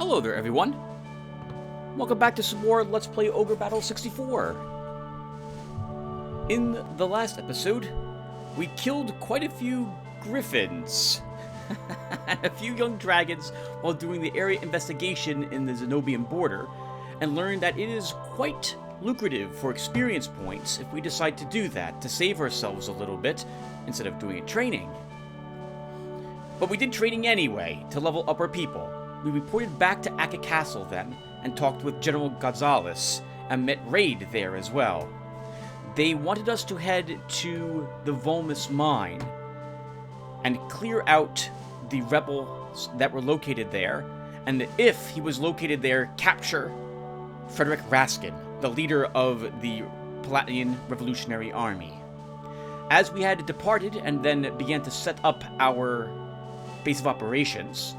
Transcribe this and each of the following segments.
Hello there, everyone. Welcome back to some more Let's Play Ogre Battle 64. In the last episode, we killed quite a few griffins and a few young dragons while doing the area investigation in the Zenobian border, and learned that it is quite lucrative for experience points if we decide to do that, to save ourselves a little bit instead of doing it training. But we did training anyway, to level up our people. We reported back to Akka Castle then, and talked with General Gonzalez, and met Raid there as well. They wanted us to head to the Volmus mine, and clear out the rebels that were located there, and if he was located there, capture Frederick Raskin, the leader of the Palatinian Revolutionary Army. As we had departed and then began to set up our base of operations,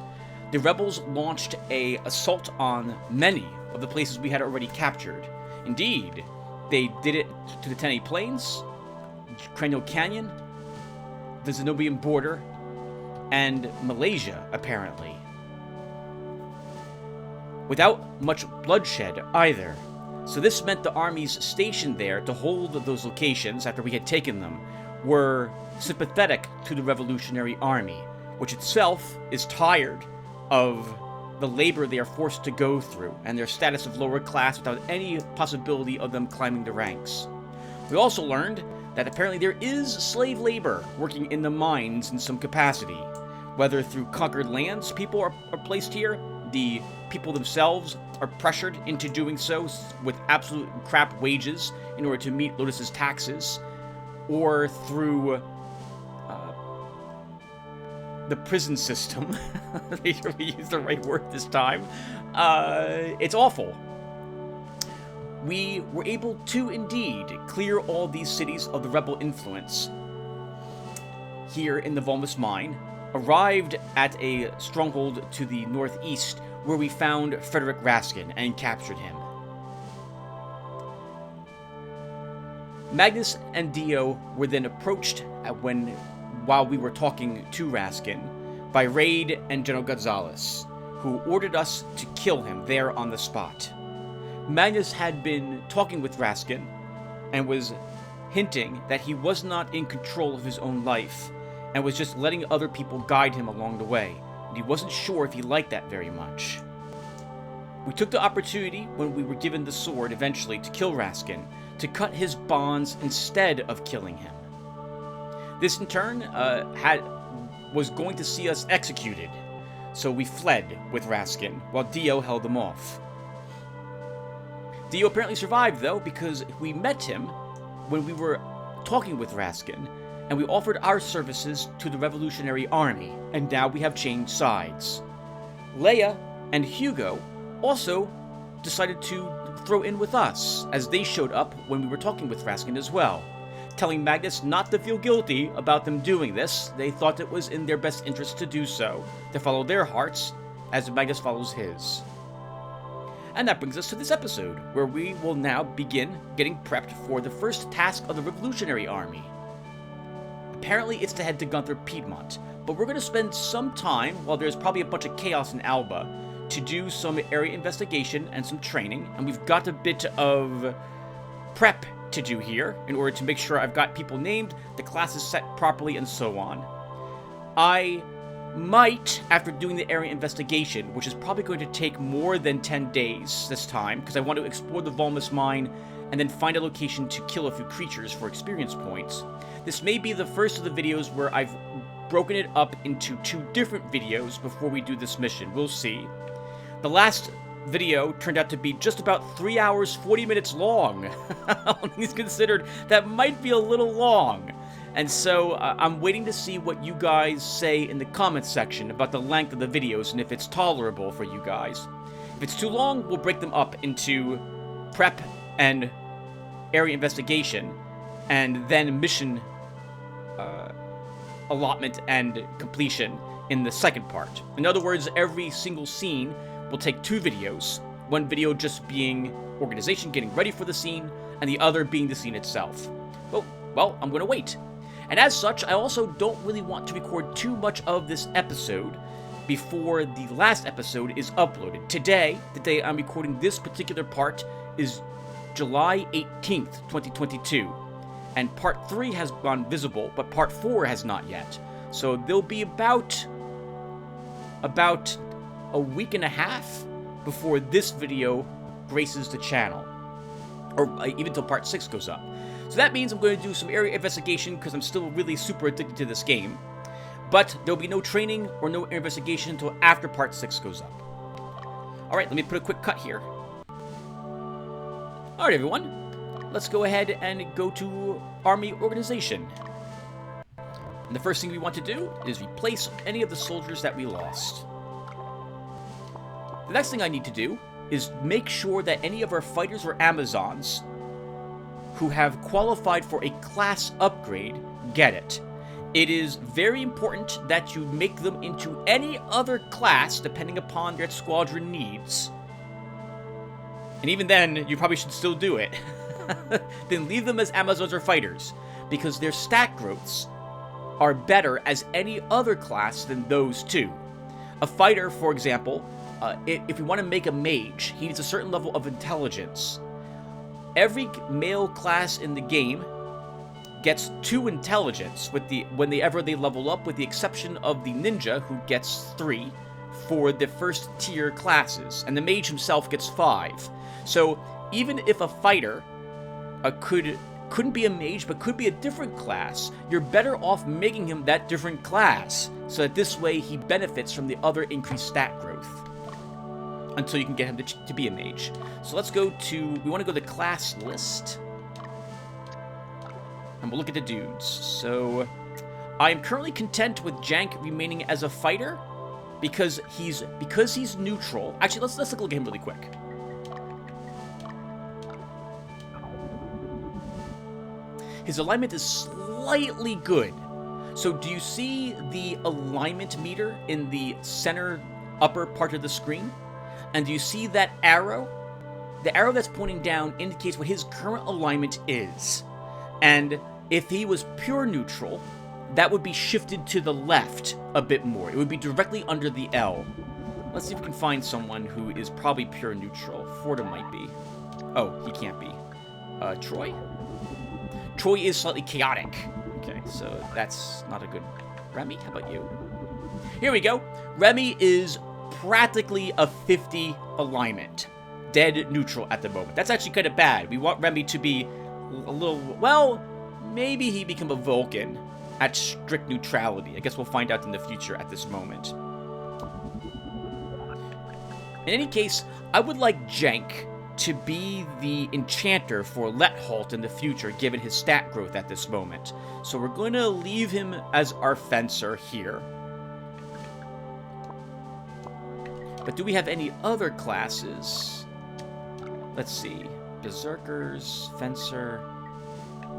the rebels launched an assault on many of the places we had already captured. Indeed, they did it to the Tenney Plains, Cranial Canyon, the Zenobian border, and Malaysia, apparently. Without much bloodshed either. So this meant the armies stationed there to hold those locations after we had taken them were sympathetic to the Revolutionary Army, which itself is tired of the labor they are forced to go through, and their status of lower class without any possibility of them climbing the ranks. We also learned that apparently there is slave labor working in the mines in some capacity. Whether through conquered lands people are placed here, the people themselves are pressured into doing so with absolute crap wages in order to meet Lotus's taxes, or through the prison system. They really used the right word this time. It's awful. We were able to indeed clear all these cities of the rebel influence here in the Volmus mine, arrived at a stronghold to the northeast where we found Frederick Raskin and captured him. Magnus and Dio were then approached while we were talking to Raskin by Raid and General Gonzalez, who ordered us to kill him there on the spot. Magnus had been talking with Raskin and was hinting that he was not in control of his own life and was just letting other people guide him along the way, and he wasn't sure if he liked that very much. We took the opportunity when we were given the sword eventually to kill Raskin, to cut his bonds instead of killing him. This in turn was going to see us executed, so we fled with Raskin while Dio held them off. Dio apparently survived though, because we met him when we were talking with Raskin, and we offered our services to the Revolutionary Army, and now we have changed sides. Leia and Hugo also decided to throw in with us, as they showed up when we were talking with Raskin as well, telling Magnus not to feel guilty about them doing this. They thought it was in their best interest to do so, to follow their hearts, as Magnus follows his. And that brings us to this episode, where we will now begin getting prepped for the first task of the Revolutionary Army. Apparently it's to head to Gunther Piedmont, but we're going to spend some time, while there's probably a bunch of chaos in Alba, to do some area investigation and some training, and we've got a bit of prep to do here in order to make sure I've got people named, the classes set properly, and so on. I might, after doing the area investigation, which is probably going to take more than 10 days this time, because I want to explore the Volmus mine and then find a location to kill a few creatures for experience points. This may be the first of the videos where I've broken it up into 2 different videos before we do this mission. We'll see. The last video turned out to be just about 3 hours, 40 minutes long. All things considered, that might be a little long. And so I'm waiting to see what you guys say in the comments section about the length of the videos and if it's tolerable for you guys. If it's too long, we'll break them up into prep and area investigation, and then mission allotment and completion in the second part. In other words, every single scene will take 2 videos, one video just being organization getting ready for the scene, and the other being the scene itself. Well, I'm going to wait. And as such, I also don't really want to record too much of this episode, before the last episode is uploaded. Today, the day I'm recording this particular part, is July 18th, 2022. And part 3 has gone visible, but part 4 has not yet. So there'll be about a week and a half before this video graces the channel. Or even till part 6 goes up. So that means I'm going to do some area investigation because I'm still really super addicted to this game. But there'll be no training or no investigation until after part 6 goes up. Alright, let me put a quick cut here. Alright everyone, let's go ahead and go to Army Organization. And the first thing we want to do is replace any of the soldiers that we lost. The next thing I need to do is make sure that any of our fighters or Amazons who have qualified for a class upgrade get it. It is very important that you make them into any other class depending upon their squadron needs. And even then, you probably should still do it. Then leave them as Amazons or fighters, because their stat growths are better as any other class than those two. A fighter, for example, if we want to make a mage, he needs a certain level of intelligence. Every male class in the game gets 2 intelligence whenever they level up, with the exception of the ninja, who gets 3 for the first tier classes, and the mage himself gets 5. So even if a fighter couldn't be a mage but could be a different class, you're better off making him that different class, so that this way he benefits from the other increased stat growth until you can get him to be a mage. So let's go to, we want to go to the class list, and we'll look at the dudes. So I am currently content with Jank remaining as a fighter because he's neutral. Actually, let's look at him really quick. His alignment is slightly good. So do you see the alignment meter in the center upper part of the screen? And do you see that arrow? The arrow that's pointing down indicates what his current alignment is. And if he was pure neutral, that would be shifted to the left a bit more. It would be directly under the L. Let's see if we can find someone who is probably pure neutral. Forda might be. Oh, he can't be. Troy? Troy is slightly chaotic. Okay, so that's not a good... Remy, how about you? Here we go. Remy is practically a 50 alignment. Dead neutral at the moment. That's actually kind of bad. We want Remy to be a little... Well, maybe he become a Vulcan at strict neutrality. I guess we'll find out in the future at this moment. In any case, I would like Jank to be the enchanter for Letholt in the future, given his stat growth at this moment. So we're going to leave him as our fencer here. But do we have any other classes? Let's see. Berserkers, fencer...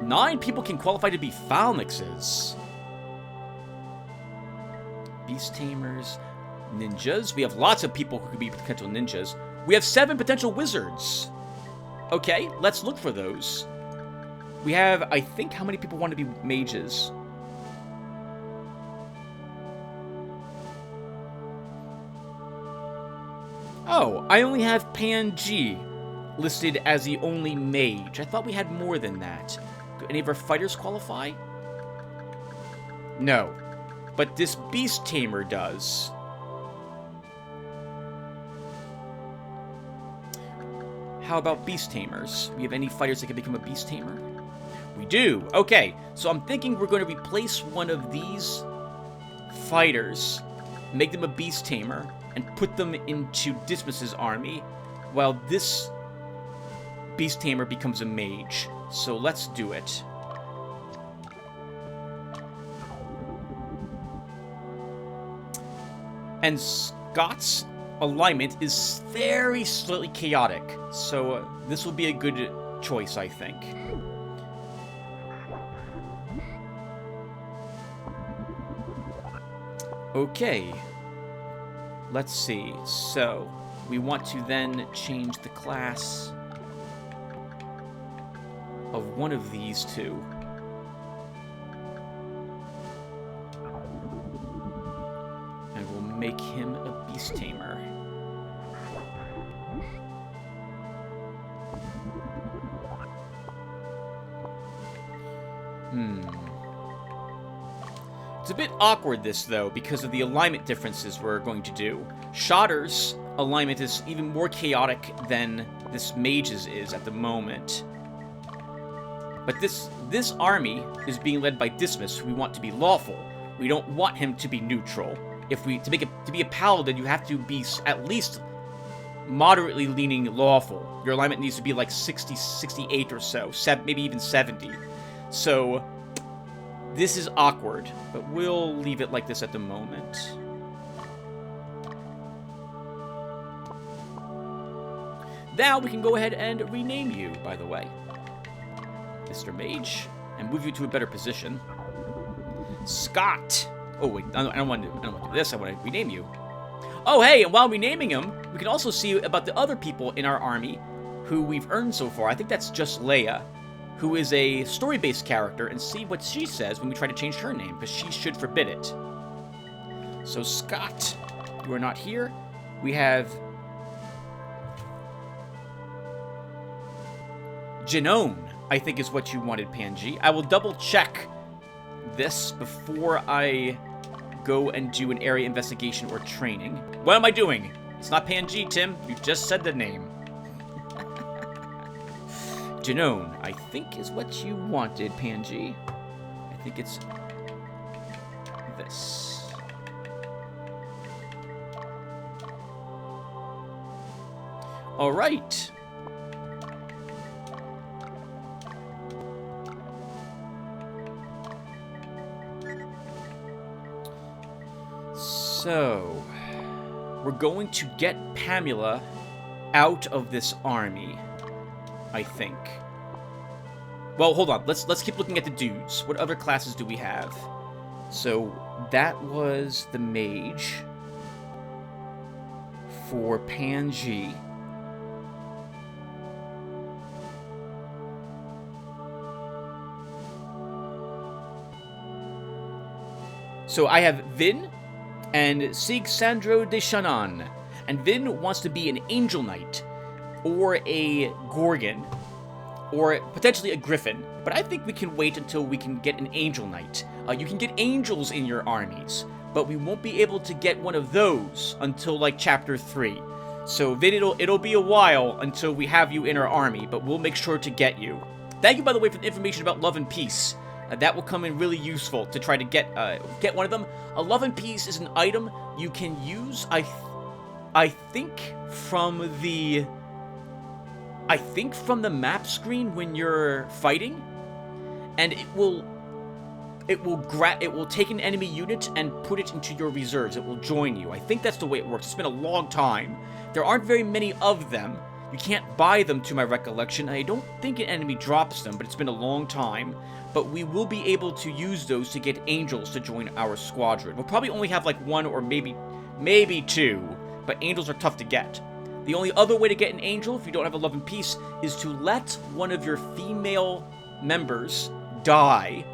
9 people can qualify to be Phalanxes. Beast Tamers, ninjas. We have lots of people who could be potential ninjas. We have 7 potential wizards. Okay, let's look for those. We have, I think, how many people want to be mages? Oh, I only have Pan-G listed as the only mage. I thought we had more than that. Do any of our fighters qualify? No. But this Beast Tamer does. How about Beast Tamers? We have any fighters that can become a Beast Tamer? We do. Okay, so I'm thinking we're going to replace one of these fighters, make them a Beast Tamer, and put them into Dismas's army, while this Beast Tamer becomes a mage. So let's do it. And Scott's alignment is very slightly chaotic, so this will be a good choice, I think. Okay. Let's see. So, we want to then change the class of one of these two. And we'll make him a beast tamer. It's a bit awkward, this, though, because of the alignment differences we're going to do. Shotter's alignment is even more chaotic than this mage's is at the moment. But this army is being led by Dismas, who we want to be lawful. We don't want him to be neutral. To be a paladin, you have to be at least moderately leaning lawful. Your alignment needs to be like 60, 68 or so, maybe even 70. So this is awkward, but we'll leave it like this at the moment. Now we can go ahead and rename you, by the way, Mr. Mage, and move you to a better position. Scott. Oh wait, I don't want to do this. I want to rename you. Oh hey, and while renaming him, we can also see about the other people in our army who we've earned so far. I think that's just Leia, who is a story-based character, and see what she says when we try to change her name, because she should forbid it. So Scott, you are not here. We have Genome, I think is what you wanted, Panji. I will double-check this before I go and do an area investigation or training. What am I doing? It's not Panji, Tim. You just said the name. Genome, I think is what you wanted, Panji. I think it's this. All right. So, we're going to get Pamela out of this army, I think. Well, hold on. Let's keep looking at the dudes. What other classes do we have? So, that was the mage for Panji. So I have Vin and Sig Sandro de Shannon. And Vin wants to be an Angel Knight, or a Gorgon, or potentially a Griffin. But I think we can wait until we can get an Angel Knight. You can get angels in your armies, but we won't be able to get one of those until, like, Chapter 3. So, Vin, it'll be a while until we have you in our army, but we'll make sure to get you. Thank you, by the way, for the information about Love and Peace. That will come in really useful to try to get one of them. A Love and Peace is an item you can use, I think from the map screen when you're fighting, and it will take an enemy unit and put it into your reserves. It will join you. I think that's the way it works. It's been a long time. There aren't very many of them. You can't buy them, to my recollection. I don't think an enemy drops them, but it's been a long time. But we will be able to use those to get angels to join our squadron. We'll probably only have like one or maybe two, but angels are tough to get. The only other way to get an angel, if you don't have a Love and Peace, is to let one of your female members die,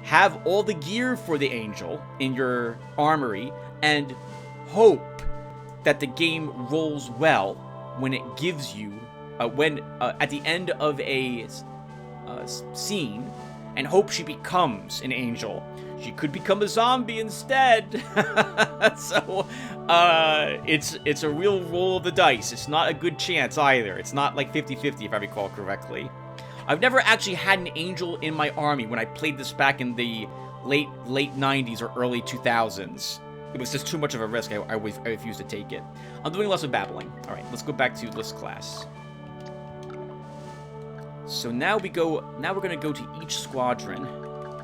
have all the gear for the angel in your armory, and hope that the game rolls well when it gives you, at the end of a scene, and hope she becomes an angel. She could become a zombie instead. So, it's a real roll of the dice. It's not a good chance either. It's not like 50-50 if I recall correctly. I've never actually had an angel in my army when I played this back in the late 90s or early 2000s. It was just too much of a risk. I refused to take it. I'm doing less of babbling. All right, let's go back to list class. So now we're going to go to each squadron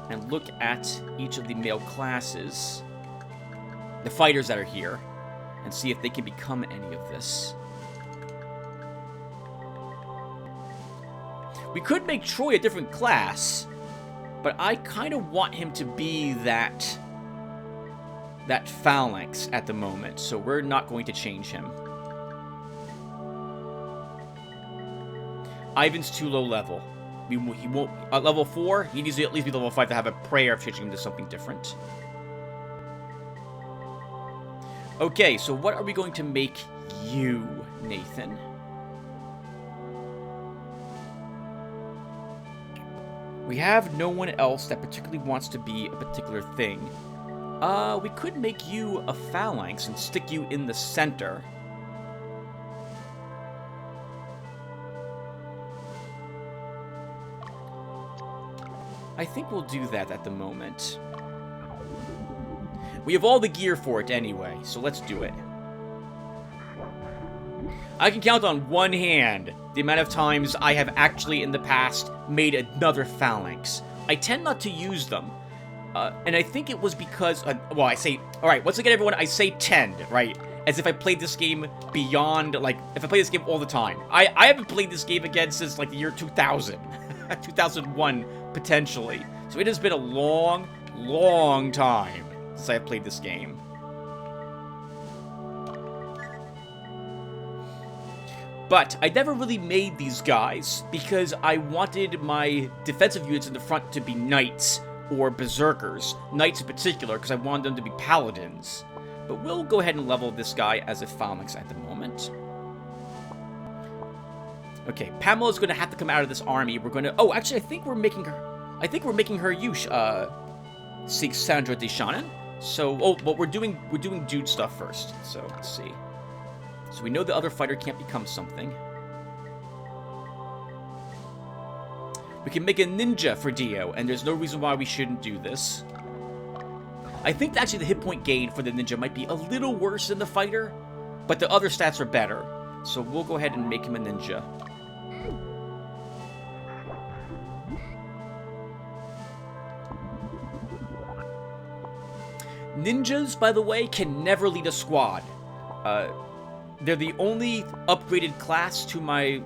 and look at each of the male classes, the fighters that are here, and see if they can become any of this. We could make Troy a different class, but I kind of want him to be that phalanx at the moment, so we're not going to change him. Ivan's too low level. He won't... At level 4, he needs to at least be level 5 to have a prayer of changing him to something different. Okay, so what are we going to make you, Nathan? We have no one else that particularly wants to be a particular thing. We could make you a phalanx and stick you in the center. I think we'll do that at the moment. We have all the gear for it anyway, so let's do it. I can count on one hand the amount of times I have actually in the past made another phalanx. I tend not to use them. And I think it was because, well, I say, alright, once again, everyone, I say tend, right? As if I played this game beyond, like, if I play this game all the time. I haven't played this game again since, like, the year 2000. 2001, potentially. So it has been a long, long time since I've played this game. But I never really made these guys because I wanted my defensive units in the front to be knights or berserkers. Knights in particular, because I wanted them to be paladins. But we'll go ahead and level this guy as a phalanx at the moment. Okay, Pamela's going to have to come out of this army. We're going to... Oh, actually, I think we're making her use, Sandra de Shannon. So, oh, but we're doing dude stuff first. So, let's see. So we know the other fighter can't become something. We can make a ninja for Dio, and there's no reason why we shouldn't do this. I think actually the hit point gain for the ninja might be a little worse than the fighter, but the other stats are better. So we'll go ahead and make him a ninja. Ninjas, by the way, can never lead a squad. They're the only upgraded class to my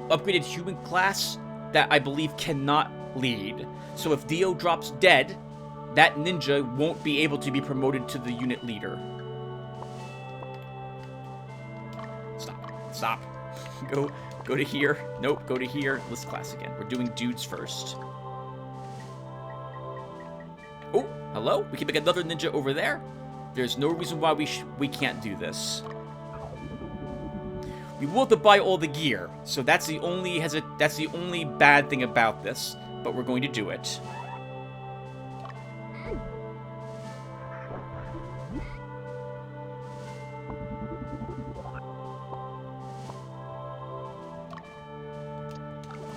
upgraded human class that I believe cannot lead. So if Dio drops dead, that ninja won't be able to be promoted to the unit leader. Stop. Go to here. Nope, go to here. List class again. We're doing dudes first. Oh, hello? We can make another ninja over there. There's no reason why we can't do this. We will have to buy all the gear, so that's the only bad thing about this, but we're going to do it.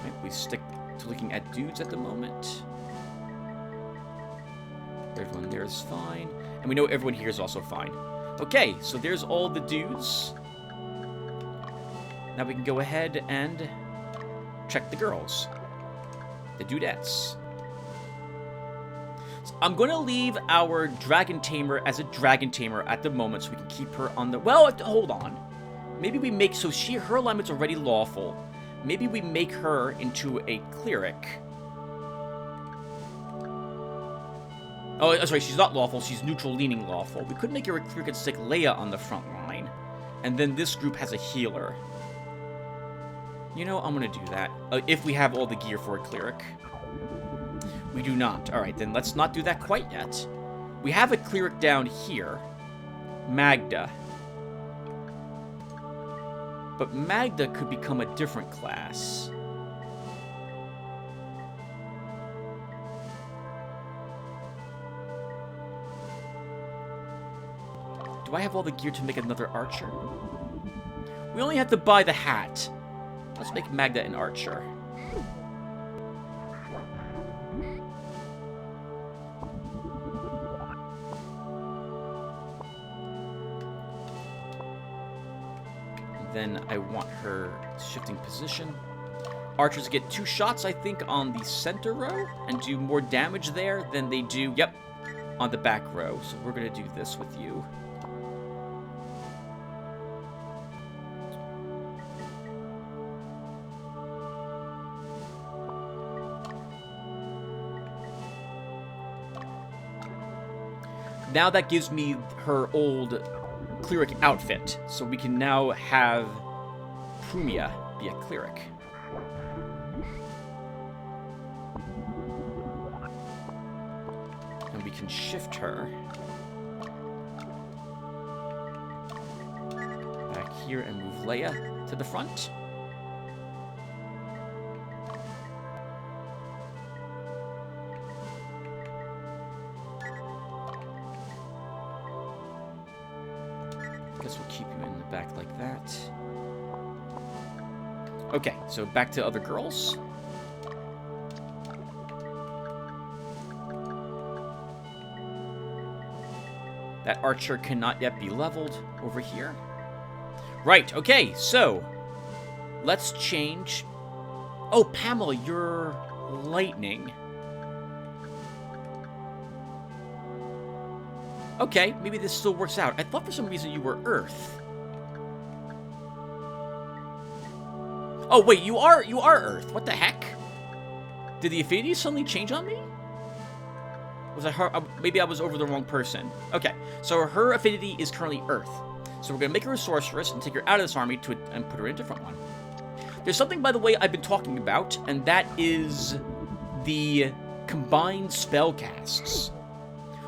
Right, we stick to looking at dudes at the moment. Everyone there is fine, and we know everyone here is also fine. Okay, so there's all the dudes. Now we can go ahead and check the girls. The dudettes. So I'm going to leave our Dragon Tamer as a Dragon Tamer at the moment so we can keep her on the... Well, hold on. Maybe we make... So her alignment's already lawful. Maybe we make her into a Cleric. Oh, sorry, she's not lawful. She's neutral-leaning lawful. We could make her a Cleric and stick Leia on the front line. And then this group has a healer. You know, I'm going to do that. If we have all the gear for a Cleric. We do not. Alright, then let's not do that quite yet. We have a Cleric down here. Magda. But Magda could become a different class. Do I have all the gear to make another archer? We only have to buy the hat. Let's make Magda an archer. Then I want her shifting position. Archers get 2 shots, I think, on the center row and do more damage there than they do, yep, on the back row. So we're going to do this with you. Now that gives me her old Cleric outfit, so we can now have Prumia be a Cleric. And we can shift her. here and move Leia to the front. Guess we'll keep you in the back like that. Okay, so back to other girls. That archer cannot yet be leveled over here. Right, okay, so let's change. Oh, Pamela, you're lightning. Okay, maybe this still works out. I thought for some reason you were Earth. Oh, wait, you are Earth. What the heck? Did the affinities suddenly change on me? Was I her? Maybe I was over the wrong person. Okay, so her affinity is currently Earth. So we're going to make her a sorceress and take her out of this army and put her in a different one. There's something, by the way, I've been talking about, and that is the combined spell casts.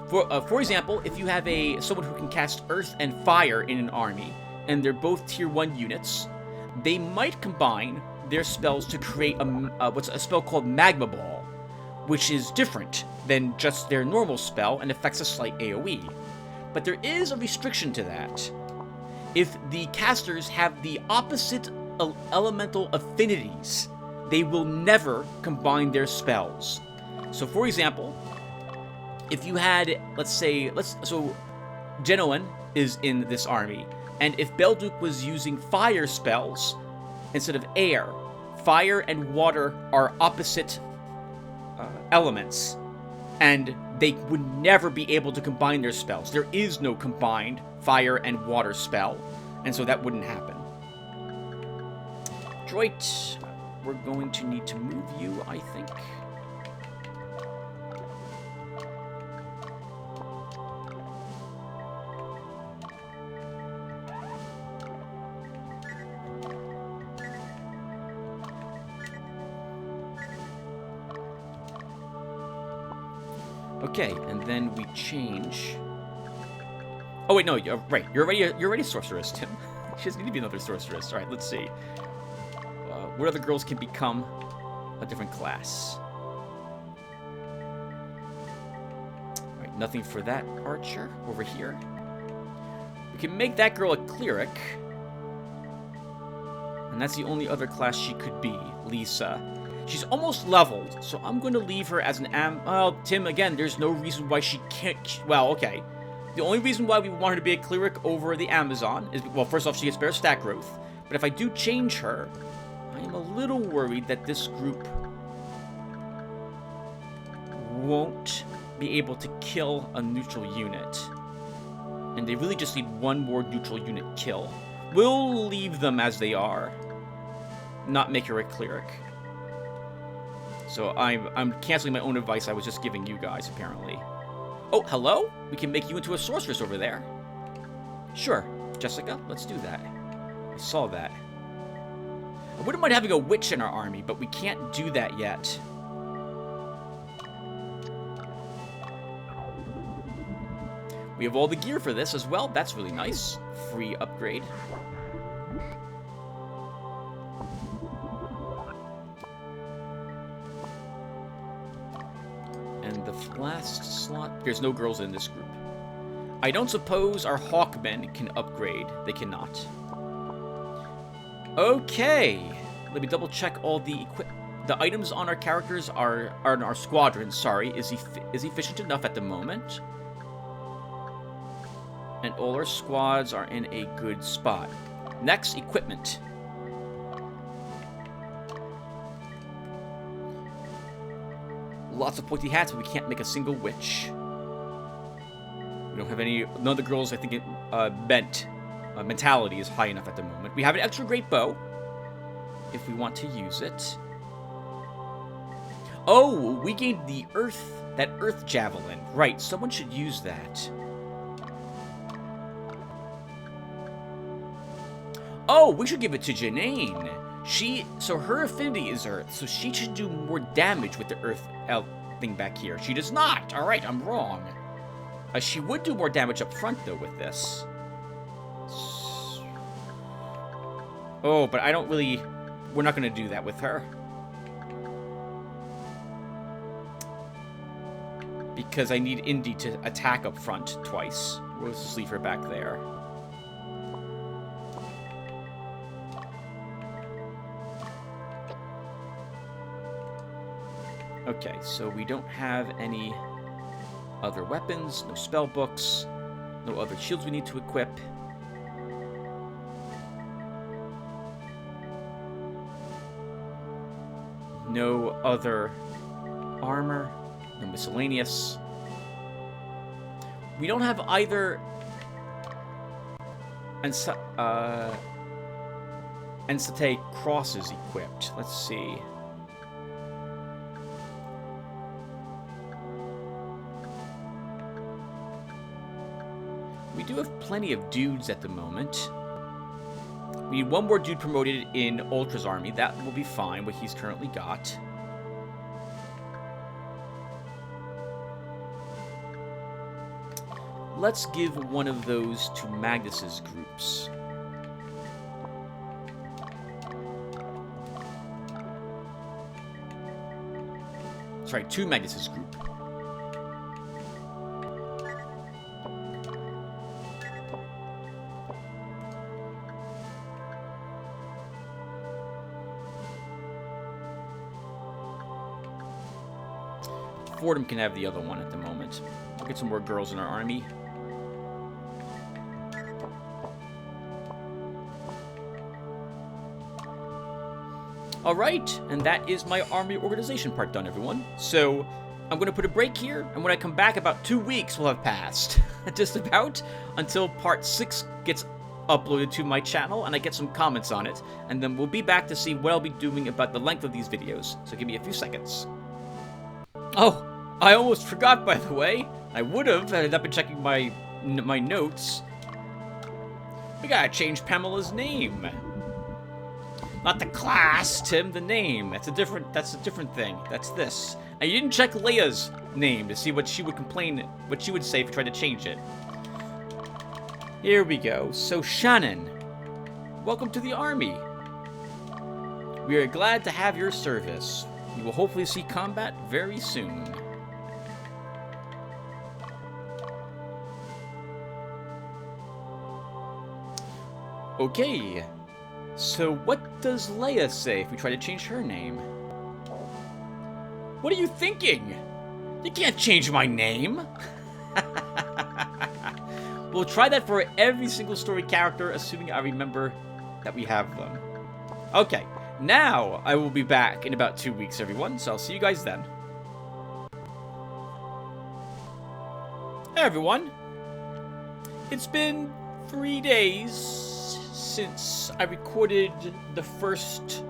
For example, if you have someone who can cast Earth and Fire in an army, and they're both Tier 1 units, they might combine their spells to create a spell called Magma Ball, which is different than just their normal spell and affects a slight AoE. But there is a restriction to that. If the casters have the opposite elemental affinities, they will never combine their spells. So for example, if you had, so Genoan is in this army, and if Belduke was using fire spells instead of air, fire and water are opposite elements, and they would never be able to combine their spells. There is no combined fire and water spell, and so that wouldn't happen. Droit, we're going to need to move you, I think. Okay, and then we change. Oh wait, no, you're right. You're already a sorceress, Tim. She doesn't need to be another sorceress. All right, let's see. What other girls can become a different class? All right, nothing for that archer over here. We can make that girl a cleric, and that's the only other class she could be, Lisa. She's almost leveled, so I'm going to leave her as an well, Tim, again, there's no reason why she can't. Well, okay. The only reason why we want her to be a cleric over the Amazon is, well, first off, she gets better stat growth. But if I do change her, I am a little worried that this group won't be able to kill a neutral unit. And they really just need one more neutral unit kill. We'll leave them as they are. Not make her a cleric. So I'm canceling my own advice I was just giving you guys, apparently. Oh, hello? We can make you into a sorceress over there. Sure, Jessica, let's do that. I saw that. I wouldn't mind having a witch in our army, but we can't do that yet. We have all the gear for this as well. That's really nice. Free upgrade. And the last slot... There's no girls in this group. I don't suppose our Hawkmen can upgrade. They cannot. Okay. Let me double check all the the items on our characters are on our squadron. Sorry, is efficient enough at the moment. And all our squads are in a good spot. Next, equipment. Lots of pointy hats, but we can't make a single witch. We don't have any... None of the girls, I think, mentality is high enough at the moment. We have an extra great bow, if we want to use it. Oh, we gained that earth javelin. Right, someone should use that. Oh, we should give it to Janine. So her affinity is Earth, so she should do more damage with the Earth thing back here. She does not. All right, I'm wrong. She would do more damage up front, though, with this. Oh, but I don't really... We're not going to do that with her. Because I need Indy to attack up front twice. We'll just leave her back there. Okay, so we don't have any other weapons, no spell books, no other shields we need to equip. No other armor, no miscellaneous. We don't have either Ensate crosses equipped. Let's see. We do have plenty of dudes at the moment. We need one more dude promoted in Ultra's army. That will be fine, what he's currently got. Let's give one of those to Magnus's groups. Sorry, to Magnus's group. Fordham can have the other one at the moment. We'll get some more girls in our army. Alright, and that is my army organization part done, everyone. So, I'm going to put a break here, and when I come back, about 2 weeks will have passed. Just about, until part 6 gets uploaded to my channel, and I get some comments on it. And then we'll be back to see what I'll be doing about the length of these videos. So give me a few seconds. Oh, I almost forgot, by the way. I would have had I not been checking my notes. We gotta change Pamela's name. Not the class, Tim, the name. That's a different thing. That's this. And you didn't check Leia's name to see what she would what she would say if you tried to change it. Here we go. So, Shannon, welcome to the army. We are glad to have your service. You will hopefully see combat very soon. Okay. So what does Leia say if we try to change her name? What are you thinking? You can't change my name. We'll try that for every single story character, assuming I remember that we have them. Okay, now I will be back in about 2 weeks, everyone, so I'll see you guys then. Hey, everyone. It's been 3 days since I recorded the first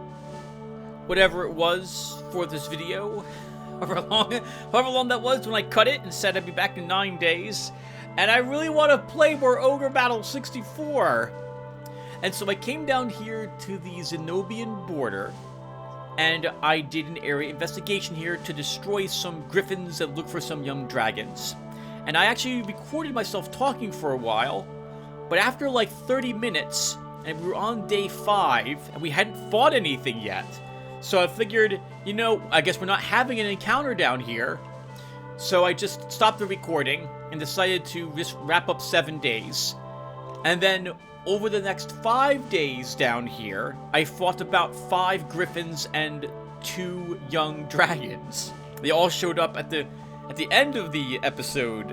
whatever it was for this video, however long that was when I cut it and said I'd be back in 9 days, and I really want to play more Ogre Battle 64, and so I came down here to the Zenobian border, and I did an area investigation here to destroy some griffins and look for some young dragons, and I actually recorded myself talking for a while, but after like 30 minutes, and we were on day 5, and we hadn't fought anything yet. So I figured, you know, I guess we're not having an encounter down here. So I just stopped the recording and decided to just wrap up 7 days. And then over the next 5 days down here, I fought about 5 griffins and 2 young dragons. They all showed up at the end of the episode,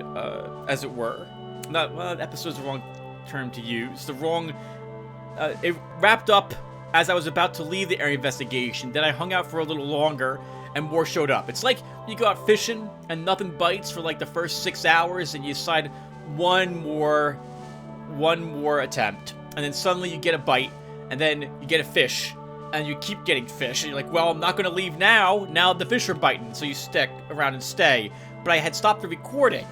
as it were. Well, episode's the wrong term to use. The wrong... it wrapped up as I was about to leave the area investigation. Then I hung out for a little longer, and more showed up. It's like you go out fishing, and nothing bites for like the first 6 hours, and you decide one more attempt. And then suddenly you get a bite, and then you get a fish, and you keep getting fish. And you're like, well, I'm not going to leave now. Now the fish are biting, so you stick around and stay. But I had stopped the recording.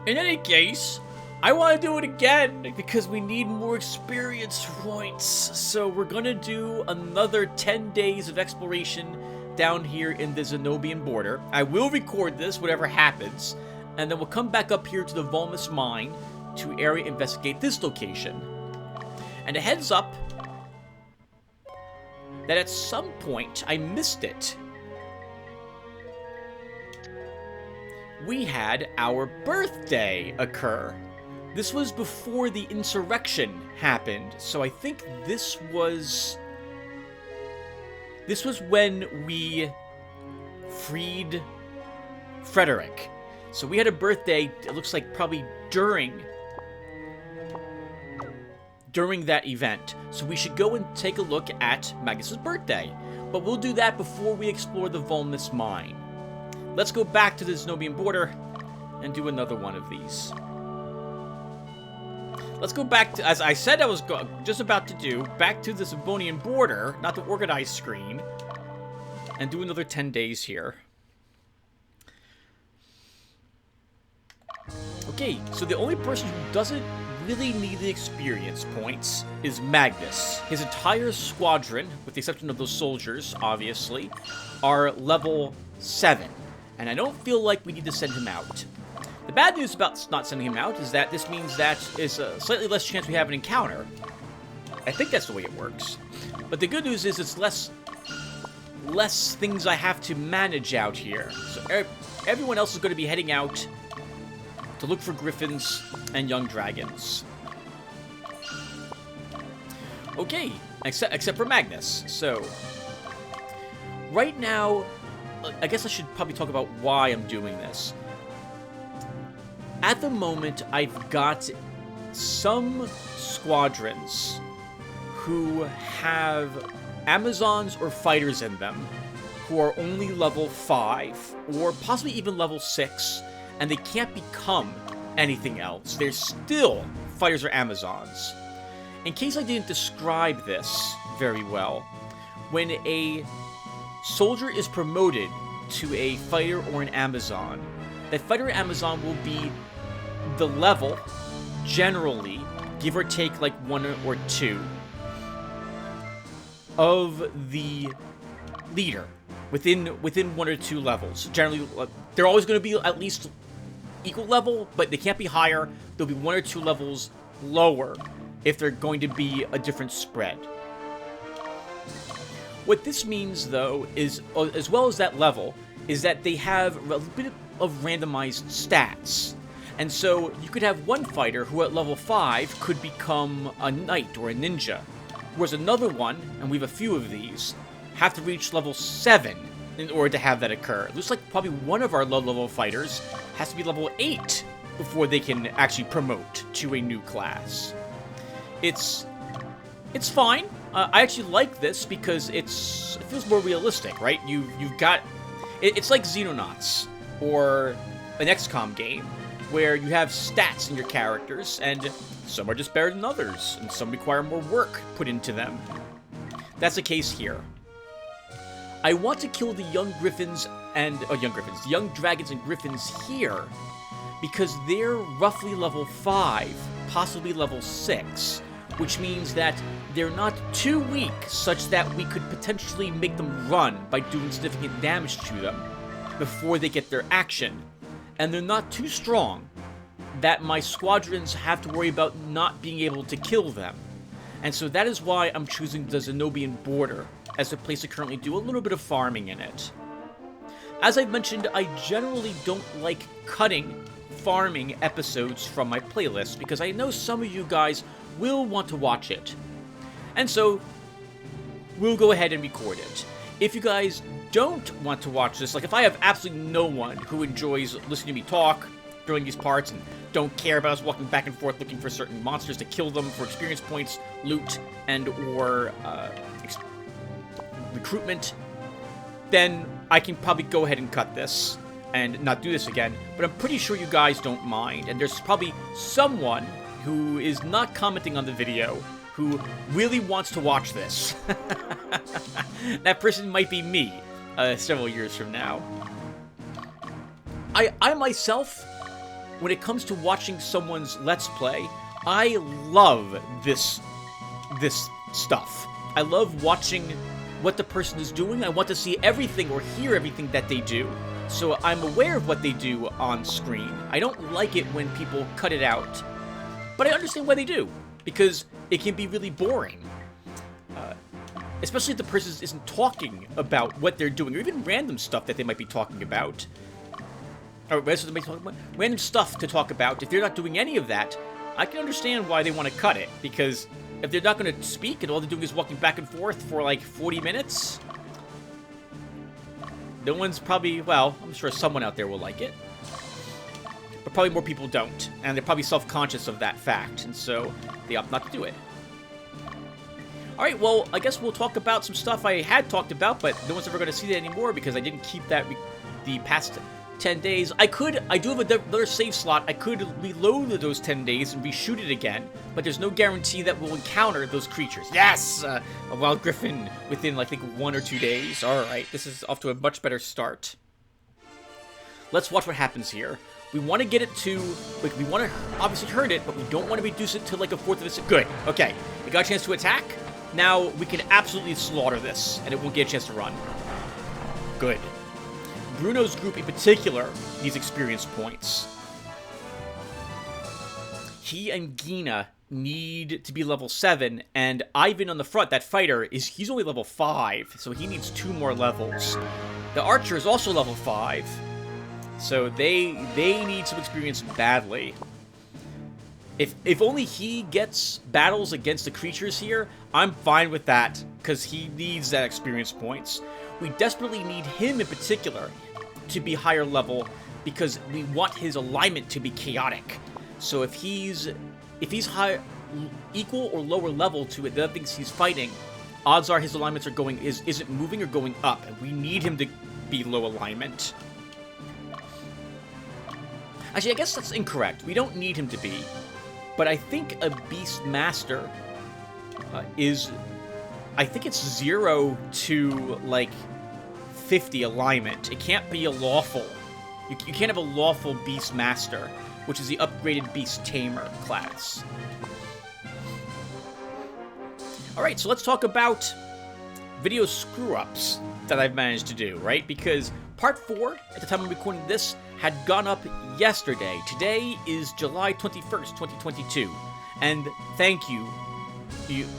In any case... I want to do it again, because we need more experience points. So we're going to do another 10 days of exploration down here in the Zenobian border. I will record this, whatever happens, and then we'll come back up here to the Volmus mine to area investigate this location. And a heads up that at some point I missed it. We had our birthday occur. This was before the insurrection happened, so I think this was when we freed Frederick. So we had a birthday, it looks like probably during that event. So we should go and take a look at Magnus's birthday. But we'll do that before we explore the Volmus mine. Let's go back to the Zenobian border and do another one of these. Let's go back to, as I said I was just about to do, back to the Zenobian border, not the organized screen, and do another 10 days here. Okay, so the only person who doesn't really need the experience points is Magnus. His entire squadron, with the exception of those soldiers, obviously, are level 7. And I don't feel like we need to send him out. The bad news about not sending him out is that this means that is a slightly less chance we have an encounter. I think that's the way it works. But the good news is it's less things I have to manage out here. So everyone else is going to be heading out to look for griffins and young dragons. Okay, except for Magnus. So, right now, I guess I should probably talk about why I'm doing this. At the moment, I've got some squadrons who have Amazons or fighters in them who are only level 5, or possibly even level 6, and they can't become anything else. They're still fighters or Amazons. In case I didn't describe this very well, when a soldier is promoted to a fighter or an Amazon, that fighter or Amazon will be the level, generally, give or take like 1 or 2, of the leader, within 1 or 2 levels. Generally, they're always going to be at least equal level, but they can't be higher. They'll be 1 or 2 levels lower if they're going to be a different spread. What this means, though, is, as well as that level, is that they have a bit of randomized stats. And so you could have one fighter who at level 5 could become a knight or a ninja, whereas another one, and we have a few of these, have to reach level 7 in order to have that occur. It looks like probably one of our low-level fighters has to be level 8 before they can actually promote to a new class. It's fine. I actually like this because it feels more realistic, right? You've got... It's like Xenonauts, or an XCOM game, where you have stats in your characters, and some are just better than others, and some require more work put into them. That's the case here. I want to kill the young griffins and... young dragons and griffins here, because they're roughly level 5, possibly level 6, which means that they're not too weak such that we could potentially make them run by doing significant damage to them before they get their action. And they're not too strong that my squadrons have to worry about not being able to kill them. And so that is why I'm choosing the Zenobian border as a place to currently do a little bit of farming in it. As I've mentioned, I generally don't like cutting farming episodes from my playlist because I know some of you guys will want to watch it. And so, we'll go ahead and record it. If you guys don't want to watch this, like if I have absolutely no one who enjoys listening to me talk during these parts and don't care about us walking back and forth looking for certain monsters to kill them for experience points, loot, and or recruitment, then I can probably go ahead and cut this and not do this again. But I'm pretty sure you guys don't mind, and there's probably someone who is not commenting on the video who really wants to watch this. That person might be me several years from now. I myself, when it comes to watching someone's Let's Play, I love this stuff. I love watching what the person is doing. I want to see everything or hear everything that they do. So I'm aware of what they do on screen. I don't like it when people cut it out. But I understand why they do, because it can be really boring. Especially if the person isn't talking about what they're doing, or even random stuff that they might be talking about. Or random stuff to talk about. If they're not doing any of that, I can understand why they want to cut it. Because if they're not going to speak and all they're doing is walking back and forth for like 40 minutes, no one's probably, well, I'm sure someone out there will like it. But probably more people don't. And they're probably self-conscious of that fact. And so they opt not to do it. Alright, well, I guess we'll talk about some stuff I had talked about, but no one's ever going to see that anymore because I didn't keep that the past 10 days. I do have another save slot. I could reload those 10 days and reshoot it again, but there's no guarantee that we'll encounter those creatures. Yes! A wild griffin within, like, I think, 1 or 2 days. Alright, this is off to a much better start. Let's watch what happens here. We want to get it to, like, we want to obviously hurt it, but we don't want to reduce it to, like, a fourth of its... Good. Okay. It got a chance to attack. Now, we can absolutely slaughter this, and it won't get a chance to run. Good. Bruno's group in particular needs experience points. He and Gina need to be level 7, and Ivan on the front, that fighter, he's only level 5, so he needs 2 more levels. The archer is also level 5, so they need some experience badly. If only he gets battles against the creatures here, I'm fine with that, because he needs that experience points. We desperately need him in particular to be higher level, because we want his alignment to be chaotic. So if he's high, equal or lower level to the other things he's fighting, odds are his alignments are isn't moving or going up, and we need him to be low alignment. Actually, I guess that's incorrect. We don't need him to be. But I think a Beast Master I think it's 0 to, like, 50 alignment. It can't be a lawful. You can't have a lawful Beast Master, which is the upgraded Beast Tamer class. Alright, so let's talk about video screw-ups that I've managed to do, right? Because Part 4, at the time I'm recording this, had gone up yesterday. Today is July 21st, 2022. And thank you,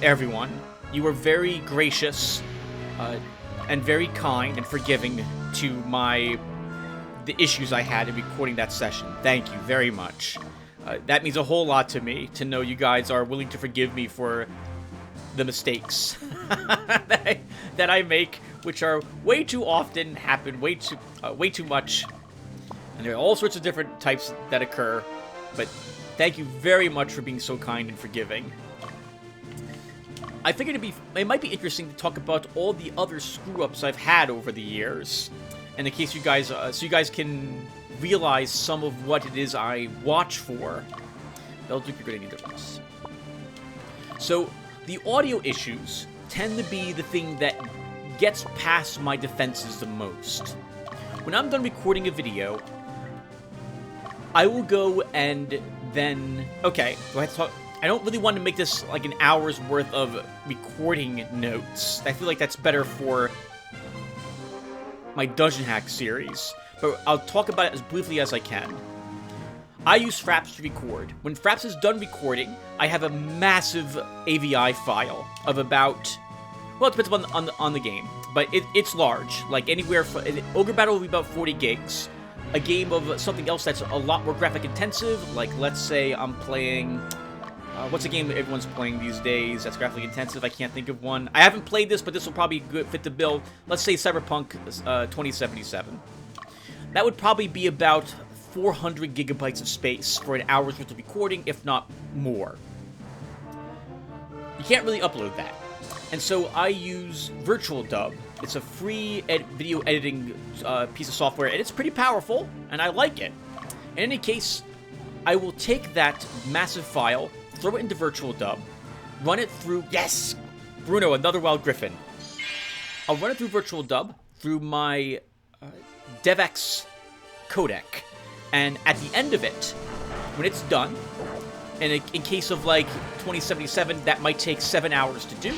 everyone. You were very gracious and very kind and forgiving to the issues I had in recording that session. Thank you very much. That means a whole lot to me, to know you guys are willing to forgive me for the mistakes that I make, which are way too often, happen way too much. And there are all sorts of different types that occur, but thank you very much for being so kind and forgiving. I figured it might be interesting to talk about all the other screw-ups I've had over the years, and in case you guys, so you guys can realize some of what it is I watch for. Belgium, you're gonna need this. So the audio issues tend to be the thing that gets past my defenses the most. When I'm done recording a video, I will go and then... Okay, go ahead and talk. I don't really want to make this like an hour's worth of recording notes. I feel like that's better for my Dungeon Hack series. But I'll talk about it as briefly as I can. I use Fraps to record. When Fraps is done recording, I have a massive AVI file of about... Well, it depends on the game, but it's large. Like anywhere from... Ogre Battle will be about 40 gigs. A game of something else that's a lot more graphic intensive, like let's say I'm playing... what's a game that everyone's playing these days that's graphically intensive? I can't think of one. I haven't played this, but this will probably fit the bill. Let's say Cyberpunk 2077. That would probably be about 400 gigabytes of space for an hour's worth of recording, if not more. You can't really upload that. And so I use Virtual Dub. It's a free video editing piece of software, and it's pretty powerful, and I like it. In any case, I will take that massive file, throw it into Virtual Dub, run it through... Yes! Bruno, another wild griffin. I'll run it through Virtual Dub, through my DevX codec, and at the end of it, when it's done, and in case of like 2077, that might take 7 hours to do,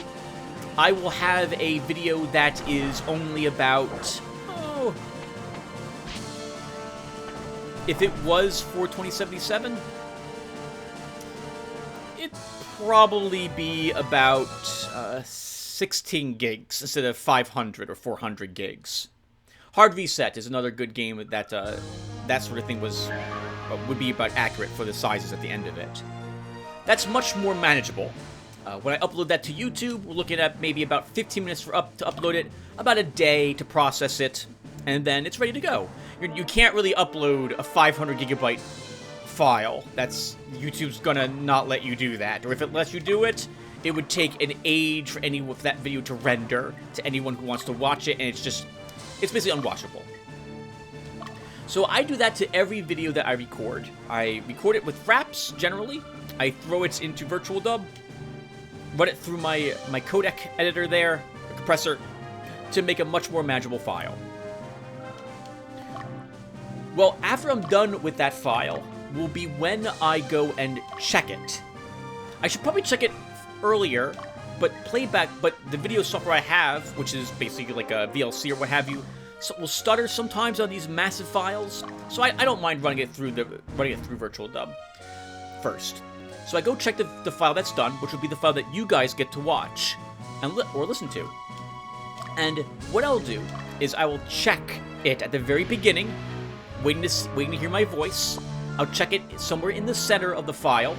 I will have a video that is only about... Oh... If it was for 2077, it probably be about 16 gigs instead of 500 or 400 gigs. Hard Reset is another good game that that sort of thing would be about accurate for the sizes at the end of it. That's much more manageable. When I upload that to YouTube, we're looking at maybe about 15 minutes to upload it, about a day to process it, and then it's ready to go. You can't really upload a 500 gigabyte file. YouTube's gonna not let you do that. Or if it lets you do it, it would take an age for that video to render to anyone who wants to watch it, and it's basically unwatchable. So I do that to every video that I record. I record it with Fraps, generally. I throw it into Virtual Dub, run it through my codec editor there, a compressor, to make a much more manageable file. Well, after I'm done with that file, will be when I go and check it. I should probably check it earlier, but the video software I have, which is basically like a VLC or what have you, will stutter sometimes on these massive files, so I don't mind running it through Virtual Dub first. So I go check the file that's done, which will be the file that you guys get to watch or listen to. And what I'll do is I will check it at the very beginning, waiting to hear my voice. I'll check it somewhere in the center of the file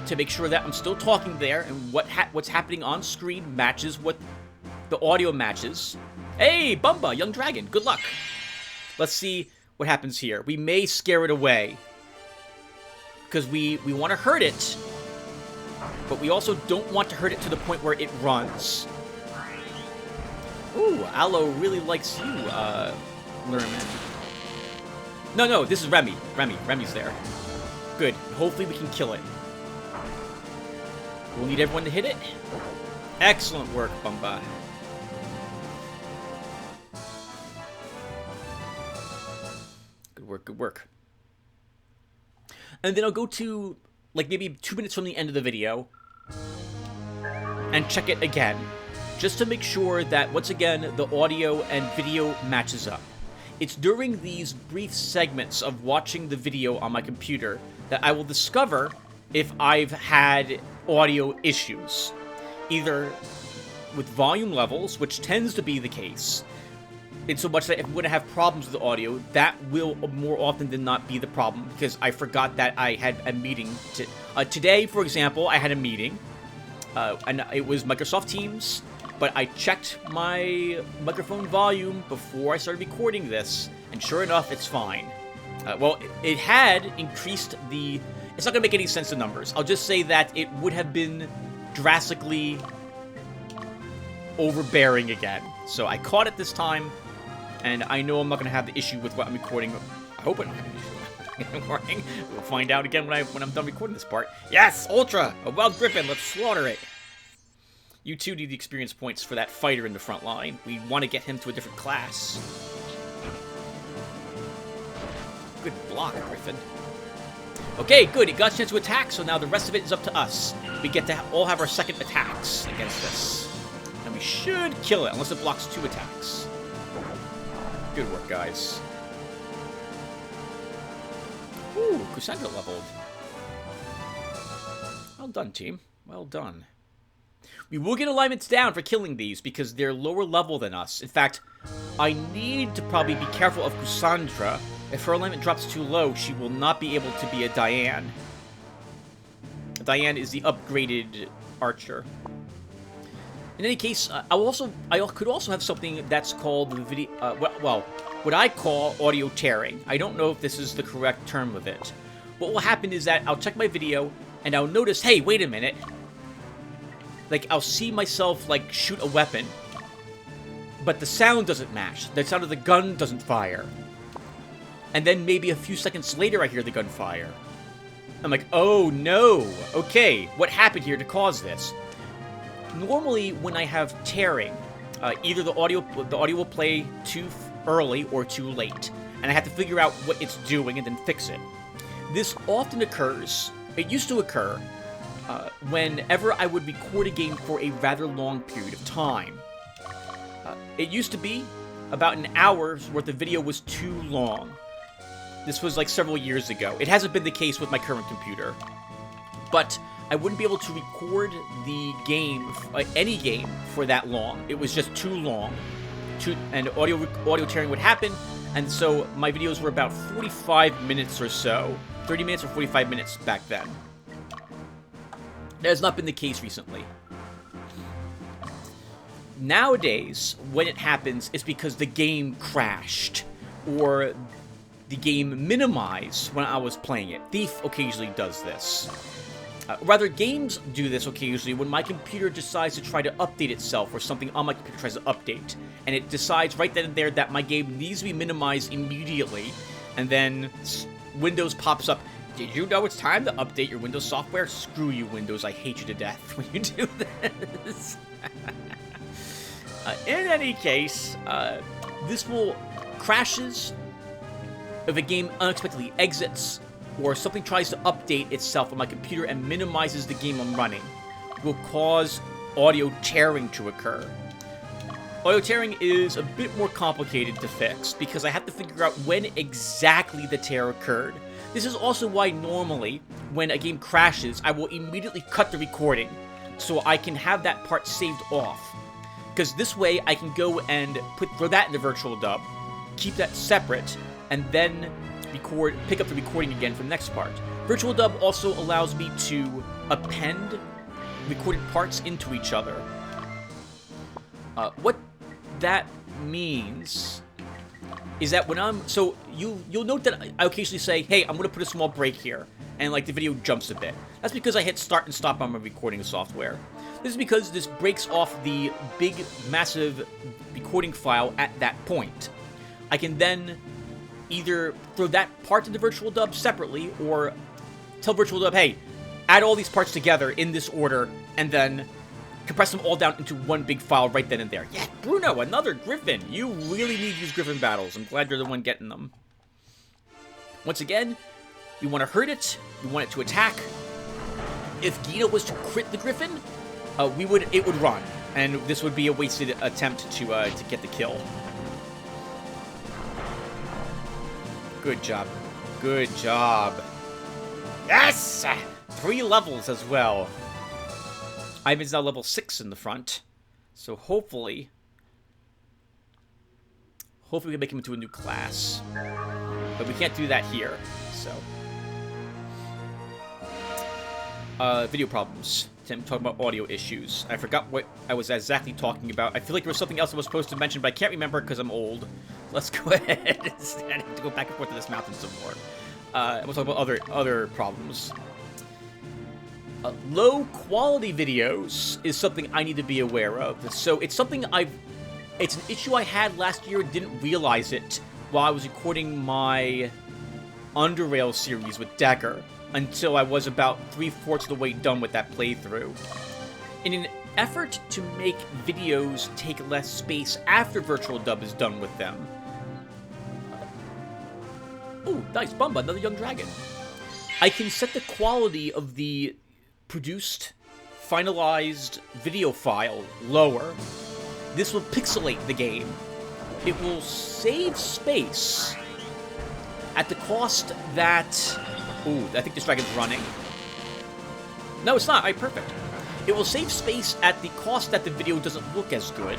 to make sure that I'm still talking there and what's happening on screen matches what the audio matches. Hey, Bumba, Young Dragon, good luck. Let's see what happens here. We may scare it away because we want to hurt it, but we also don't want to hurt it to the point where it runs. Ooh, Aloe really likes you, Lerman. No, this is Remy. Remy's there. Good. Hopefully we can kill it. We'll need everyone to hit it. Excellent work, Bumba. Good work. And then I'll go to, like, maybe 2 minutes from the end of the video and check it again, just to make sure that, once again, the audio and video matches up. It's during these brief segments of watching the video on my computer that I will discover if I've had audio issues, either with volume levels, which tends to be the case, in so much that if I'm going to have problems with the audio, that will more often than not be the problem, because I forgot that I had a meeting. Today, for example, I had a meeting, and it was Microsoft Teams, but I checked my microphone volume before I started recording this, and sure enough, it's fine. Well, it had increased the... It's not going to make any sense, the numbers. I'll just say that it would have been drastically overbearing again. So I caught it this time, and I know I'm not going to have the issue with what I'm recording. I hope I don't have an issue with what I'm recording. We'll find out again when I'm done recording this part. Yes, Ultra! A wild griffin, let's slaughter it! You two need the experience points for that fighter in the front line. We want to get him to a different class. Good block, Griffin. Okay, good. It got a chance to attack, so now the rest of it is up to us. We get to all have our second attacks against this. And we should kill it, unless it blocks 2 attacks. Good work, guys. Ooh, Cassandra leveled. Well done, team. Well done. We will get alignments down for killing these, because they're lower level than us. In fact, I need to probably be careful of Cassandra. If her alignment drops too low, she will not be able to be a Diane. Diane is the upgraded archer. In any case, I could also have something that's called video. Well, what I call audio tearing. I don't know if this is the correct term of it. What will happen is that I'll check my video and I'll notice, hey, wait a minute. Like, I'll see myself, like, shoot a weapon, but the sound doesn't match. The sound of the gun doesn't fire. And then maybe a few seconds later, I hear the gun fire. I'm like, oh no! Okay, what happened here to cause this? Normally, when I have tearing, either the audio will play too early or too late, and I have to figure out what it's doing and then fix it. This often occurs. It used to occur whenever I would record a game for a rather long period of time. It used to be about an hour's worth of video was too long. This was like several years ago. It hasn't been the case with my current computer. But I wouldn't be able to record the game, any game, for that long. It was just too long, and audio tearing would happen, and so my videos were about 45 minutes or so. 30 minutes or 45 minutes back then. That has not been the case recently. Nowadays, when it happens, it's because the game crashed, or the game minimized when I was playing it. Thief occasionally does this. Rather, games do this occasionally when my computer decides to try to update itself, or something on my computer tries to update, and it decides right then and there that my game needs to be minimized immediately, and then Windows pops up. Did you know it's time to update your Windows software? Screw you, Windows. I hate you to death when you do this. In any case, this will crashes if a game unexpectedly exits, or something tries to update itself on my computer and minimizes the game I'm running. It will cause audio tearing to occur. Audio tearing is a bit more complicated to fix, because I have to figure out when exactly the tear occurred. This is also why normally, when a game crashes, I will immediately cut the recording, so I can have that part saved off. Because this way, I can go and throw that in the virtual dub, keep that separate, and then pick up the recording again for the next part. Virtual dub also allows me to append recorded parts into each other. What that means is that when you'll note that I occasionally say, hey, I'm going to put a small break here, and like the video jumps a bit. That's because I hit start and stop on my recording software. This is because this breaks off the big, massive recording file at that point. I can then either throw that part into virtual dub separately, or tell virtual dub, hey, add all these parts together in this order, and then compress them all down into one big file right then and there. Yeah, Bruno, another Griffin. You really need these Griffin battles. I'm glad you're the one getting them. Once again, we want to hurt it. We want it to attack. If Gina was to crit the Griffin, it would run, and this would be a wasted attempt to get the kill. Good job. Good job. Yes! 3 levels as well. Ivan's now level 6 in the front, so hopefully we can make him into a new class. But we can't do that here, so. Video problems. Tim talking about audio issues. I forgot what I was exactly talking about. I feel like there was something else I was supposed to mention, but I can't remember because I'm old. Let's go ahead. I have to go back and forth to this mountain some more. We'll talk about other problems. Low quality videos is something I need to be aware of. So it's something it's an issue I had last year, didn't realize it while I was recording my Underrail series with Decker, until I was about 3/4 of the way done with that playthrough. In an effort to make videos take less space after virtual dub is done with them. Oh, nice, Bumba, another young dragon. I can set the quality of the produced, finalized video file lower. This will pixelate the game. It will save space at the cost that... Ooh, I think this dragon's running. No, it's not. All right, perfect. It will save space at the cost that the video doesn't look as good.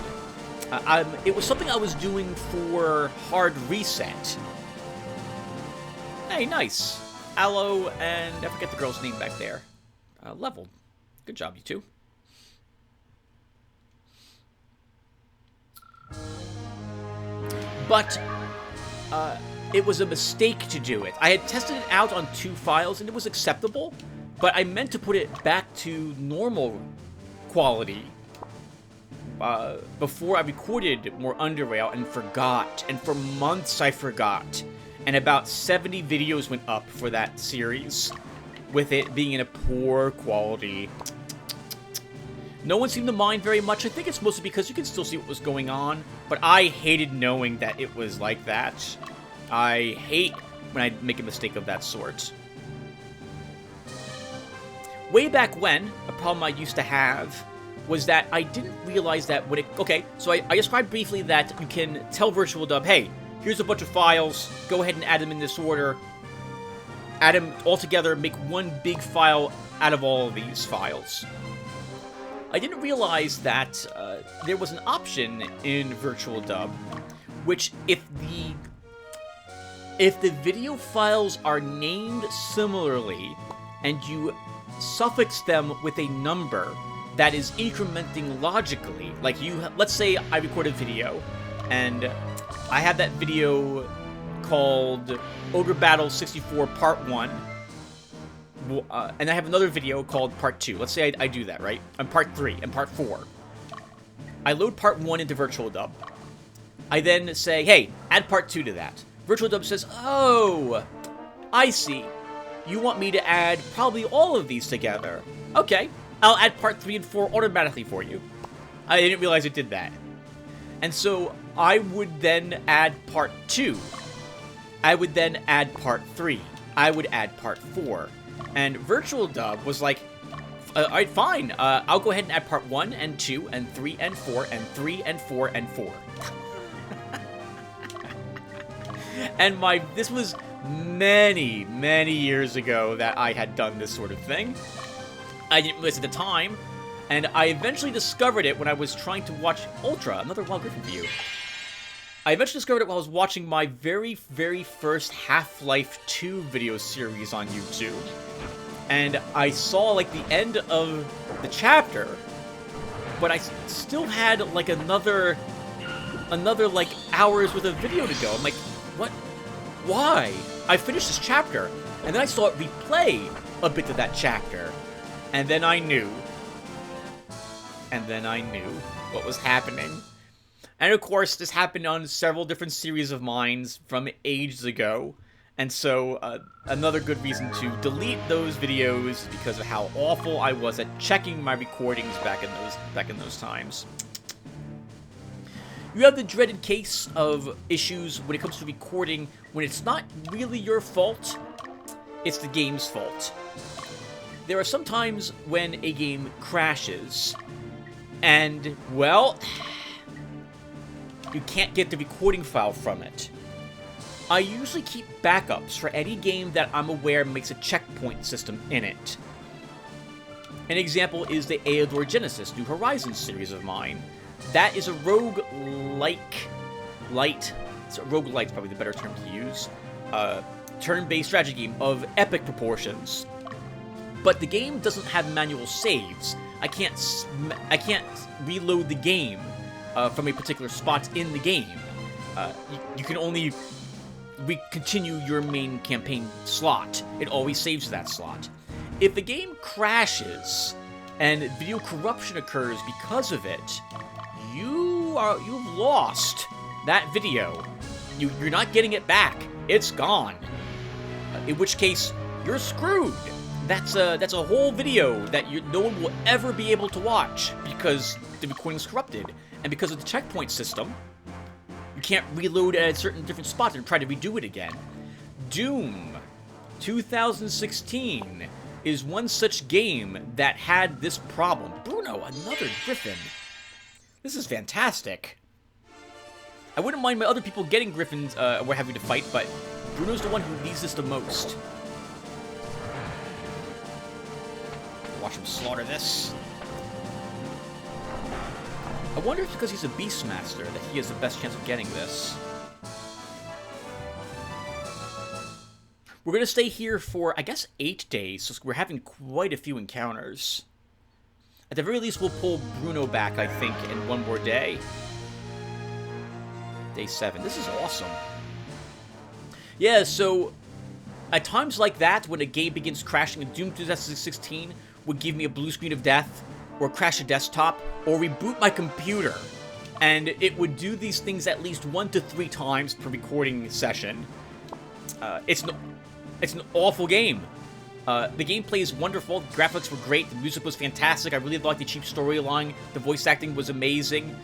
It was something I was doing for hard reset. Hey, nice. Aloe and... I forget the girl's name back there. Leveled. Good job, you two. But, it was a mistake to do it. I had tested it out on 2 files, and it was acceptable, but I meant to put it back to normal quality before I recorded more Underrail and forgot. And for months I forgot. And about 70 videos went up for that series, with it being in a poor quality. No one seemed to mind very much. I think it's mostly because you can still see what was going on, but I hated knowing that it was like that. I hate when I make a mistake of that sort. Way back when, a problem I used to have was that I didn't realize that when it... Okay, so I described briefly that you can tell Virtual Dub, hey, here's a bunch of files, go ahead and add them in this order. add them all together, make one big file out of all of these files. I didn't realize that there was an option in Virtual Dub, which if the video files are named similarly, and you suffix them with a number that is incrementing logically, like let's say I record a video, and I have that video called Ogre Battle 64 Part 1, and I have another video called Part 2. Let's say I do that, right? And Part 3 and Part 4. I load Part 1 into Virtual Dub. I then say, hey, add Part 2 to that. Virtual Dub says, oh, I see. You want me to add probably all of these together. Okay, I'll add Part 3 and 4 automatically for you. I didn't realize it did that. And so I would then add Part 2. I would then add Part 3. I would add Part 4. And Virtual Dub was like, alright, fine. I'll go ahead and add Part 1 and 2 and 3 and 4 and 3 and 4 and 4. And this was many, many years ago that I had done this sort of thing. I didn't realize at the time, and I eventually discovered it when I was trying to watch Ultra, another Wild Griffin view. I eventually discovered it while I was watching my very, very first Half-Life 2 video series on YouTube. And I saw, like, the end of the chapter, but I still had, like, another, like, hours worth of video to go. I'm like, what? Why? I finished this chapter, and then I saw it replay a bit of that chapter. And then I knew. And then I knew what was happening. And of course, this happened on several different series of mine from ages ago. And so, another good reason to delete those videos because of how awful I was at checking my recordings back in those times. You have the dreaded case of issues when it comes to recording when it's not really your fault, it's the game's fault. There are some times when a game crashes, and, well, you can't get the recording file from it. I usually keep backups for any game that I'm aware makes a checkpoint system in it. An example is the Aeodor Genesis New Horizons series of mine. That is a roguelike's probably the better term to use, turn-based strategy game of epic proportions. But the game doesn't have manual saves. I can't reload the game from a particular spot in the game. You can only continue your main campaign slot. It always saves that slot. If the game crashes and video corruption occurs because of it, you've lost that video. You're not getting it back. It's gone. In which case, you're screwed. That's a whole video that no one will ever be able to watch because the recording is corrupted. And because of the checkpoint system, you can't reload at a certain different spot and try to redo it again. Doom 2016 is one such game that had this problem. Bruno, another Griffin. This is fantastic. I wouldn't mind my other people getting Griffins we're having to fight, but Bruno's the one who needs this the most. Watch him slaughter this. I wonder if it's because he's a Beastmaster that he has the best chance of getting this. We're going to stay here for, I guess, 8 days, so we're having quite a few encounters. At the very least, we'll pull Bruno back, I think, in one more day. Day 7. This is awesome. Yeah, so at times like that, when a game begins crashing, in Doom 2016 would give me a blue screen of death, or crash a desktop, or reboot my computer. And it would do these things at least 1 to 3 times per recording session. It's an awful game. The gameplay is wonderful, the graphics were great, the music was fantastic, I really liked the cheap storyline, the voice acting was amazing.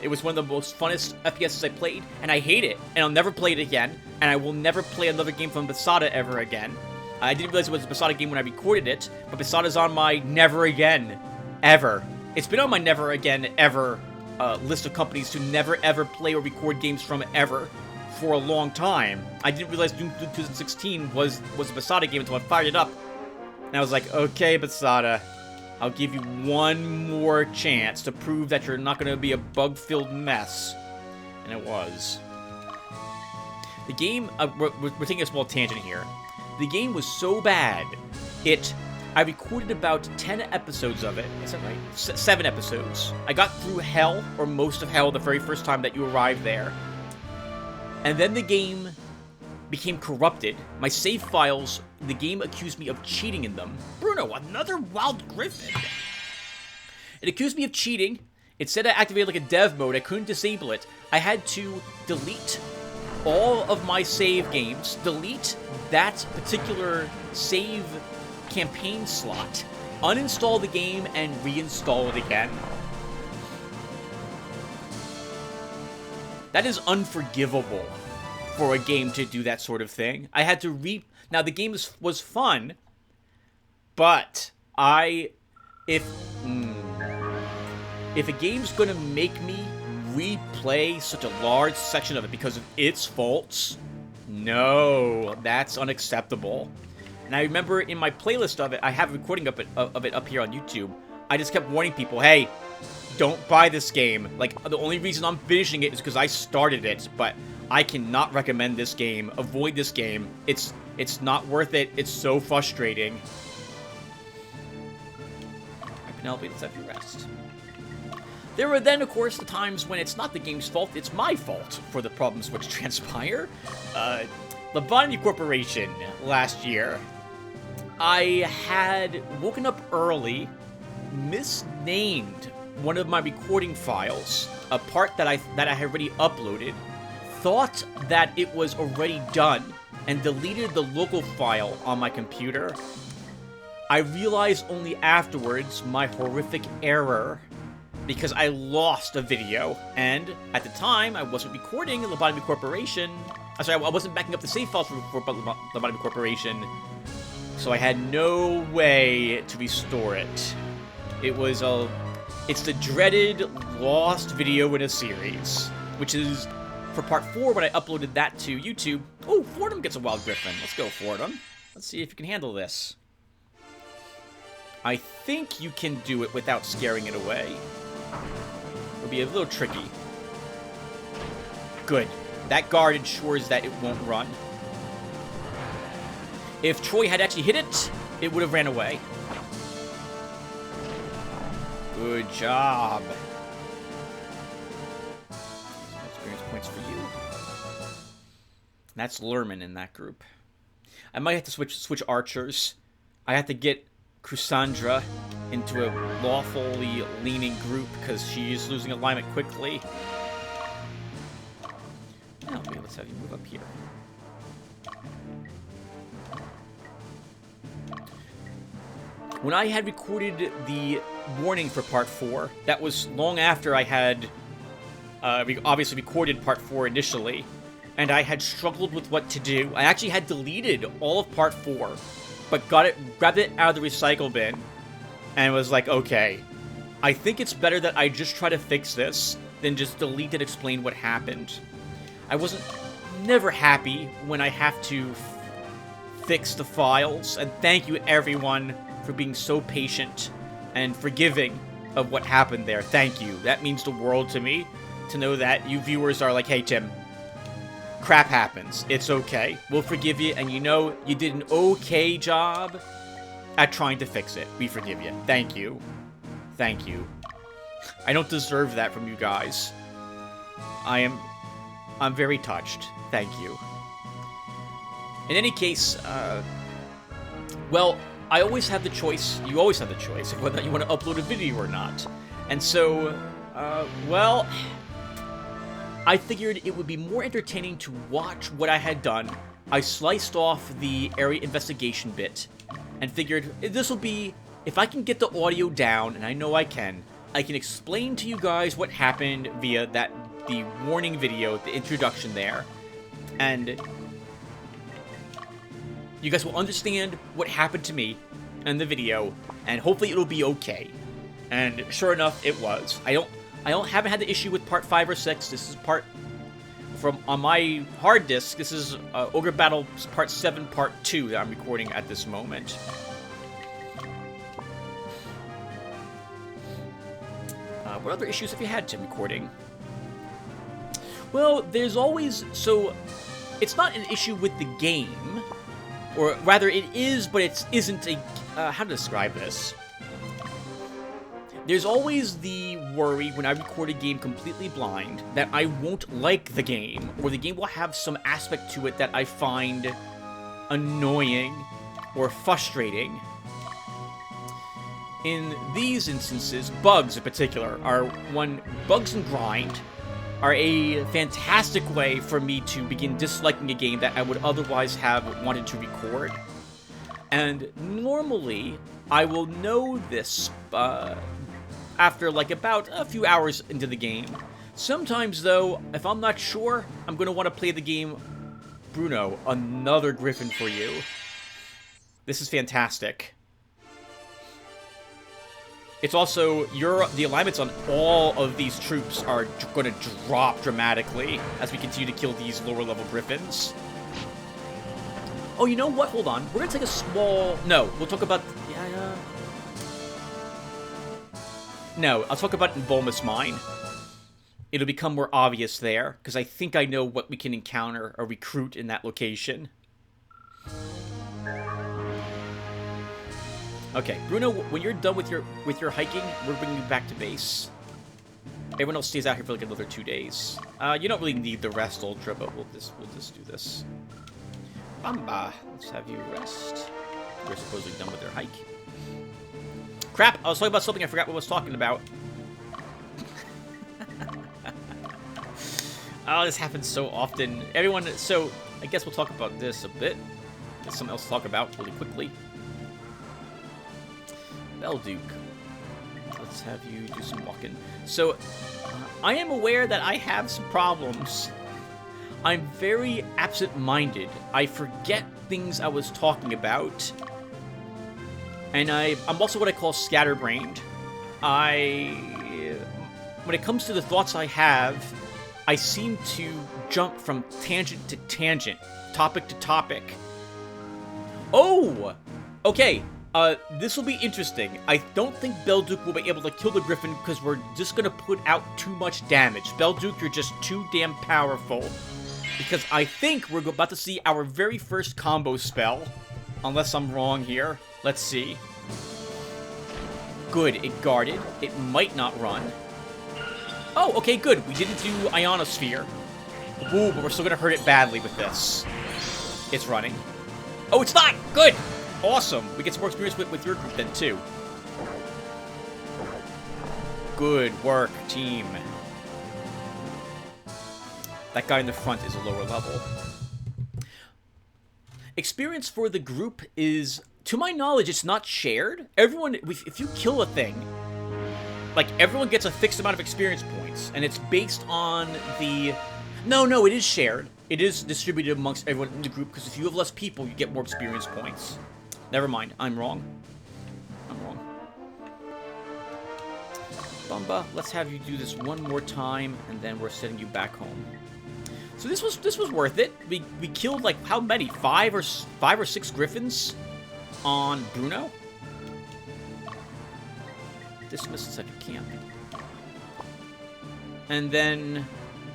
It was one of the most funnest FPSs I played, and I hate it, and I'll never play it again, and I will never play another game from Basada ever again. I didn't realize it was a Basada game when I recorded it, but Basada's on my never again, ever. It's been on my never again, ever list of companies to never ever play or record games from ever. for a long time. I didn't realize Doom 2016 was a Basada game until I fired it up. And I was like, okay, Basada, I'll give you one more chance to prove that you're not going to be a bug-filled mess. And it was. The game, we're taking a small tangent here. The game was so bad, I recorded about 10 episodes of it. Is that right? 7 episodes. I got through Hell, or most of Hell, the very first time that you arrived there. And then the game became corrupted. My save files, the game accused me of cheating in them. Bruno, another wild griffin. It accused me of cheating. It said I activated like a dev mode. I couldn't disable it. I had to delete all of my save games, delete that particular save campaign slot, uninstall the game, and reinstall it again. That is unforgivable for a game to do that sort of thing. I had to Now, the game was fun, but if a game's gonna make me replay such a large section of it because of its faults, no, that's unacceptable. And I remember in my playlist of it, I have a recording of it up here on YouTube. I just kept warning people, hey, don't buy this game. Like, the only reason I'm finishing it is because I started it, but I cannot recommend this game. Avoid this game. It's not worth it. It's so frustrating. Alright, Penelope, let's have you rest. There were then, of course, the times when it's not the game's fault, it's my fault for the problems which transpire. Lotaeri Corporation last year. I had woken up early, misnamed one of my recording files, a part that I had already uploaded, thought that it was already done, and deleted the local file on my computer. I realized only afterwards my horrific error, because I lost a video, and at the time, I wasn't recording Lotaeri Corporation. I wasn't backing up the save files for Lotaeri Corporation, so I had no way to restore it. It's the dreaded lost video in a series, which is for part 4 when I uploaded that to YouTube. Oh, Fordham gets a wild griffin. Let's go, Fordham. Let's see if you can handle this. I think you can do it without scaring it away. It'll be a little tricky. Good. That guard ensures that it won't run. If Troy had actually hit it, it would have ran away. Good job. Experience points for you. That's Lerman in that group. I might have to switch archers. I have to get Crusandra into a lawfully leaning group because she's losing alignment quickly. Now, let's have you move up here. When I had recorded the warning for Part 4, that was long after I had obviously recorded Part 4 initially, and I had struggled with what to do. I actually had deleted all of Part 4, but grabbed it out of the recycle bin, and was like, okay, I think it's better that I just try to fix this than just delete and explain what happened. I wasn't never happy when I have to fix the files, and thank you everyone for being so patient and forgiving of what happened there. Thank you. That means the world to me, to know that you viewers are like, hey Tim, crap happens. It's okay. We'll forgive you, and you know you did an okay job at trying to fix it. We forgive you. Thank you. Thank you. I don't deserve that from you guys. I'm very touched. Thank you. In any case, well, I always have the choice, you always have the choice, of whether you want to upload a video or not. And so, well, I figured it would be more entertaining to watch what I had done. I sliced off the area investigation bit, and figured this will be, if I can get the audio down, and I know I can explain to you guys what happened via the warning video, the introduction there, and you guys will understand what happened to me in the video, and hopefully it'll be okay. And sure enough, it was. I haven't had the issue with part 5 or 6. This is part from on my hard disk, this is Ogre Battle Part 7, Part 2 that I'm recording at this moment. What other issues have you had, Tim, recording? Well, there's always... So, it's not an issue with the game. Or rather, it is, but it isn't a... how to describe this? There's always the worry when I record a game completely blind that I won't like the game, or the game will have some aspect to it that I find annoying or frustrating. In these instances, bugs in particular are bugs and grind are a fantastic way for me to begin disliking a game that I would otherwise have wanted to record. And normally, I will know this after like about a few hours into the game. Sometimes though, if I'm not sure, I'm going to want to play the game. Bruno, another griffin for you. This is fantastic. It's also, the alignments on all of these troops are going to drop dramatically as we continue to kill these lower level griffins. Oh, you know what? Hold on. We're going to take a small... No, we'll talk about... Yeah. No, I'll talk about it in Volmus Mine. It'll become more obvious there, because I think I know what we can encounter or recruit in that location. Okay, Bruno, when you're done with your hiking, we're bringing you back to base. Everyone else stays out here for like another 2 days. You don't really need the rest, Ultra, but we'll just do this. Bamba, let's have you rest. You're supposedly done with your hike. Crap, I was talking about something I forgot what I was talking about. Oh, this happens so often. Everyone, so I guess we'll talk about this a bit. There's something else to talk about really quickly. Belduke. Let's have you do some walking. So, I am aware that I have some problems. I'm very absent-minded. I forget things I was talking about. And I'm also what I call scatterbrained. When it comes to the thoughts I have, I seem to jump from tangent to tangent, topic to topic. Oh! Okay. This will be interesting. I don't think Belduke will be able to kill the Griffin because we're just gonna put out too much damage. Belduke, you're just too damn powerful. Because I think we're about to see our very first combo spell. Unless I'm wrong here. Let's see. Good, it guarded. It might not run. Oh, okay, good. We didn't do Ionosphere. Ooh, but we're still gonna hurt it badly with this. It's running. Oh, it's not! Good! Awesome. We get some more experience with your group then, too. Good work, team. That guy in the front is a lower level. Experience for the group is, to my knowledge, it's not shared. Everyone, if you kill a thing, like, everyone gets a fixed amount of experience points, and it's based on the... No, it is shared. It is distributed amongst everyone in the group, because if you have less people, you get more experience points. Never mind, I'm wrong. Bumba, let's have you do this one more time, and then we're sending you back home. So this was worth it. We killed like how many? Five or six griffins on Bruno. Dismiss the second camp. And then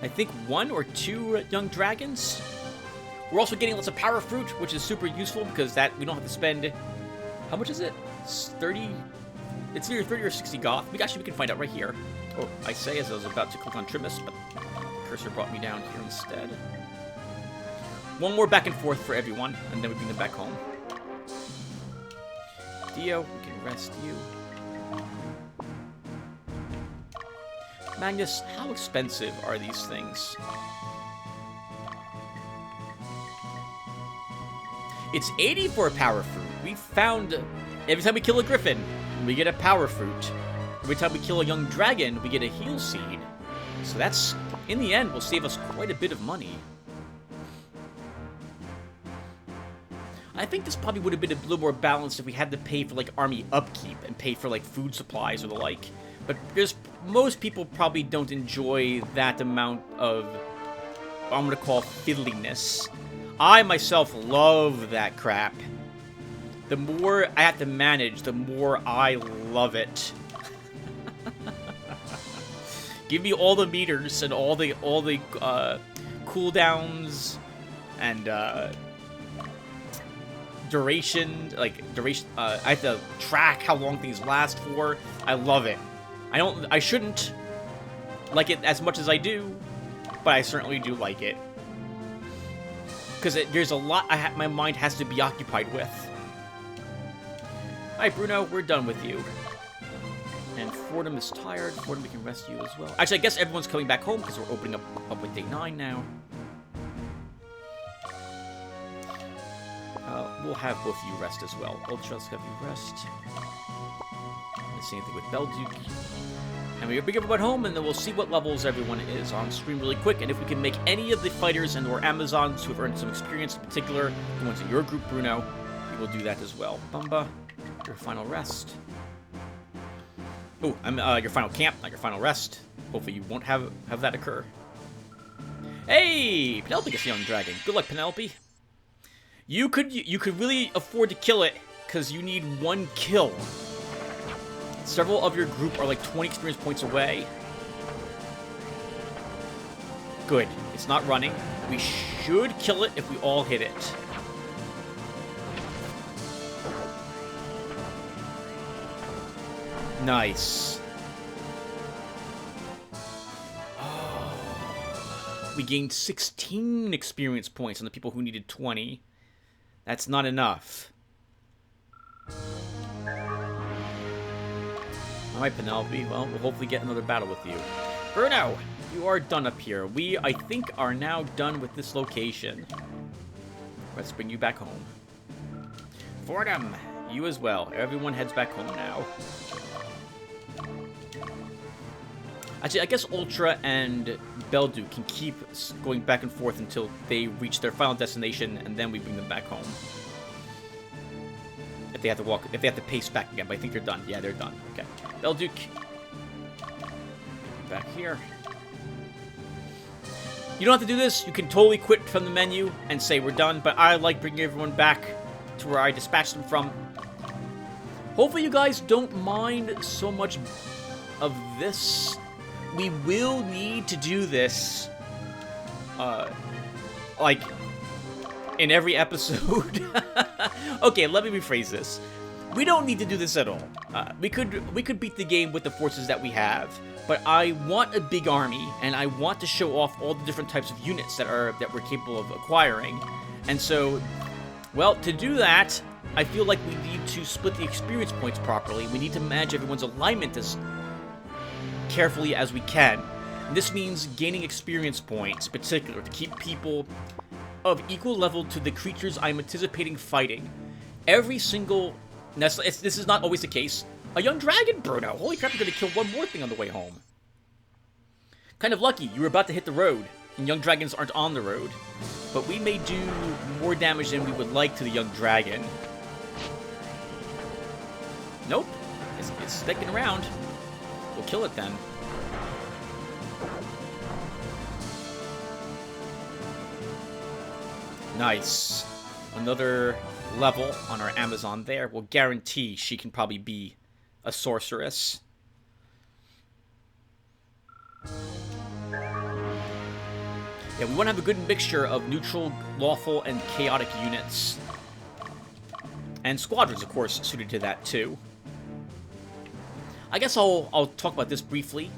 I think 1 or 2 young dragons. We're also getting lots of power fruit, which is super useful because that we don't have to spend. How much is it? It's 30. It's either 30 or 60 goth. We can find out right here. Oh, I say as I was about to click on Trimus, but the cursor brought me down here instead. One more back and forth for everyone, and then we bring them back home. Dio, we can rest you. Magnus, how expensive are these things? It's 80 for a power fruit. We found every time we kill a griffin, we get a power fruit. Every time we kill a young dragon, we get a heal seed. So that's, in the end, will save us quite a bit of money. I think this probably would have been a little more balanced if we had to pay for, like, army upkeep and pay for, like, food supplies or the like. But because most people probably don't enjoy that amount of I'm gonna call fiddliness. I myself love that crap. The more I have to manage, the more I love it. Give me all the meters and all the cooldowns and duration. I have to track how long things last for. I love it. I shouldn't like it as much as I do, but I certainly do like it. Because there's a lot my mind has to be occupied with. Alright, Bruno, we're done with you. And Fordham is tired. Fordham, we can rest you as well. Actually, I guess everyone's coming back home because we're opening up with day 9 now. We'll have both of you rest as well. Ultras have you rest. Same thing with Belduke. And we'll bring everyone home, and then we'll see what levels everyone is on screen really quick. And if we can make any of the fighters and or Amazons who have earned some experience, in particular the ones in your group, Bruno, we will do that as well. Bumba, your final rest. Oh, your final camp, not your final rest. Hopefully you won't have that occur. Hey, Penelope gets the young dragon. Good luck, Penelope. You could really afford to kill it because you need 1 kill. Several of your group are like 20 experience points away. Good. It's not running. We should kill it if we all hit it. Nice. Oh. We gained 16 experience points on the people who needed 20. That's not enough. Alright, Penelope. Well, we'll hopefully get another battle with you. Bruno, you are done up here. We, I think, are now done with this location. Let's bring you back home. Fordham, you as well. Everyone heads back home now. Actually, I guess Ultra and Belduke can keep going back and forth until they reach their final destination, and then we bring them back home. If they have to pace back again, but I think they're done. Yeah, they're done. Okay. Belduke. Back here. You don't have to do this. You can totally quit from the menu and say we're done, but I like bringing everyone back to where I dispatched them from. Hopefully you guys don't mind so much of this. We will need to do this, like, in every episode. Okay, let me rephrase this. We don't need to do this at all. We could beat the game with the forces that we have, but I want a big army, and I want to show off all the different types of units that we're capable of acquiring. And so, well, to do that, I feel like we need to split the experience points properly. We need to manage everyone's alignment as carefully as we can. And this means gaining experience points, in particular, to keep people of equal level to the creatures I'm anticipating fighting. Every single... This is not always the case. A young dragon, Bruno! Holy crap, you're gonna kill one more thing on the way home. Kind of lucky, you were about to hit the road, and young dragons aren't on the road. But we may do more damage than we would like to the young dragon. Nope. It's sticking around. We'll kill it then. Nice. Another level on our Amazon there will guarantee she can probably be a sorceress. Yeah, we want to have a good mixture of neutral, lawful, and chaotic units. And squadrons, of course, suited to that too. I guess I'll talk about this briefly.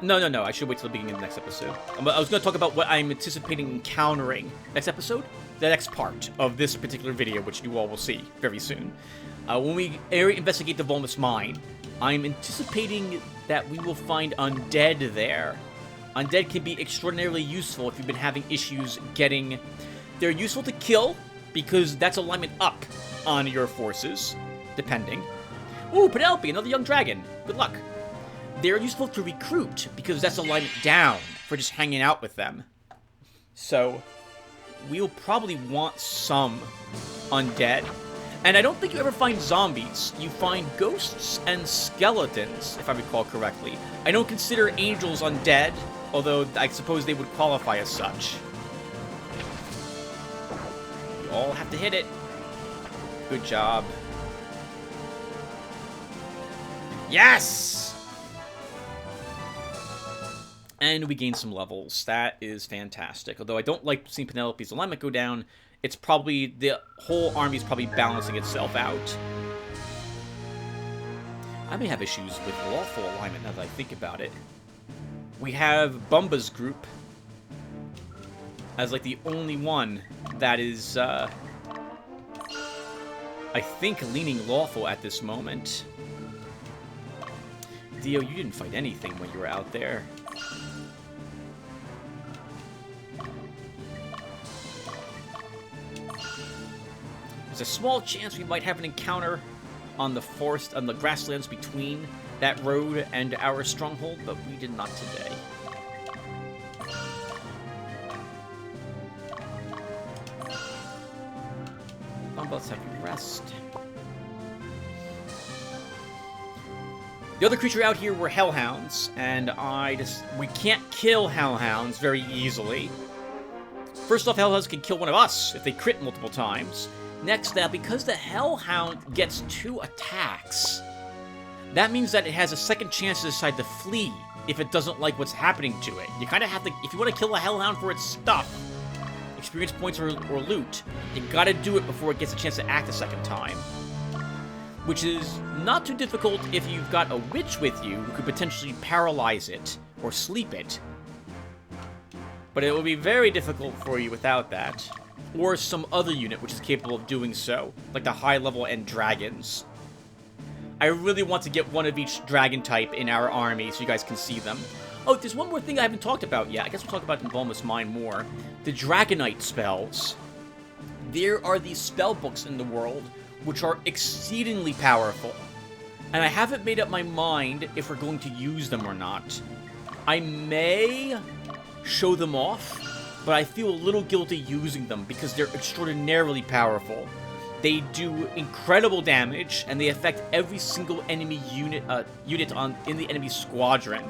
No, I should wait till the beginning of the next episode. I was going to talk about what I'm anticipating encountering next episode. The next part of this particular video, which you all will see very soon. When we investigate the Volmus mine, I'm anticipating that we will find undead there. Undead can be extraordinarily useful if you've been having issues getting... They're useful to kill, because that's alignment up on your forces, depending. Ooh, Penelope, another young dragon. Good luck. They're useful to recruit, because that's alignment down for just hanging out with them. So, we'll probably want some undead. And I don't think you ever find zombies. You find ghosts and skeletons, if I recall correctly. I don't consider angels undead, Although, I suppose they would qualify as such. You all have to hit it. Good job. Yes! And we gain some levels. That is fantastic. Although I don't like seeing Penelope's alignment go down, it's probably... the whole army is probably balancing itself out. I may have issues with lawful alignment now that I think about it. We have Bumba's group as, like, the only one that is, I think, leaning lawful at this moment. Dio, you didn't fight anything when you were out there. There's a small chance we might have an encounter on the forest, on the grasslands between that road and our stronghold, but we did not today. Let's have you rest. The other creature out here were hellhounds, and we can't kill hellhounds very easily. First off, hellhounds can kill one of us if they crit multiple times. Next, because the hellhound gets 2 attacks, that means that it has a second chance to decide to flee if it doesn't like what's happening to it. You kind of have to, if you want to kill a hellhound for its stuff, experience points or loot, you gotta do it before it gets a chance to act a second time. Which is not too difficult if you've got a witch with you who could potentially paralyze it or sleep it. But it will be very difficult for you without that. Or some other unit which is capable of doing so, like the high-level end dragons. I really want to get one of each dragon type in our army so you guys can see them. Oh, there's one more thing I haven't talked about yet. I guess we'll talk about it in Volmus Mine more. The Dragonite spells. There are these spell books in the world which are exceedingly powerful. And I haven't made up my mind if we're going to use them or not. I may show them off, but I feel a little guilty using them because they're extraordinarily powerful. They do incredible damage, and they affect every single enemy unit in the enemy squadron.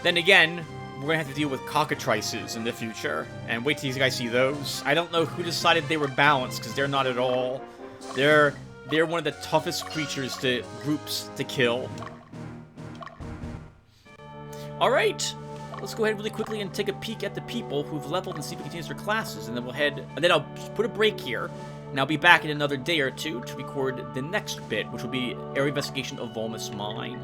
Then again, we're gonna have to deal with cockatrices in the future, and wait till you guys see those. I don't know who decided they were balanced, because they're not at all. They're one of the toughest creatures groups to kill. Alright, let's go ahead really quickly and take a peek at the people who've leveled and see if we can change their classes, and then I'll put a break here, and I'll be back in another day or two to record the next bit, which will be Area Investigation of Volmus Mine.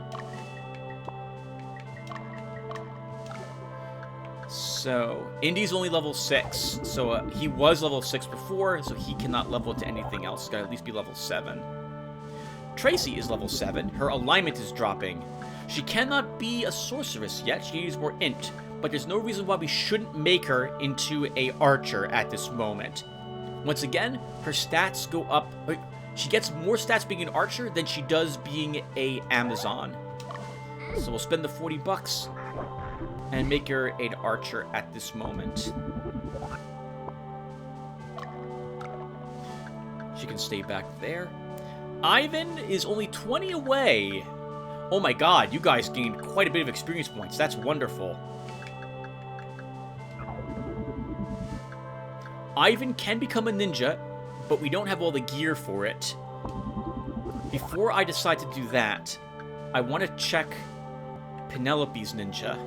So, Indy's only level 6, so he was level 6 before, so he cannot level to anything else. He's got to at least be level 7. Tracy is level 7. Her alignment is dropping. She cannot be a sorceress yet. She needs more int, but there's no reason why we shouldn't make her into a archer at this moment. Once again, her stats go up. She gets more stats being an archer than she does being a Amazon. So we'll spend the 40 bucks and make her an archer at this moment. She can stay back there. Ivan is only 20 away. Oh my god, you guys gained quite a bit of experience points. That's wonderful. Ivan can become a ninja, but we don't have all the gear for it. Before I decide to do that, I want to check Penelope's ninja.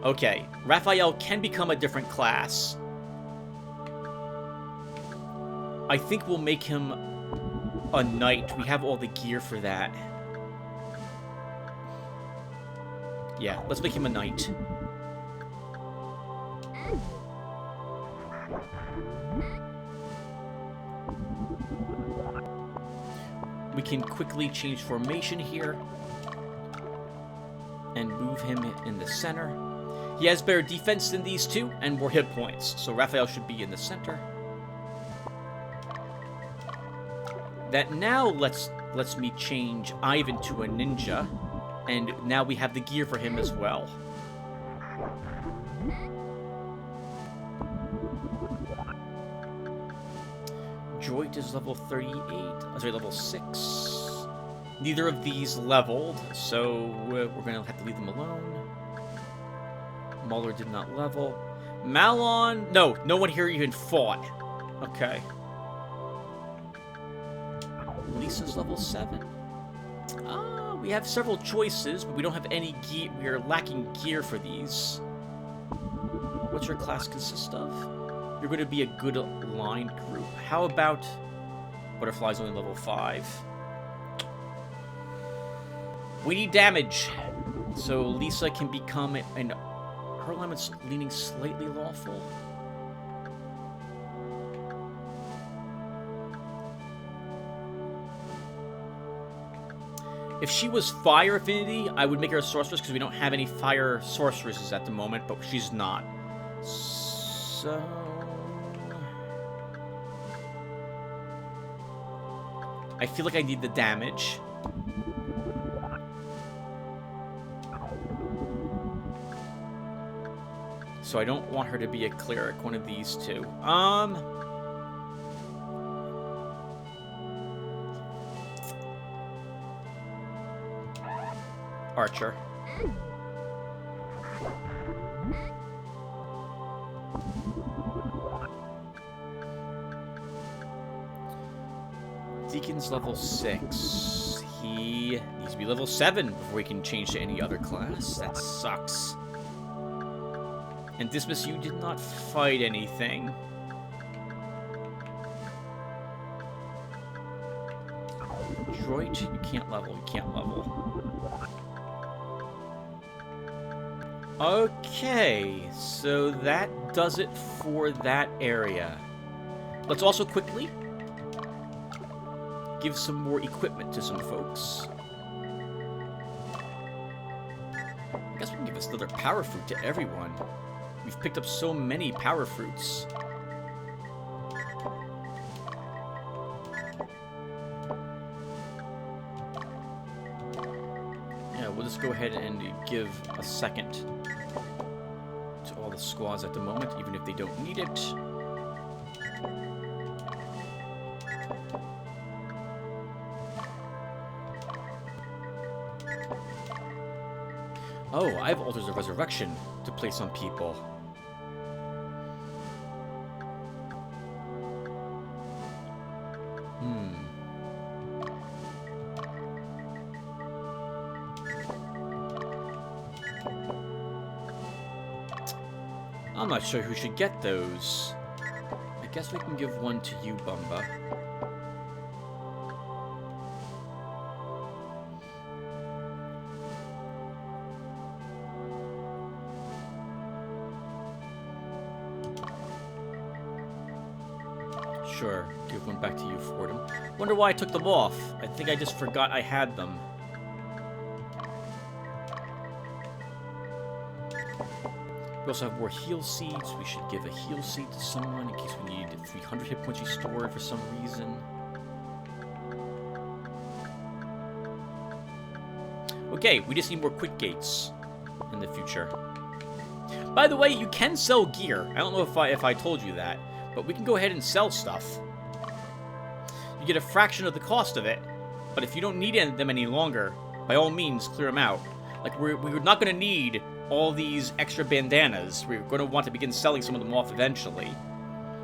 Okay, Raphael can become a different class. I think we'll make him a knight. We have all the gear for that. Yeah, let's make him a knight. We can quickly change formation here and move him in the center. He has better defense than these two and more hit points, so Raphael should be in the center. That now lets me change Ivan to a ninja, and now we have the gear for him as well. Droid is level 38. Sorry, level 6. Neither of these leveled, so we're going to have to leave them alone. Muller did not level. Malon... No, no one here even fought. Okay. Lisa's level 7. We have several choices, but we don't have any gear. We are lacking gear for these. What's your class consist of? You're going to be a good aligned group. How about... Butterfly's only level 5. We need damage. So Lisa can become an... Her alignment's leaning slightly lawful. If she was fire affinity, I would make her a sorceress because we don't have any fire sorceresses at the moment, but she's not. So... I feel like I need the damage. So I don't want her to be a cleric, one of these two. Archer. Deacon's level 6. He needs to be level 7 before he can change to any other class. That sucks. And Dismas, you did not fight anything. Droid, you can't level, you can't level. Okay, so that does it for that area. Let's also quickly give some more equipment to some folks. I guess we can give this another power fruit to everyone. We've picked up so many power fruits. Yeah, we'll just go ahead and give a second to all the squads at the moment, even if they don't need it. Oh, I have Altars of Resurrection to place on people. I'm not sure who should get those. I guess we can give one to you, Bumba. Sure, give one back to you, Fordham. Wonder why I took them off. I think I just forgot I had them. We also have more heal seeds. We should give a heal seed to someone in case we need 300 hit points restored for some reason. Okay, we just need more quick gates in the future. By the way, you can sell gear. I don't know if I told you that, but we can go ahead and sell stuff. You get a fraction of the cost of it, but if you don't need them any longer, by all means, clear them out. Like, we're not going to need all these extra bandanas. We're going to want to begin selling some of them off eventually.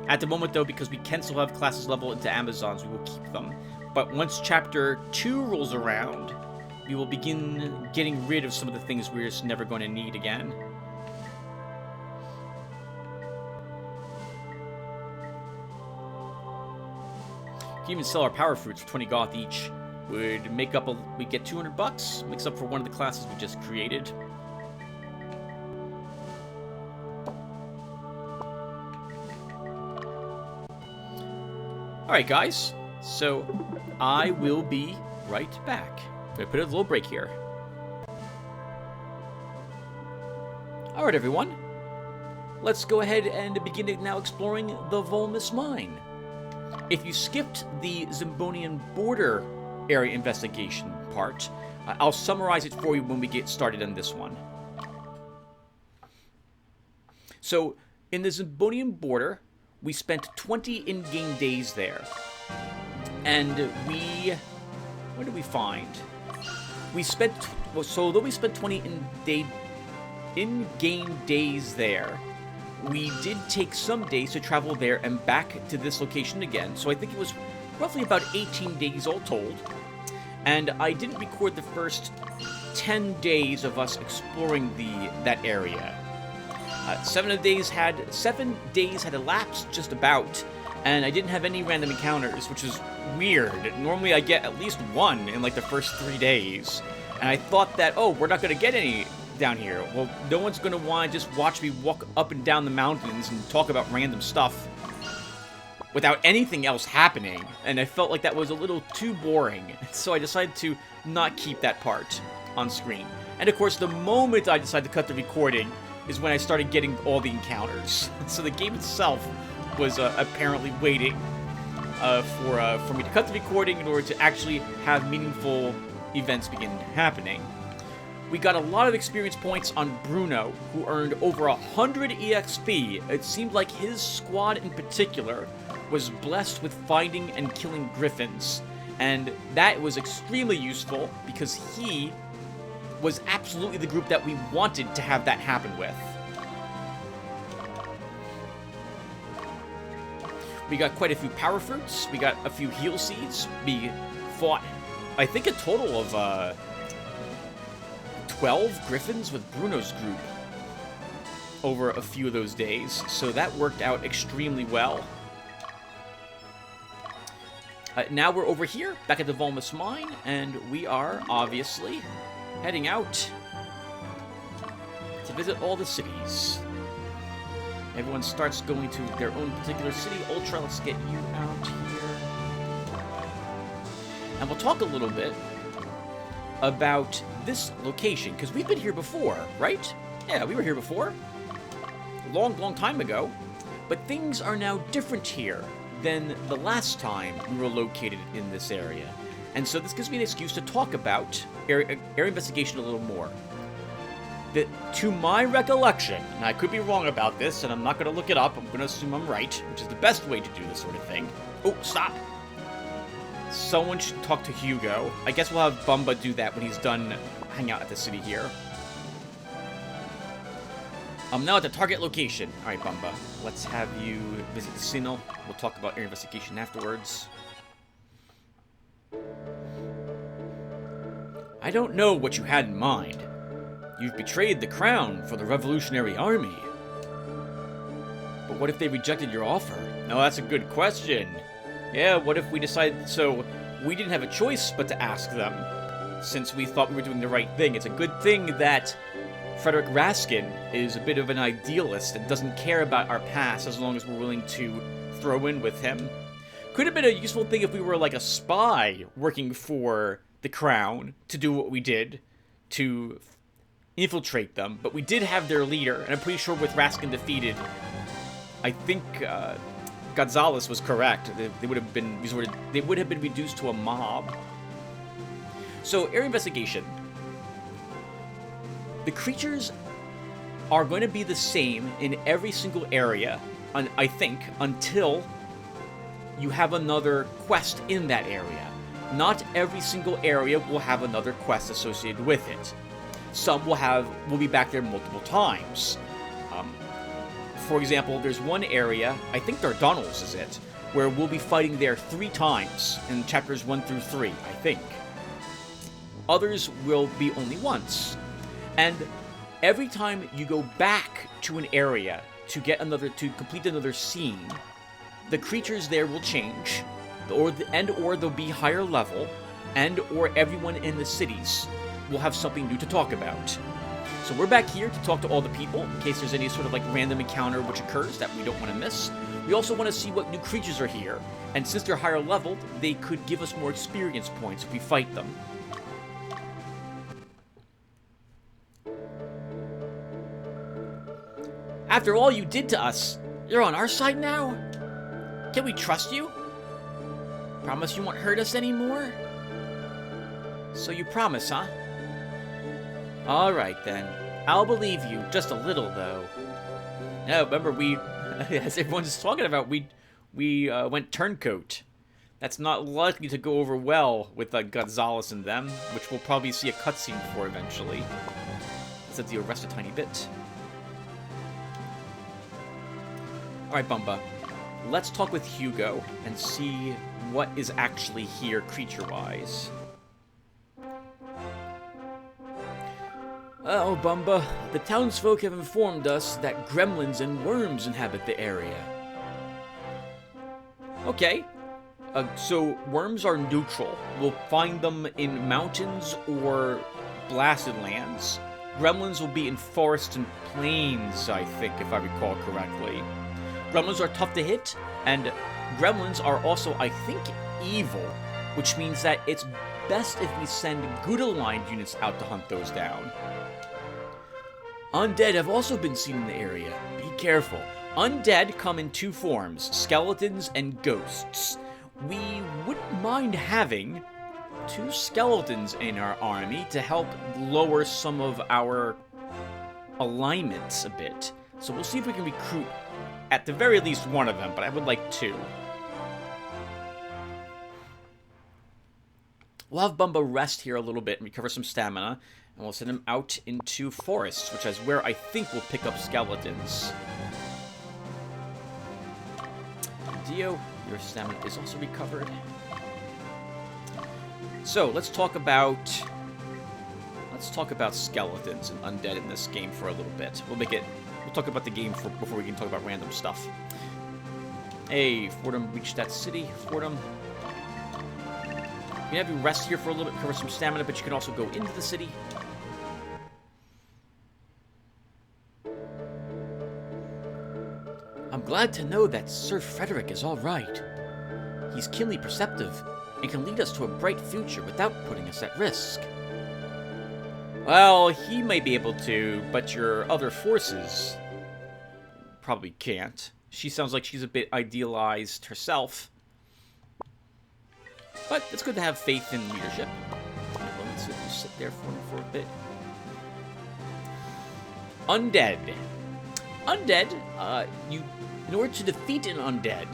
At the moment, though, because we can still have classes level into Amazons, we will keep them. But once Chapter 2 rolls around, we will begin getting rid of some of the things we're just never going to need again. We can even sell our power fruits for 20 goth each. Would make up we get 200 bucks, makes up for one of the classes we just created. Alright guys, so I will be right back. I'm going to put a little break here. Alright everyone, let's go ahead and begin now exploring the Volmus mine. If you skipped the Zenobian border area investigation part, I'll summarize it for you when we get started on this one. So, in the Zenobian border, we spent 20 in-game days there, and we what did we find? We spent, so although we spent 20 in-game days there, we did take some days to travel there and back to this location again. So I think it was roughly about 18 days all told. And I didn't record the first 10 days of us exploring that area. 7 days had elapsed just about, and I didn't have any random encounters, which is weird. Normally I get at least one in like the first 3 days, and I thought that, oh, we're not going to get any down here. Well, no one's going to want to just watch me walk up and down the mountains and talk about random stuff without anything else happening, and I felt like that was a little too boring, so I decided to not keep that part on screen. And of course, the moment I decided to cut the recording is when I started getting all the encounters. So the game itself was apparently waiting for me to cut the recording in order to actually have meaningful events begin happening. We got a lot of experience points on Bruno, who earned over 100 EXP. It seemed like his squad in particular was blessed with finding and killing griffins, and that was extremely useful because he was absolutely the group that we wanted to have that happen with. We got quite a few power fruits, we got a few heal seeds, we fought, I think, a total of 12 griffins with Bruno's group over a few of those days, so that worked out extremely well. Now we're over here, back at the Volmus mine, and we are, obviously, heading out to visit all the cities. Everyone starts going to their own particular city. Ultra, let's get you out here. And we'll talk a little bit about this location, because we've been here before, right? Yeah, we were here before. Long time ago. But things are now different here than the last time we were located in this area. And so this gives me an excuse to talk about area investigation a little more. To my recollection, and I could be wrong about this, and I'm not going to look it up, I'm going to assume I'm right, which is the best way to do this sort of thing. Oh, stop! Someone should talk to Hugo. I guess we'll have Bumba do that when he's done hanging out at the city here. I'm now at the target location. Alright, Bumba. Let's have you visit the Sinnoh. We'll talk about area investigation afterwards. I don't know what you had in mind. You've betrayed the crown for the Revolutionary Army. But what if they rejected your offer? No, that's a good question. Yeah, what if we decided... So, we didn't have a choice but to ask them, since we thought we were doing the right thing. It's a good thing that Frederick Raskin is a bit of an idealist and doesn't care about our past as long as we're willing to throw in with him. Could have been a useful thing if we were like a spy working for the crown to do what we did, to infiltrate them, but we did have their leader, and I'm pretty sure with Raskin defeated, I think Gonzalez was correct. They would have been reduced to a mob. So, area investigation. The creatures are going to be the same in every single area, I think, until you have another quest in that area. Not every single area will have another quest associated with it. Some will be back there multiple times. For example, there's one area, I think Dardanelles is it, where we'll be fighting there 3 times in chapters 1 through 3, I think. Others will be only once. And every time you go back to an area to complete another scene, the creatures there will change, or they'll be higher level, or everyone in the cities will have something new to talk about. So we're back here to talk to all the people, in case there's any sort of like random encounter which occurs that we don't want to miss. We also want to see what new creatures are here, and since they're higher leveled, they could give us more experience points if we fight them. After all you did to us, you're on our side now? Can we trust you? Promise you won't hurt us anymore? So you promise, huh? Alright then. I'll believe you, just a little though. No, remember as everyone's talking about, we went turncoat. That's not likely to go over well with Gonzalez and them, which we'll probably see a cutscene for eventually. Let's let the rest a tiny bit. Alright, Bumba. Let's talk with Hugo and see what is actually here creature-wise. Oh, Bumba, the townsfolk have informed us that gremlins and worms inhabit the area. Okay. So, worms are neutral. We'll find them in mountains or blasted lands. Gremlins will be in forests and plains, I think, if I recall correctly. Gremlins are tough to hit, and gremlins are also, I think, evil, which means that it's best if we send good-aligned units out to hunt those down. Undead have also been seen in the area. Be careful. Undead come in two forms, skeletons and ghosts. We wouldn't mind having 2 skeletons in our army to help lower some of our alignments a bit. So we'll see if we can recruit at the very least one of them, but I would like 2. We'll have Bumba rest here a little bit and recover some stamina, and we'll send him out into forests, which is where I think we'll pick up skeletons. Dio, your stamina is also recovered. So, let's talk about skeletons and undead in this game for a little bit. We'll talk about the game before we can talk about random stuff. Hey, Fordham reached that city. Fordham. You can have you rest here for a little bit, cover some stamina, but you can also go into the city. I'm glad to know that Sir Frederick is all right. He's keenly perceptive and can lead us to a bright future without putting us at risk. Well, he may be able to, but your other forces probably can't. She sounds like she's a bit idealized herself. But it's good to have faith in leadership. Let's sit there for a bit. Undead. Undead, in order to defeat an undead,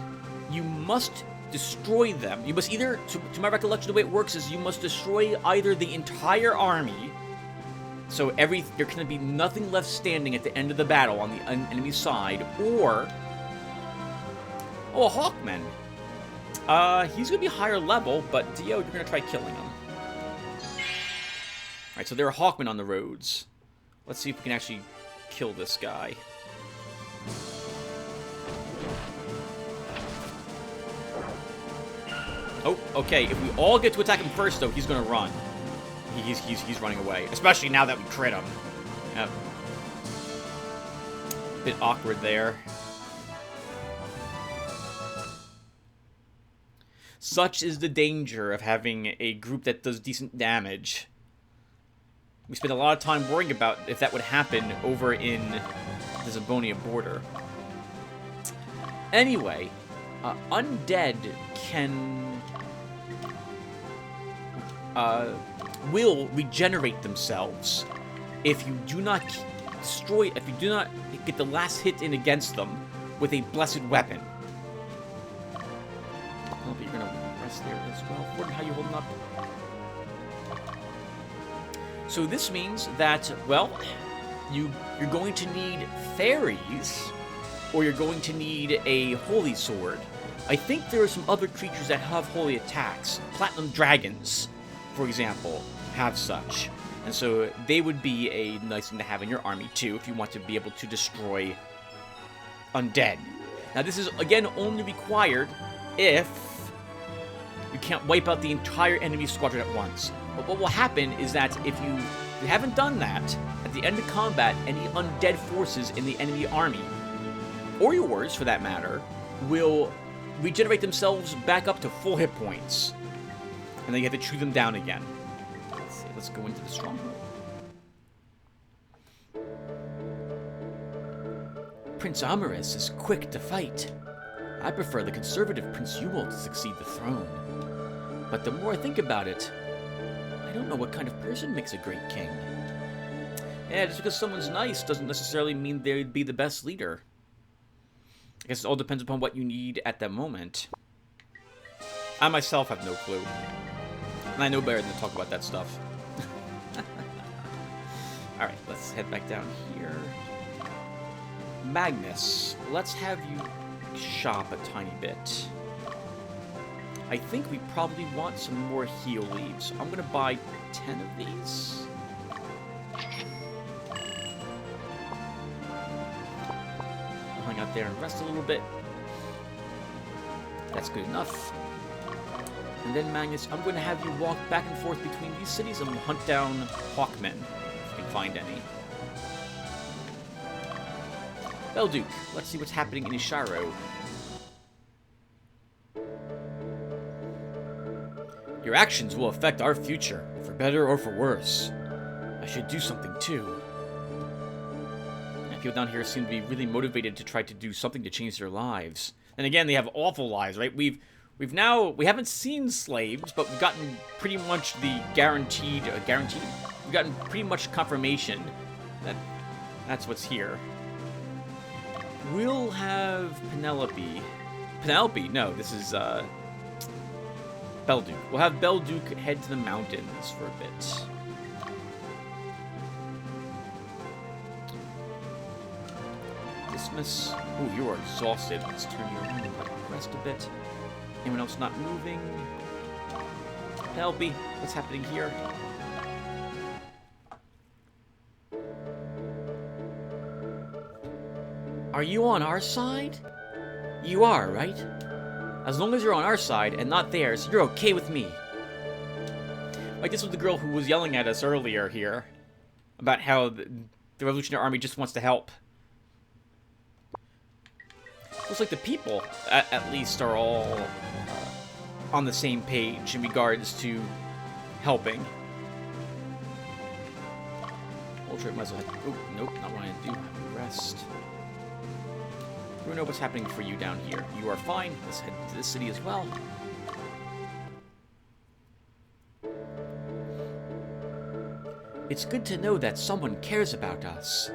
you must destroy them. You must either, to my recollection, the way it works is you must destroy either the entire army, so there can be nothing left standing at the end of the battle on the enemy side, or... Oh, a Hawkman. He's going to be higher level, but Dio, you're going to try killing him. Alright, so there are Hawkmen on the roads. Let's see if we can actually kill this guy. Oh, okay. If we all get to attack him first, though, he's going to run. He's running away. Especially now that we crit him. Yep. Bit awkward there. Such is the danger of having a group that does decent damage. We spent a lot of time worrying about if that would happen over in the Zenobian border. Anyway, undead will regenerate themselves if you do not get the last hit in against them with a blessed weapon. Oh, but you're gonna rest there as well. Gordon, how you holding up? So this means that, well, you're going to need fairies, or you're going to need a holy sword. I think there are some other creatures that have holy attacks. Platinum dragons, for example, have such. And so they would be a nice thing to have in your army, too, if you want to be able to destroy undead. Now, this is, again, only required if you can't wipe out the entire enemy squadron at once. But what will happen is that if you haven't done that, at the end of combat, any undead forces in the enemy army, or yours for that matter, will regenerate themselves back up to full hit points. And then you have to chew them down again. Let's go into the stronghold. Prince Amaris is quick to fight. I prefer the conservative Prince Yumel to succeed the throne. But the more I think about it, I don't know what kind of person makes a great king. Yeah, just because someone's nice doesn't necessarily mean they'd be the best leader. I guess it all depends upon what you need at that moment. I myself have no clue. And I know better than to talk about that stuff. Alright, let's head back down here. Magnus, let's have you shop a tiny bit. I think we probably want some more heal leaves. I'm gonna buy 10 of these. I'll hang out there and rest a little bit. That's good enough. And then, Magnus, I'm going to have you walk back and forth between these cities and hunt down hawkmen, if you can find any. Belduke, let's see what's happening in Isharo. Your actions will affect our future, for better or for worse. I should do something too. People down here seem to be really motivated to try to do something to change their lives. And again, they have awful lives, right? We haven't seen slaves, but we've gotten pretty much the guaranteed. We've gotten pretty much confirmation that that's what's here. We'll have Penelope. Penelope? No, this is Belduke. We'll have Belduke head to the mountains for a bit. Dismiss. Ooh, you are exhausted. Let's turn you around and rest a bit. Anyone else not moving? Penelope, what's happening here? Are you on our side? You are, right? As long as you're on our side and not theirs, you're okay with me. Like, this was the girl who was yelling at us earlier here about how the Revolutionary Army just wants to help. Looks like the people, at least, are all on the same page in regards to helping. Ultra might as well have... Oh, nope, not what I do. Have to rest. Bruno, what's happening for you down here? You are fine. Let's head to this city as well. It's good to know that someone cares about us.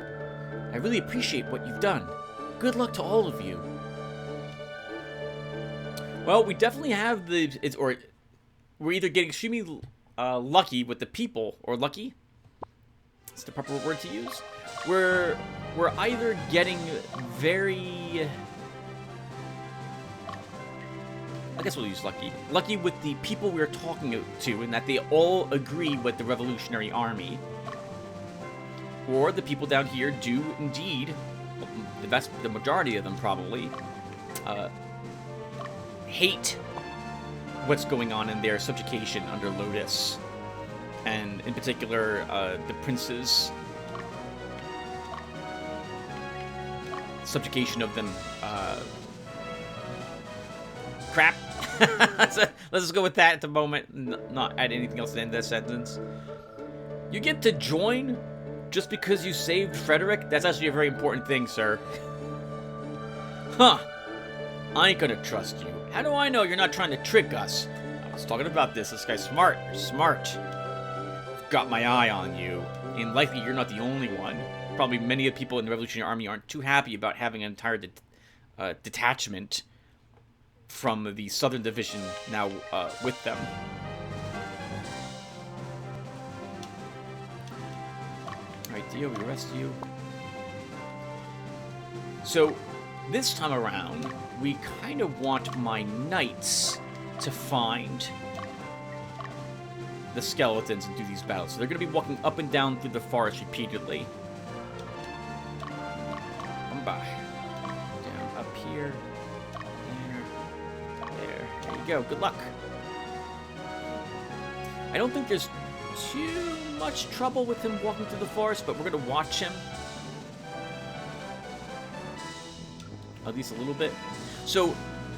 I really appreciate what you've done. Good luck to all of you. Well, we definitely have the... we're either getting extremely lucky with the people, or lucky? That's the proper word to use. We're either getting very... I guess we'll use lucky. Lucky with the people we're talking to, and that they all agree with the Revolutionary Army. Or the people down here do indeed, the majority of them probably, hate what's going on in their subjugation under Lotus. And in particular, the prince's subjugation of them. Crap. Let's just go with that at the moment, not add anything else to the end of that sentence. You get to join just because you saved Frederick? That's actually a very important thing, sir. Huh. I ain't gonna trust you. How do I know you're not trying to trick us? I was talking about this. This guy's smart. You're smart. I've got my eye on you. And likely you're not the only one. Probably many of the people in the Revolutionary Army aren't too happy about having an entire detachment from the Southern Division now with them. Alright, Dio, we rest you. So, this time around, we kind of want my knights to find the skeletons and do these battles. So they're going to be walking up and down through the forest repeatedly. Come by. Down, up here. There you go. Good luck. I don't think there's too much trouble with him walking through the forest, but we're going to watch him. At least a little bit. So,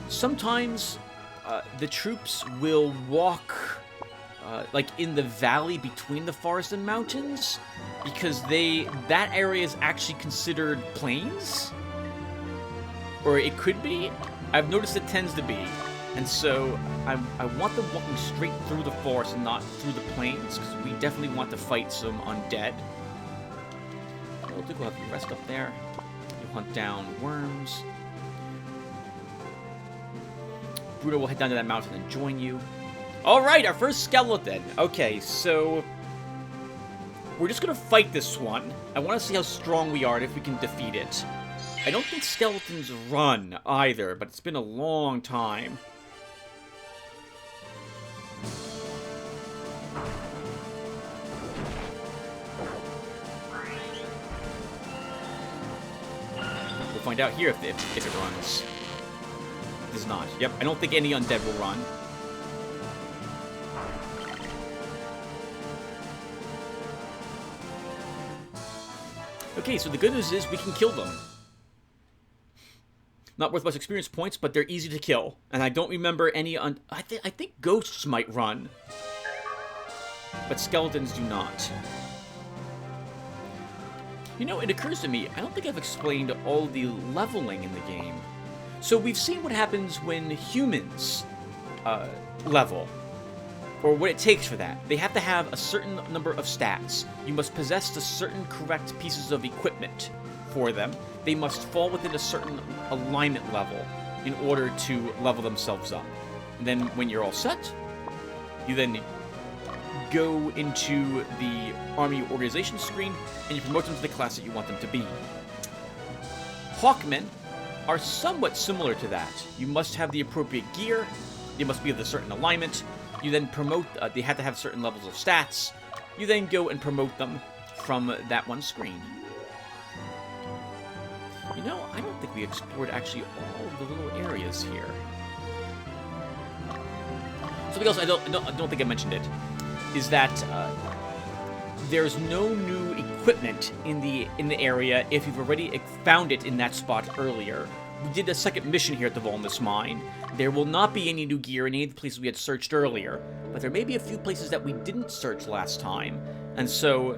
sometimes the troops will walk like in the valley between the forest and mountains, because that area is actually considered plains. Or it could be. I've noticed it tends to be. And so, I want them walking straight through the forest and not through the plains, because we definitely want to fight some undead. We'll have you rest up there. You hunt down worms. Bruto will head down to that mountain and join you. Alright, our first skeleton. Okay, so we're just gonna fight this one. I want to see how strong we are and if we can defeat it. I don't think skeletons run either, but it's been a long time. We'll find out here if it runs. It does not. Yep, I don't think any undead will run. Okay, so the good news is we can kill them. Not worth much experience points, but they're easy to kill. And I don't remember any I think ghosts might run. But skeletons do not. You know, it occurs to me, I don't think I've explained all the leveling in the game. So we've seen what happens when humans level. Or what it takes for that. They have to have a certain number of stats. You must possess the certain correct pieces of equipment for them. They must fall within a certain alignment level in order to level themselves up. And then when you're all set, you then go into the army organization screen and you promote them to the class that you want them to be. Hawkmen are somewhat similar to that. You must have the appropriate gear. They must be of a certain alignment. You then promote, they have to have certain levels of stats. You then go and promote them from that one screen. You know, I don't think we explored actually all of the little areas here. Something else I don't think I mentioned it is that there's no new equipment in the area if you've already found it in that spot earlier. We did a second mission here at the Volmus mine. There will not be any new gear in any of the places we had searched earlier, but there may be a few places that we didn't search last time, and so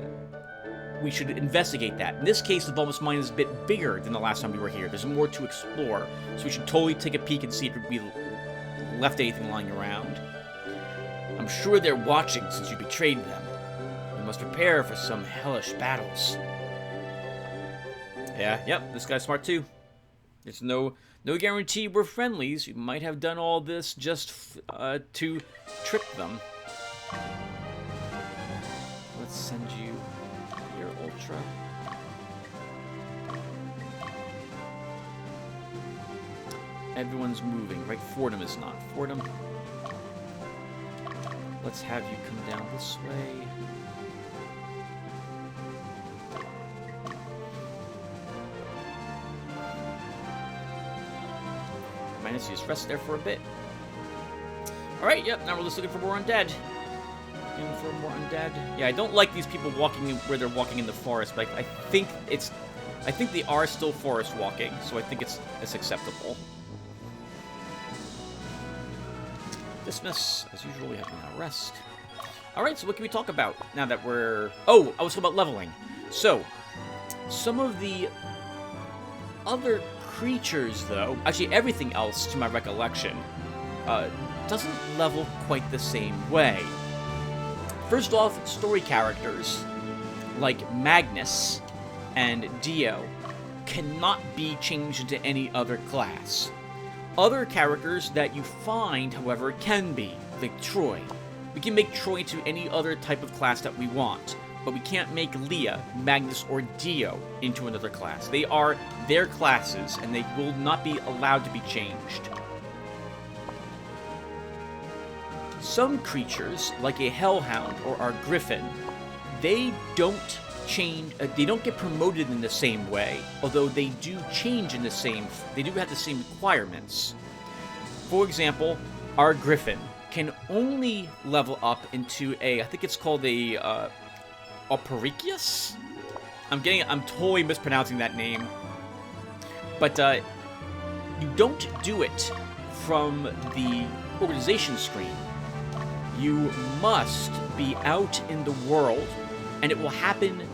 we should investigate that. In this case, the Volmus mine is a bit bigger than the last time we were here. There's more to explore, so we should totally take a peek and see if we left anything lying around. I'm sure they're watching since you betrayed them. We must prepare for some hellish battles. Yeah, yep, this guy's smart too. There's no guarantee we're friendlies. We might have done all this just to trick them. Let's send you here, Ultra. Everyone's moving, right? Fordham is not. Fordham. Let's have you come down this way. Minus, you just rest there for a bit. Alright, yep, now we're just looking for more undead. Looking for more undead. Yeah, I don't like these people walking where they're walking in the forest, but I think they are still forest walking, so I think it's acceptable. Dismiss. As usual, we have to now rest. Alright, so what can we talk about now that we're... Oh, I was talking about leveling. So, some of the other creatures, though, actually everything else, to my recollection, doesn't level quite the same way. First off, story characters, like Magnus and Dio, cannot be changed into any other class. Other characters that you find, however, can be, like Troy. We can make Troy into any other type of class that we want, but we can't make Leah, Magnus, or Dio into another class. They are their classes, and they will not be allowed to be changed. Some creatures, like a Hellhound or our Griffin, they don't change. They don't get promoted in the same way, although they do change in the same. They do have the same requirements. For example, our Griffin can only level up into a. I think it's called a Operikius? I'm totally mispronouncing that name. But you don't do it from the organization screen. You must be out in the world, and it will happen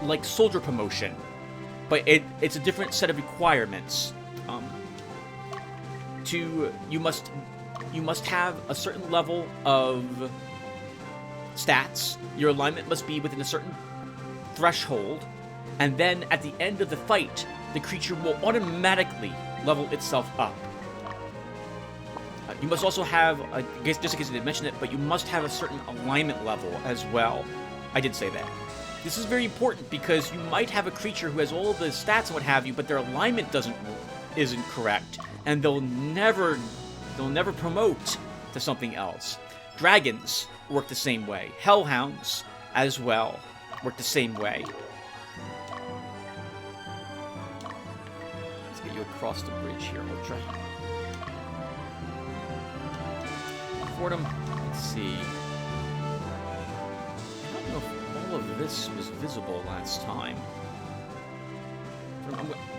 like soldier promotion. But it's a different set of requirements. You must have a certain level of stats. Your alignment must be within a certain threshold, and then at the end of the fight, the creature will automatically level itself up. You must also have, just in case I didn't mention it, but you must have a certain alignment level as well. I did say that. This is very important because you might have a creature who has all the stats and what have you, but their alignment isn't correct, and they'll never promote to something else. Dragons work the same way. Hellhounds, as well, work the same way. Let's get you across the bridge here, Ultra. Fordham, let's see. I don't know if all of this was visible last time.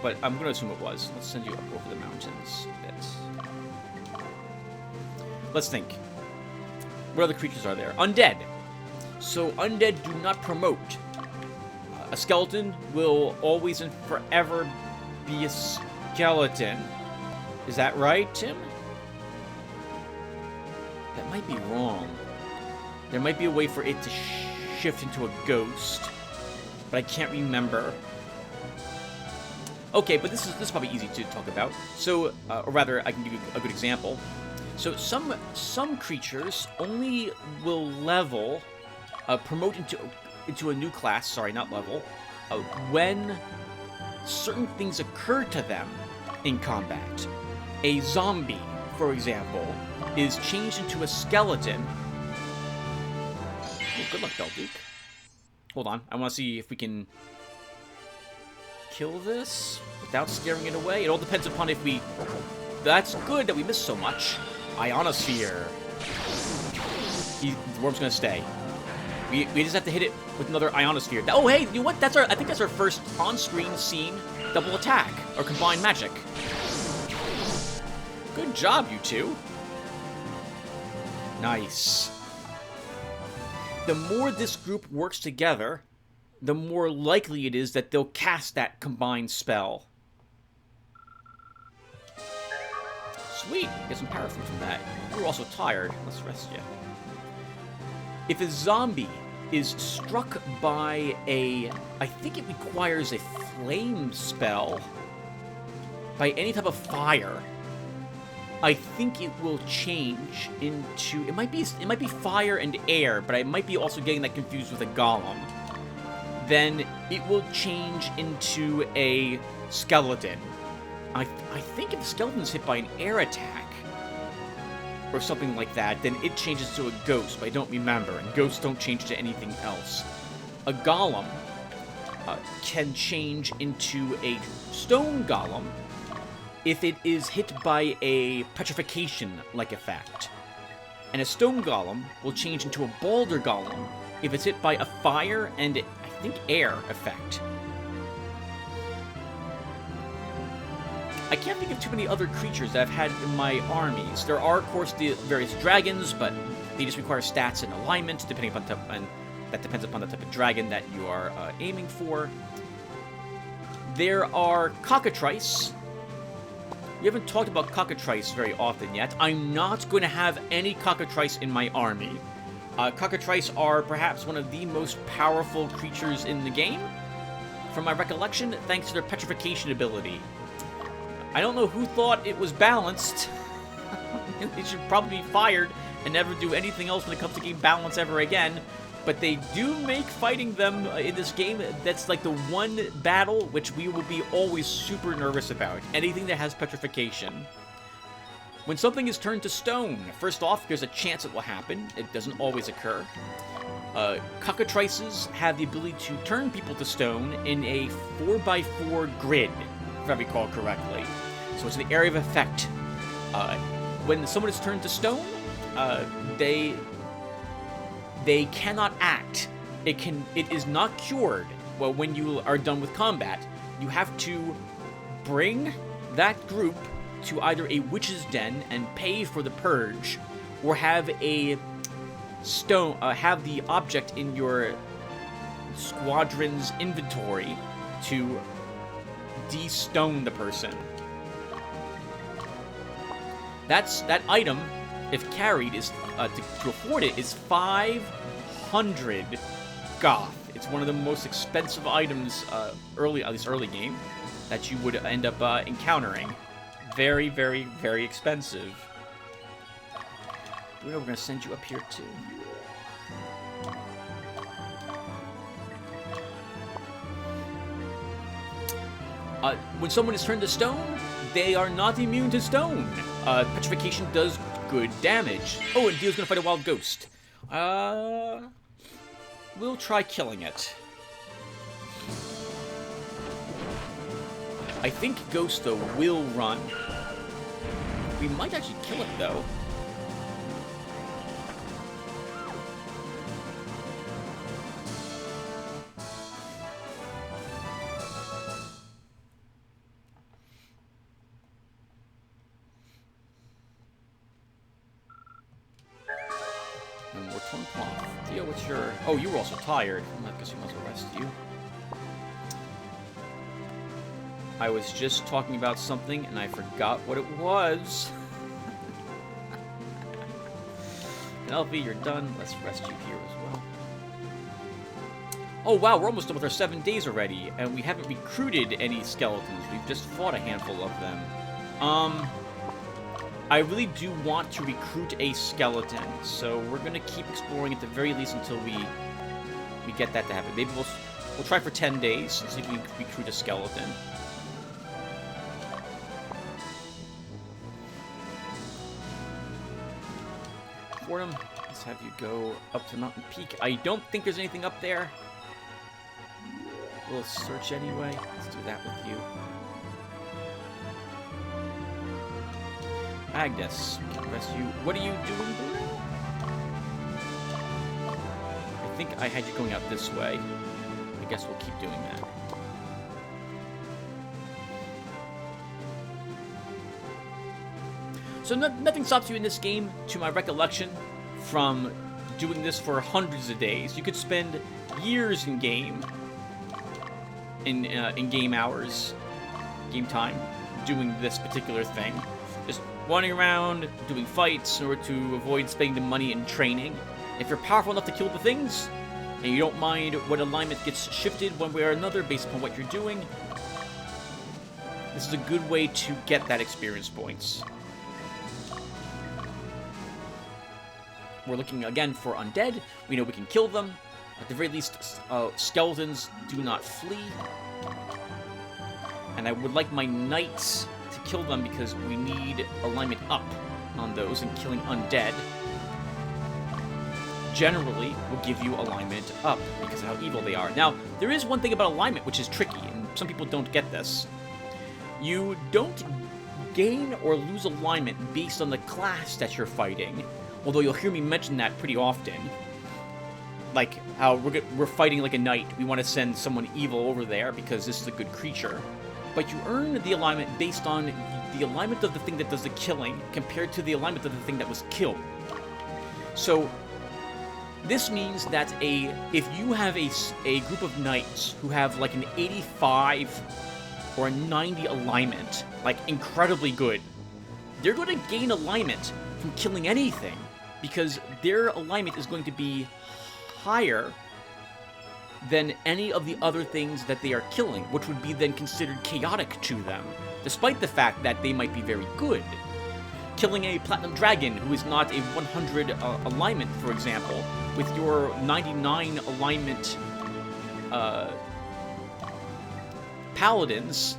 But I'm going to assume it was. Let's send you up over the mountains a bit. Let's think. What other creatures are there? Undead. So undead do not promote. A skeleton will always and forever be a skeleton. Is that right, Tim? That might be wrong. There might be a way for it to shift into a ghost, but I can't remember. Okay, but this is probably easy to talk about. So, or rather, I can give you a good example. So some creatures only will level, promote into a new class. Sorry, not level. When certain things occur to them in combat. A zombie, for example, is changed into a skeleton. Oh, good luck, Belduke. Hold on, I want to see if we can kill this without scaring it away. It all depends upon if we... That's good that we missed so much. Ionosphere. The worm's gonna stay. We just have to hit it with another Ionosphere. Oh, hey, you know what? I think that's our first on-screen scene double attack, or combined magic. Good job, you two. Nice. The more this group works together, the more likely it is that they'll cast that combined spell. Sweet, get some power from that. You're also tired. Let's rest you. If a zombie is struck by I think it requires a flame spell, by any type of fire, I think it will change into... It might be fire and air, but I might be also getting that confused with a golem. Then it will change into a skeleton. I think if the skeleton is hit by an air attack, or something like that, then it changes to a ghost, but I don't remember, and ghosts don't change to anything else. A golem can change into a stone golem if it is hit by a petrification-like effect. And a stone golem will change into a boulder golem if it's hit by a fire and, I think, air effect. I can't think of too many other creatures that I've had in my armies. There are, of course, the various dragons, but they just require stats and alignment, depending upon and that depends upon the type of dragon that you are aiming for. There are cockatrice. We haven't talked about cockatrice very often yet. I'm not going to have any cockatrice in my army. Cockatrice are perhaps one of the most powerful creatures in the game, from my recollection, thanks to their petrification ability. I don't know who thought it was balanced. They should probably be fired and never do anything else when it comes to game balance ever again. But they do make fighting them in this game, that's like the one battle which we will be always super nervous about. Anything that has petrification. When something is turned to stone, first off, there's a chance it will happen. It doesn't always occur. Cockatrices have the ability to turn people to stone in a 4x4 grid, if I recall correctly. So it's an area of effect. When someone is turned to stone, they cannot act. It is not cured. Well, when you are done with combat, you have to bring that group to either a witch's den and pay for the purge, or have a stone, have the object in your squadron's inventory to de-stone the person. That item, if carried, is to afford it is 500 goth. It's one of the most expensive items at least early game, that you would end up encountering. Very, very, very expensive. Bruno, we're gonna send you up here too. When someone is turned to stone, they are not immune to stone. Petrification does good damage. Oh, and Dio's gonna fight a wild ghost. We'll try killing it. I think Ghost, though, will run. We might actually kill it, though. And more torn cloth. Theo, what's your... Oh, you were also tired. I guess we might as well rest you. I was just talking about something, and I forgot what it was. Penelope, you're done. Let's rest you here as well. Oh, wow, we're almost done with our 7 days already, and we haven't recruited any skeletons. We've just fought a handful of them. I really do want to recruit a skeleton, so we're going to keep exploring at the very least until we get that to happen. Maybe we'll try for 10 days and see if we can recruit a skeleton. Fordham, let's have you go up to Mountain Peak. I don't think there's anything up there. We'll search anyway. Let's do that with you. Agnes, we can rest you. What are you doing, Bruno? I think I had you going out this way. I guess we'll keep doing that. So nothing stops you in this game, to my recollection, from doing this for hundreds of days. You could spend years in game, in game hours, game time, doing this particular thing. Just wandering around, doing fights in order to avoid spending the money in training. If you're powerful enough to kill the things, and you don't mind what alignment gets shifted one way or another based upon what you're doing, this is a good way to get that experience points. We're looking again for undead. We know we can kill them. At the very least, skeletons do not flee. And I would like my knights to kill them because we need alignment up on those, and killing undead generally will give you alignment up because of how evil they are. Now, there is one thing about alignment which is tricky, and some people don't get this. You don't gain or lose alignment based on the class that you're fighting, although you'll hear me mention that pretty often. Like how we're fighting like a knight. We want to send someone evil over there because this is a good creature. But you earn the alignment based on the alignment of the thing that does the killing compared to the alignment of the thing that was killed. So this means that if you have a group of knights who have like an 85 or a 90 alignment, like incredibly good, they're going to gain alignment from killing anything because their alignment is going to be higher than any of the other things that they are killing, which would be then considered chaotic to them, despite the fact that they might be very good. Killing a platinum dragon who is not a 100 alignment, for example, with your 99 alignment paladins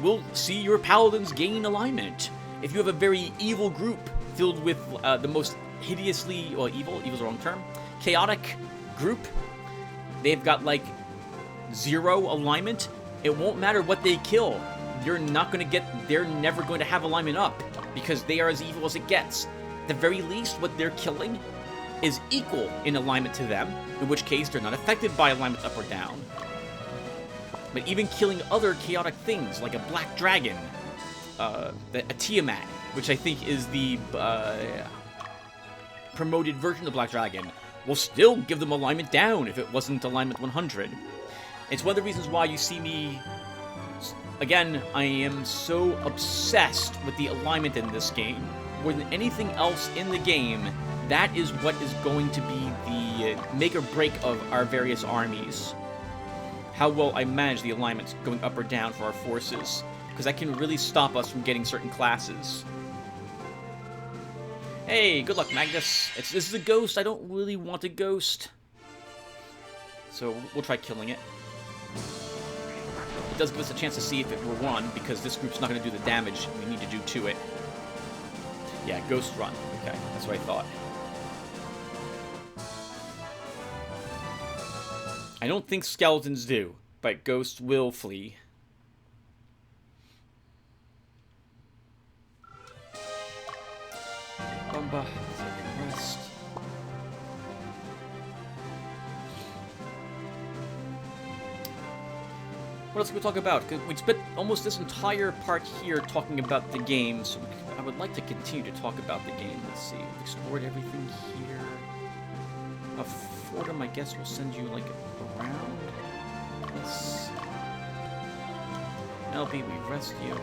will see your paladins gain alignment. If you have a very evil group filled with the most hideously, well, evil's the wrong term, chaotic group, they've got like 0 alignment, it won't matter what they kill. They're never going to have alignment up because they are as evil as it gets. At the very least, what they're killing is equal in alignment to them, in which case they're not affected by alignment up or down. But even killing other chaotic things, like a black dragon, a Tiamat, which I think is the promoted version of Black Dragon, will still give them alignment down if it wasn't alignment 100. It's one of the reasons why you see me... Again, I am so obsessed with the alignment in this game. More than anything else in the game, that is what is going to be the make or break of our various armies. How well I manage the alignments going up or down for our forces, because that can really stop us from getting certain classes. Hey, good luck, Magnus. This is a ghost. I don't really want a ghost. So we'll try killing it. It does give us a chance to see if it will run, because this group's not going to do the damage we need to do to it. Yeah, ghost run. Okay, that's what I thought. I don't think skeletons do, but ghosts will flee. Bumba, rest. What else can we talk about? We spent almost this entire part here talking about the game, so I would like to continue to talk about the game. Let's see, we've explored everything here. A Fordham, I guess, will send you, like, around this. LB, we rest you.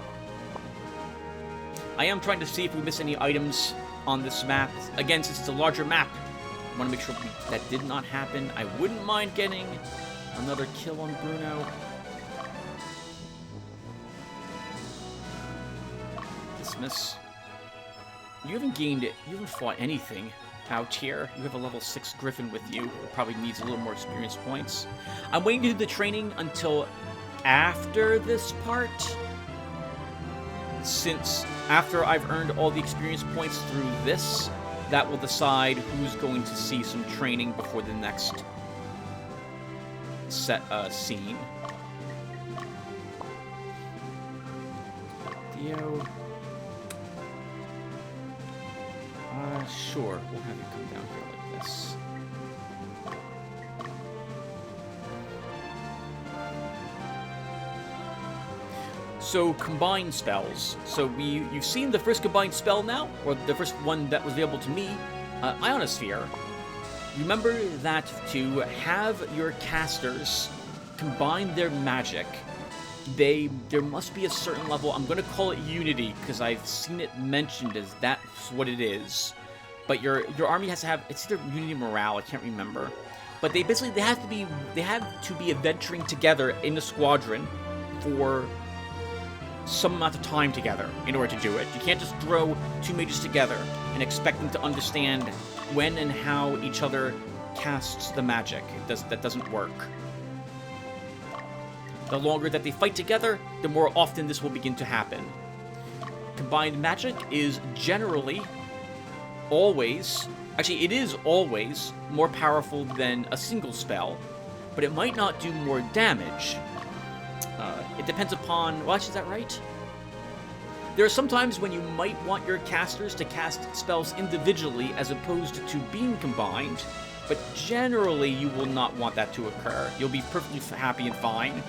I am trying to see if we miss any items on this map. Again, since it's a larger map, I want to make sure that did not happen. I wouldn't mind getting another kill on Bruno. Dismiss. You haven't fought anything out here. You have a level 6 Griffin with you, who probably needs a little more experience points. I'm waiting to do the training until after this part, since after I've earned all the experience points through this, that will decide who's going to see some training before the next scene. Dio. Sure, we'll have you come down here like this. So, combined spells. So, you've seen the first combined spell now, or the first one that was available to me, Ionosphere. Remember that to have your casters combine their magic, there must be a certain level. I'm going to call it Unity, because I've seen it mentioned as that's what it is. But your army has to have, it's either Unity or Morale, I can't remember. But they have to be adventuring together in a squadron for some amount of time together in order to do it. You can't just throw two mages together and expect them to understand when and how each other casts the magic. That doesn't work. The longer that they fight together, the more often this will begin to happen. Combined magic is generally always, actually it is always more powerful than a single spell, but it might not do more damage. It depends upon, well, actually, is that right? There are some times when you might want your casters to cast spells individually as opposed to being combined, but generally you will not want that to occur. You'll be perfectly happy and fine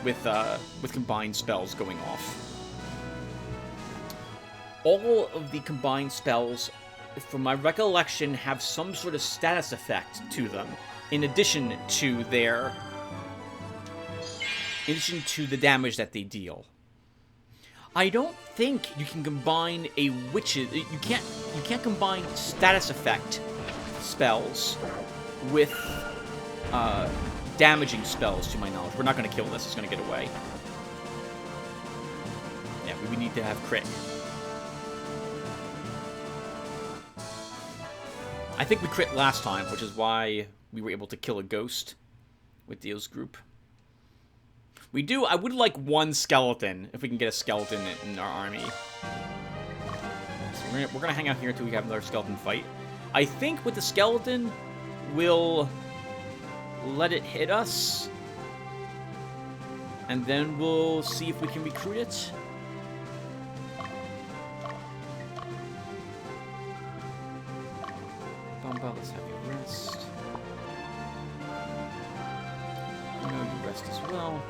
with combined spells going off. All of the combined spells, from my recollection, have some sort of status effect to them, in addition to the damage that they deal. I don't think you can combine a witch's. You can't combine status effect spells with damaging spells, to my knowledge. We're not going to kill this. It's going to get away. Yeah, we need to have crit. I think we crit last time, which is why we were able to kill a ghost with Dio's group. I would like one skeleton, if we can get a skeleton in our army. So we're going to hang out here until we have another skeleton fight. I think with the skeleton, we'll let it hit us, and then we'll see if we can recruit it. Bumba, let's have you rest. You know you rest as well.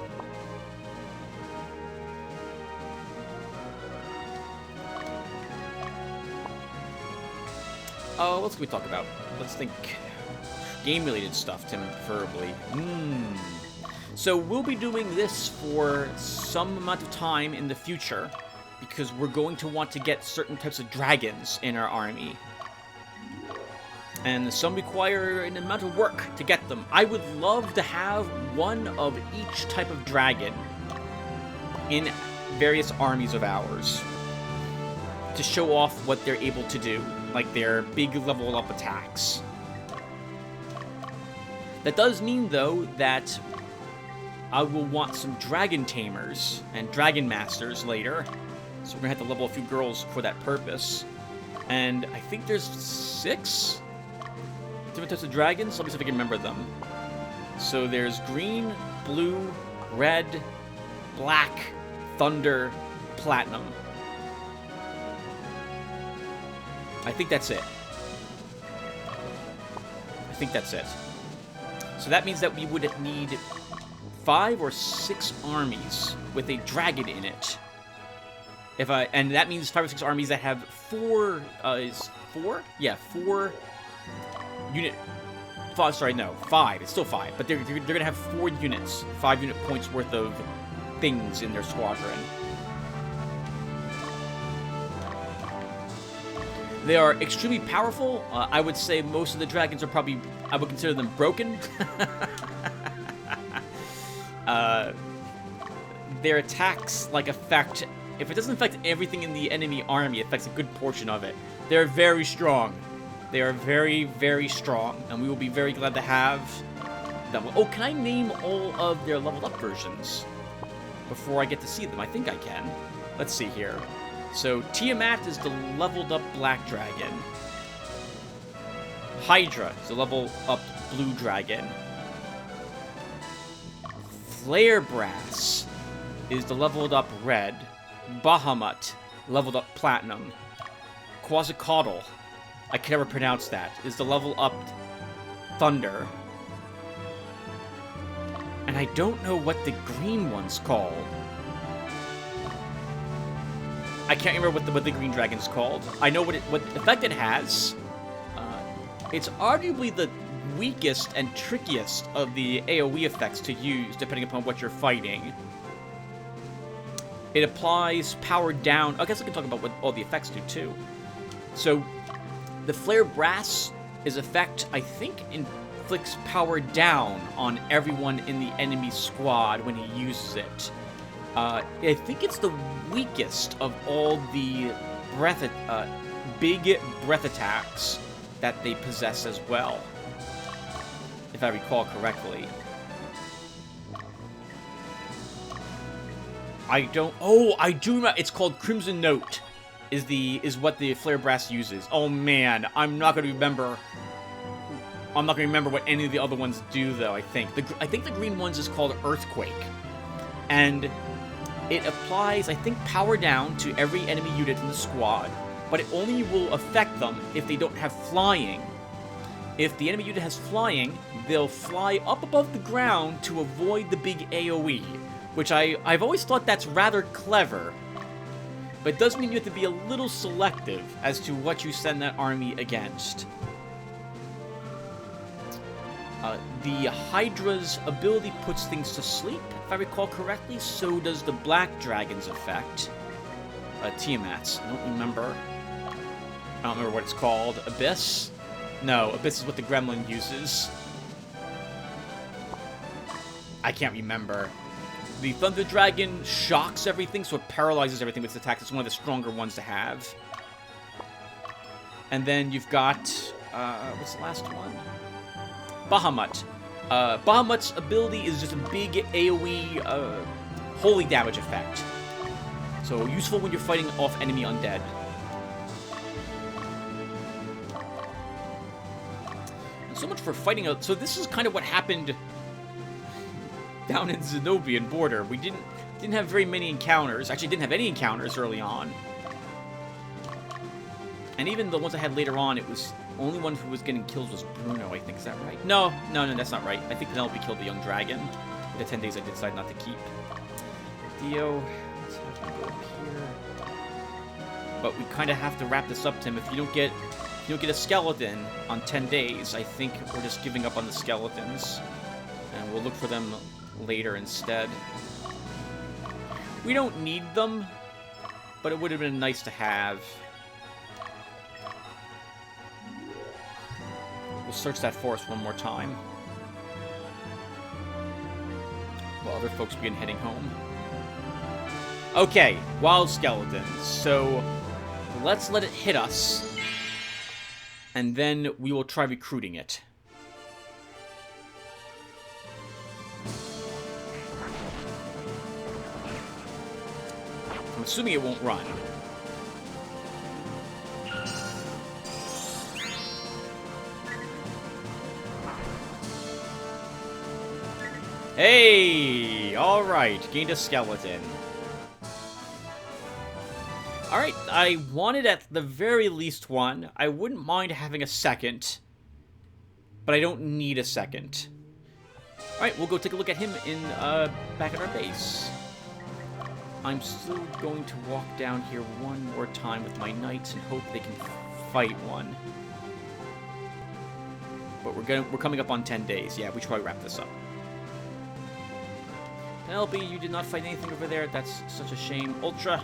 Oh, what can we talk about? Let's think. Game-related stuff, Tim, preferably. So we'll be doing this for some amount of time in the future, because we're going to want to get certain types of dragons in our army. And some require an amount of work to get them. I would love to have one of each type of dragon in various armies of ours to show off what they're able to do. like their big level up attacks. That does mean, though, that I will want some dragon tamers and dragon masters later. So we're gonna have to level a few girls for that purpose. And I think there's 6 different types of dragons. Let me see if I can remember them. So there's green, blue, red, black, thunder, platinum. I think that's it. I think that's it. So that means that we would need 5 or 6 armies with a dragon in it. And that means 5 or 6 armies that have 4, is 4? Yeah, 4 unit, 5, sorry, no, 5, it's still 5, but they're gonna have 4 units, 5 unit points worth of things in their squadron. They are extremely powerful. I would say most of the dragons are probably, I would consider them broken. Their attacks, like, affect, if it doesn't affect everything in the enemy army, it affects a good portion of it. They're very strong. They are very, very strong, and we will be very glad to have them. Oh, can I name all of their leveled up versions before I get to see them? I think I can. Let's see here. So, Tiamat is the leveled up black dragon. Hydra is the level up blue dragon. Flare Brass is the leveled up red. Bahamut, leveled up platinum. Quetzalcoatl, I can never pronounce that, is the level up thunder. And I don't know what the green one's called. I can't remember what the green dragon's called. I know what effect it has. It's arguably the weakest and trickiest of the AoE effects to use, depending upon what you're fighting. It applies power down. I guess I can talk about what all the effects do, too. So, the Flare Brass is effect, I think, inflicts power down on everyone in the enemy squad when he uses it. I think it's the weakest of all the big breath attacks that they possess as well, if I recall correctly. I do remember. It's called Crimson Note, is what the Flare Brass uses. Oh man, I'm not gonna remember what any of the other ones do, though. I think the green ones is called Earthquake, and it applies, I think, power down to every enemy unit in the squad, but it only will affect them if they don't have flying. If the enemy unit has flying, they'll fly up above the ground to avoid the big AoE, which I've always thought that's rather clever, but it does mean you have to be a little selective as to what you send that army against. The Hydra's ability puts things to sleep, if I recall correctly. So does the Black Dragon's effect. Tiamat's. I don't remember what it's called. Abyss? No, Abyss is what the Gremlin uses. I can't remember. The Thunder Dragon shocks everything, so it paralyzes everything with its attacks. It's one of the stronger ones to have. And then you've got... what's the last one? Bahamut. Bahamut's ability is just a big AoE holy damage effect. So useful when you're fighting off enemy undead. And so much for fighting so this is kind of what happened down in Zenobian border. We didn't have very many encounters. Actually, didn't have any encounters early on. And even the ones I had later on, it was only one who was getting kills was Bruno, I think. Is that right? No, that's not right. I think Penelope killed the young dragon. The 10 days I decided not to keep. Theo, let's have him go up here. But we kind of have to wrap this up, Tim. If you don't get a skeleton on 10 days, I think we're just giving up on the skeletons. And we'll look for them later instead. We don't need them, but it would have been nice to have. We'll search that forest one more time, while other folks begin heading home. Okay, wild skeletons. So let's let it hit us. and then we will try recruiting it. I'm assuming it won't run. Hey! Alright, gained a skeleton. Alright, I wanted at the very least one. I wouldn't mind having a second, but I don't need a second. Alright, we'll go take a look at him in back at our base. I'm still going to walk down here one more time with my knights and hope they can fight one. But we're coming up on 10 days. Yeah, we should probably wrap this up. Penelope, you did not fight anything over there. That's such a shame. Ultra,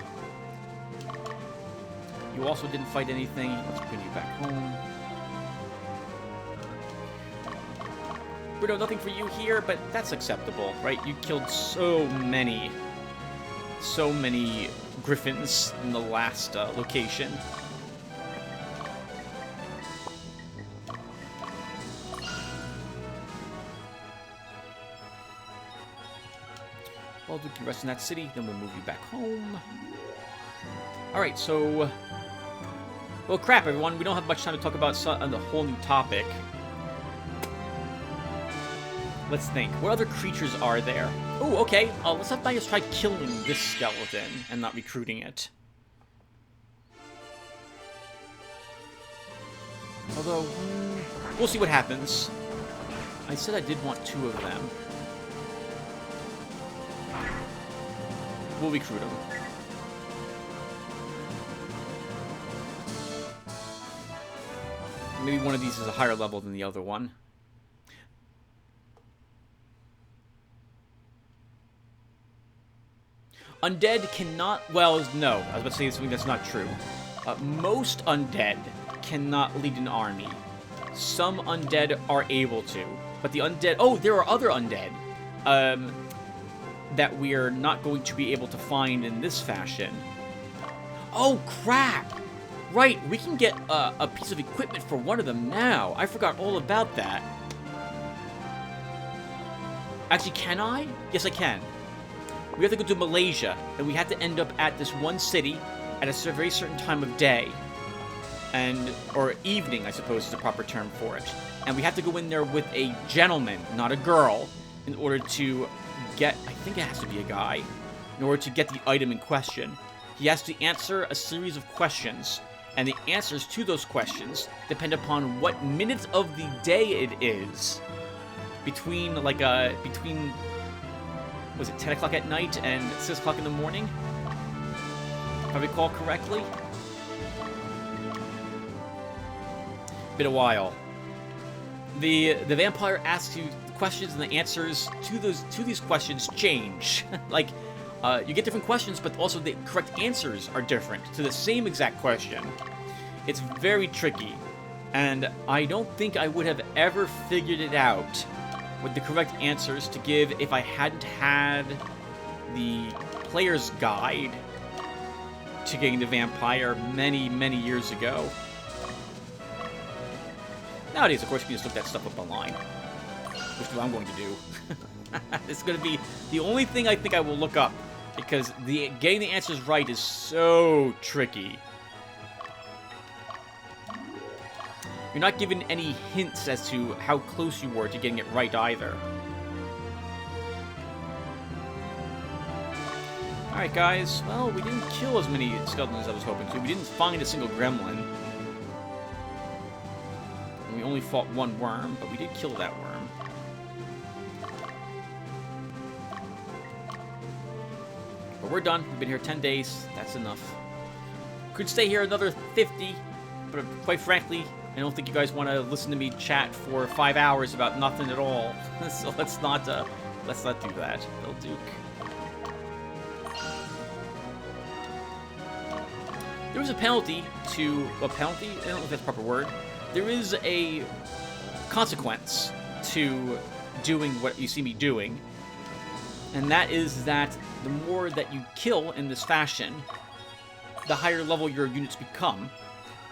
you also didn't fight anything. Let's bring you back home. Bruno, nothing for you here, but that's acceptable, right? You killed so many griffins in the last location. Well, you can rest in that city, then we'll move you back home. Alright, so... Well, crap, everyone. We don't have much time to talk about a whole new topic. Let's think. What other creatures are there? Oh, okay. Let's have Magnus try killing this skeleton and not recruiting it. Although, we'll see what happens. I said I did want 2 of them. We'll recruit them. Maybe one of these is a higher level than the other one. Undead cannot... Well, no. I was about to say something that's not true. Most undead cannot lead an army. Some undead are able to. But the undead... Oh, there are other undead. That we are not going to be able to find in this fashion. Oh, crap! Right, we can get a piece of equipment for one of them now. I forgot all about that. Actually, can I? Yes, I can. We have to go to Malaysia, and we have to end up at this one city at a very certain time of day. Or evening, I suppose is the proper term for it. And we have to go in there with a gentleman, not a girl, in order to get, I think it has to be a guy, in order to get the item in question. He has to answer a series of questions, and the answers to those questions depend upon what minutes of the day it is. Between, was it 10 o'clock at night and 6 o'clock in the morning? If I recall correctly. Been a while. The vampire asks you questions, and the answers to these questions change. You get different questions, but also the correct answers are different to the same exact question. It's very tricky, and I don't think I would have ever figured it out with the correct answers to give if I hadn't had the player's guide to getting the vampire many, many years ago. Nowadays, of course, you can just look that stuff up online, which is what I'm going to do. It's going to be the only thing I think I will look up, because getting the answers right is so tricky. You're not given any hints as to how close you were to getting it right either. Alright guys, well, we didn't kill as many skeletons as I was hoping to. We didn't find a single gremlin. And we only fought one worm, but we did kill that worm. But we're done. We've been here 10 days. That's enough. Could stay here another 50, but quite frankly, I don't think you guys want to listen to me chat for 5 hours about nothing at all. So let's not do that. Bill Duke. There was a penalty to... A penalty? I don't know if that's the proper word. There is a consequence to doing what you see me doing. And that is that the more that you kill in this fashion, the higher level your units become.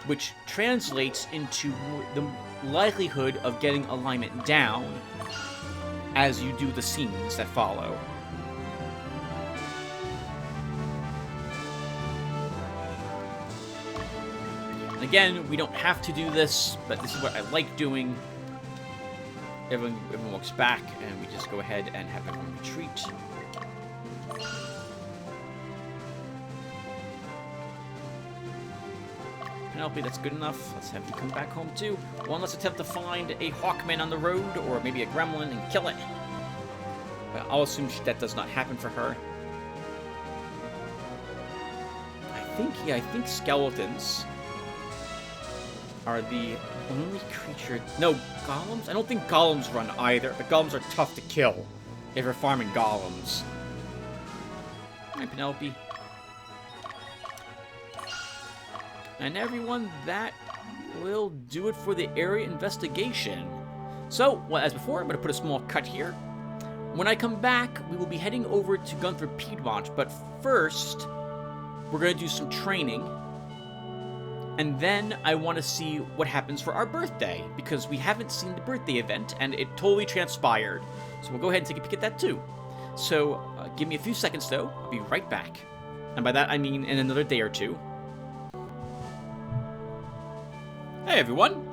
which translates into the likelihood of getting alignment down as you do the scenes that follow. Again, we don't have to do this, but this is what I like doing. Everyone walks back, and we just go ahead and have everyone retreat. Penelope, that's good enough. Let's have you come back home, too. One less attempt to find a Hawkman on the road, or maybe a gremlin, and kill it. But I'll assume that does not happen for her. I think skeletons are the only creature... No, golems? I don't think golems run either, but golems are tough to kill if you're farming golems. Alright, Penelope. And everyone, that will do it for the area investigation. So, well, as before, I'm going to put a small cut here. When I come back, we will be heading over to Gunther Piedmont, but first, we're going to do some training. And then I want to see what happens for our birthday, because we haven't seen the birthday event, and it totally transpired. So we'll go ahead and take a peek at that too. So give me a few seconds, though. I'll be right back. And by that, I mean in another day or two. Hey, everyone.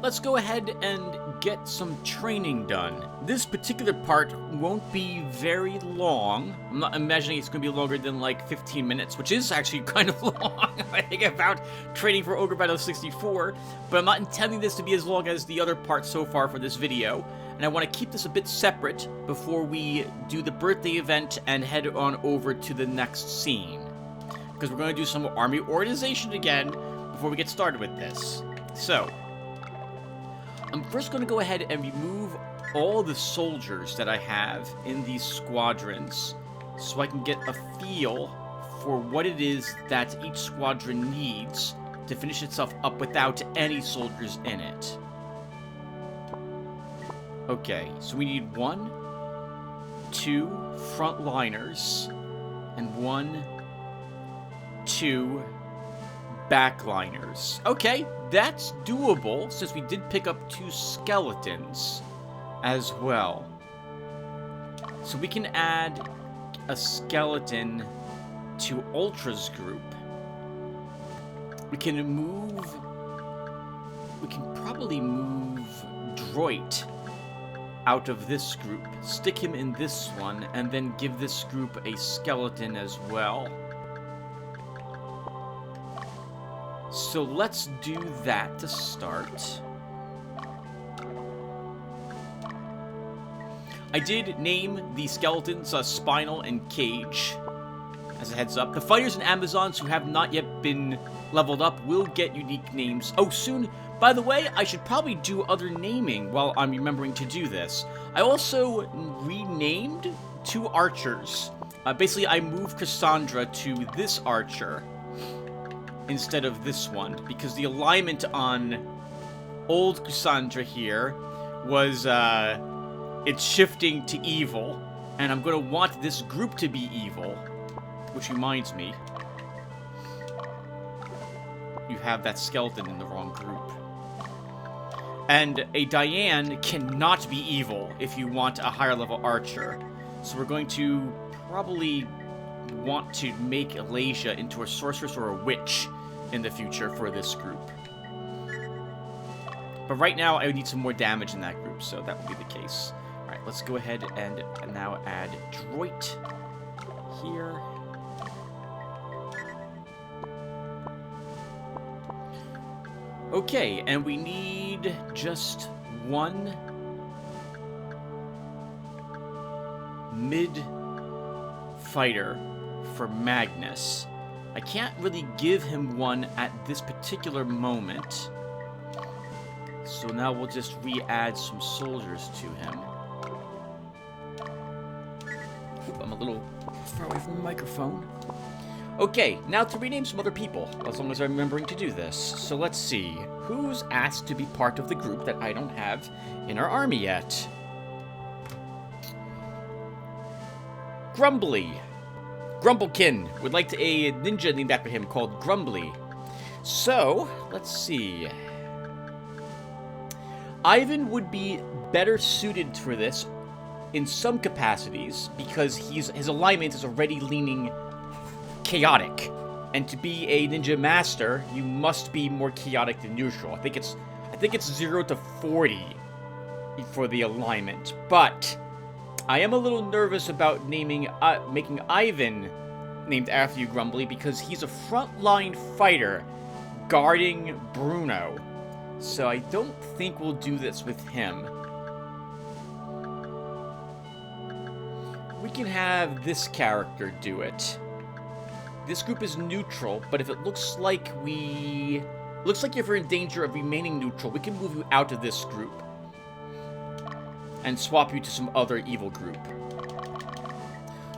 Let's go ahead and get some training done. This particular part won't be very long. I'm not imagining it's going to be longer than like 15 minutes, which is actually kind of long if I think about training for Ogre Battle 64, but I'm not intending this to be as long as the other parts so far for this video, and I want to keep this a bit separate before we do the birthday event and head on over to the next scene, because we're going to do some army organization again before we get started with this. So, I'm first going to go ahead and remove all the soldiers that I have in these squadrons so I can get a feel for what it is that each squadron needs to finish itself up without any soldiers in it. Okay, so we need 1, 2 frontliners and 1, 2 backliners. Okay, that's doable, since we did pick up 2 skeletons as well. So we can add a skeleton to Ultra's group. We can probably move Droit out of this group, stick him in this one, and then give this group a skeleton as well. So let's do that to start. I did name the skeletons Spinal and Cage. As a heads up, the fighters and Amazons who have not yet been leveled up will get unique names. Oh, soon. By the way, I should probably do other naming while I'm remembering to do this. I also renamed 2 archers. Basically, I moved Cassandra to this archer instead of this one, because the alignment on old Cassandra here was, it's shifting to evil, and I'm going to want this group to be evil, which reminds me, you have that skeleton in the wrong group. And a Diane cannot be evil if you want a higher level archer, so we're going to probably want to make Alasia into a sorceress or a witch in the future for this group. But right now, I need some more damage in that group, so that will be the case. Alright, let's go ahead and now add Droit here. Okay, and we need just 1 mid-fighter for Magnus. I can't really give him one at this particular moment. So now we'll just re-add some soldiers to him. Oop, I'm a little far away from the microphone. Okay, now to rename some other people, as long as I'm remembering to do this. So let's see. Who's asked to be part of the group that I don't have in our army yet? Grumbly. Grumblekin would like a ninja named after him called Grumbly. So, let's see. Ivan would be better suited for this in some capacities because his alignment is already leaning chaotic. And to be a ninja master, you must be more chaotic than neutral. I think it's 0 to 40 for the alignment. But I am a little nervous about making Ivan named after you, Grumbly, because he's a frontline fighter guarding Bruno. So I don't think we'll do this with him. We can have this character do it. This group is neutral, but if it looks like if we're in danger of remaining neutral, we can move you out of this group and swap you to some other evil group.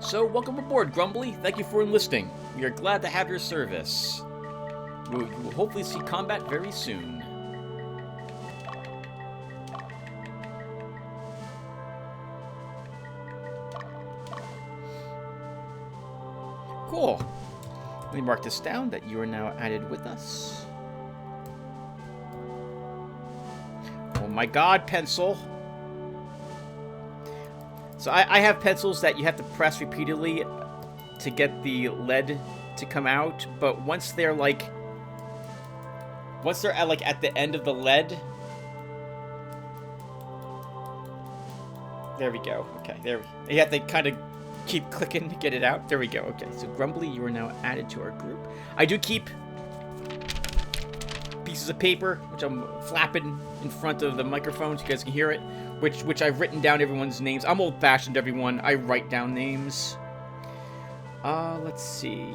So, welcome aboard, Grumbly. Thank you for enlisting. We are glad to have your service. We will hopefully see combat very soon. Cool. Let me mark this down that you are now added with us. Oh my god, pencil. So I have pencils that you have to press repeatedly to get the lead to come out, but once they're at the end of the lead. There we go. Okay, you have to kind of keep clicking to get it out. There we go. Okay, so Grumbly, you are now added to our group. I do keep pieces of paper, which I'm flapping in front of the microphone so you guys can hear it, which I've written down everyone's names. I'm old-fashioned, everyone. I write down names. Let's see.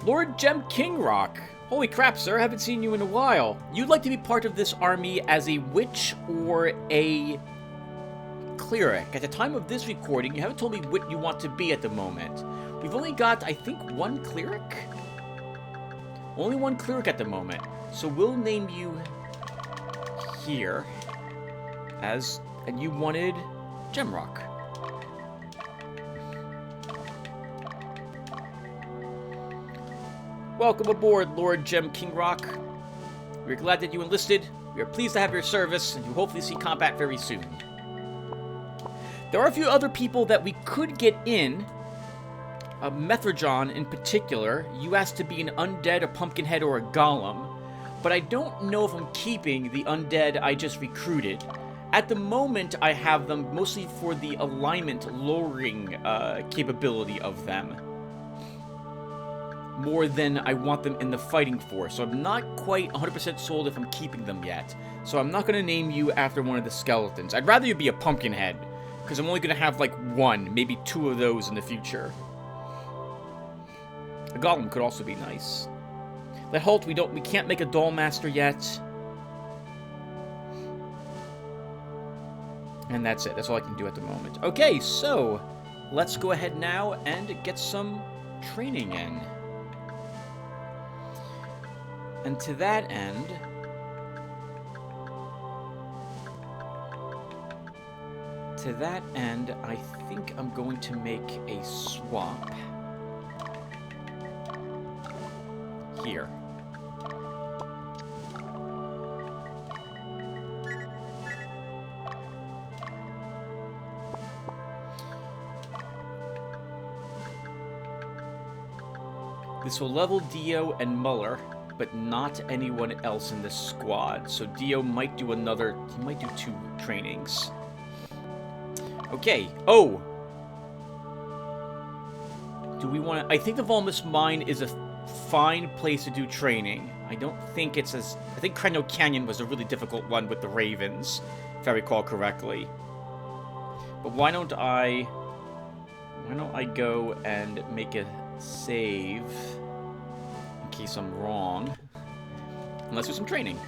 Lord Gem Kingrock. Holy crap, sir. I haven't seen you in a while. You'd like to be part of this army as a witch or a cleric. At the time of this recording, you haven't told me what you want to be at the moment. We've only got, I think, one cleric? Only one cleric at the moment. So we'll name you here as, and you wanted Gemrock. Welcome aboard, Lord Gem Kingrock. We're glad that you enlisted. We are pleased to have your service, and you hopefully see combat very soon. There are a few other people that we could get in. Methrajon in particular. You asked to be an undead, a pumpkinhead, or a golem. But I don't know if I'm keeping the undead I just recruited. At the moment, I have them mostly for the alignment lowering capability of them, more than I want them in the fighting force. So I'm not quite 100% sold if I'm keeping them yet. So I'm not going to name you after one of the skeletons. I'd rather you be a pumpkinhead, because I'm only going to have like one, maybe two of those in the future. A golem could also be nice. Let halt, we can't make a doll master yet. And that's it. That's all I can do at the moment. Okay, so let's go ahead now and get some training in. And to that end, I think I'm going to make a swap here. This will level Dio and Muller, but not anyone else in this squad. So Dio might do he might do 2 trainings. Okay. Oh! Do we want to... I think the Volmus mine is a fine place to do training. I don't think it's as... I think Creno Canyon was a really difficult one with the Ravens, if I recall correctly. But why don't I go and make a save in case I'm wrong, and let's do some training.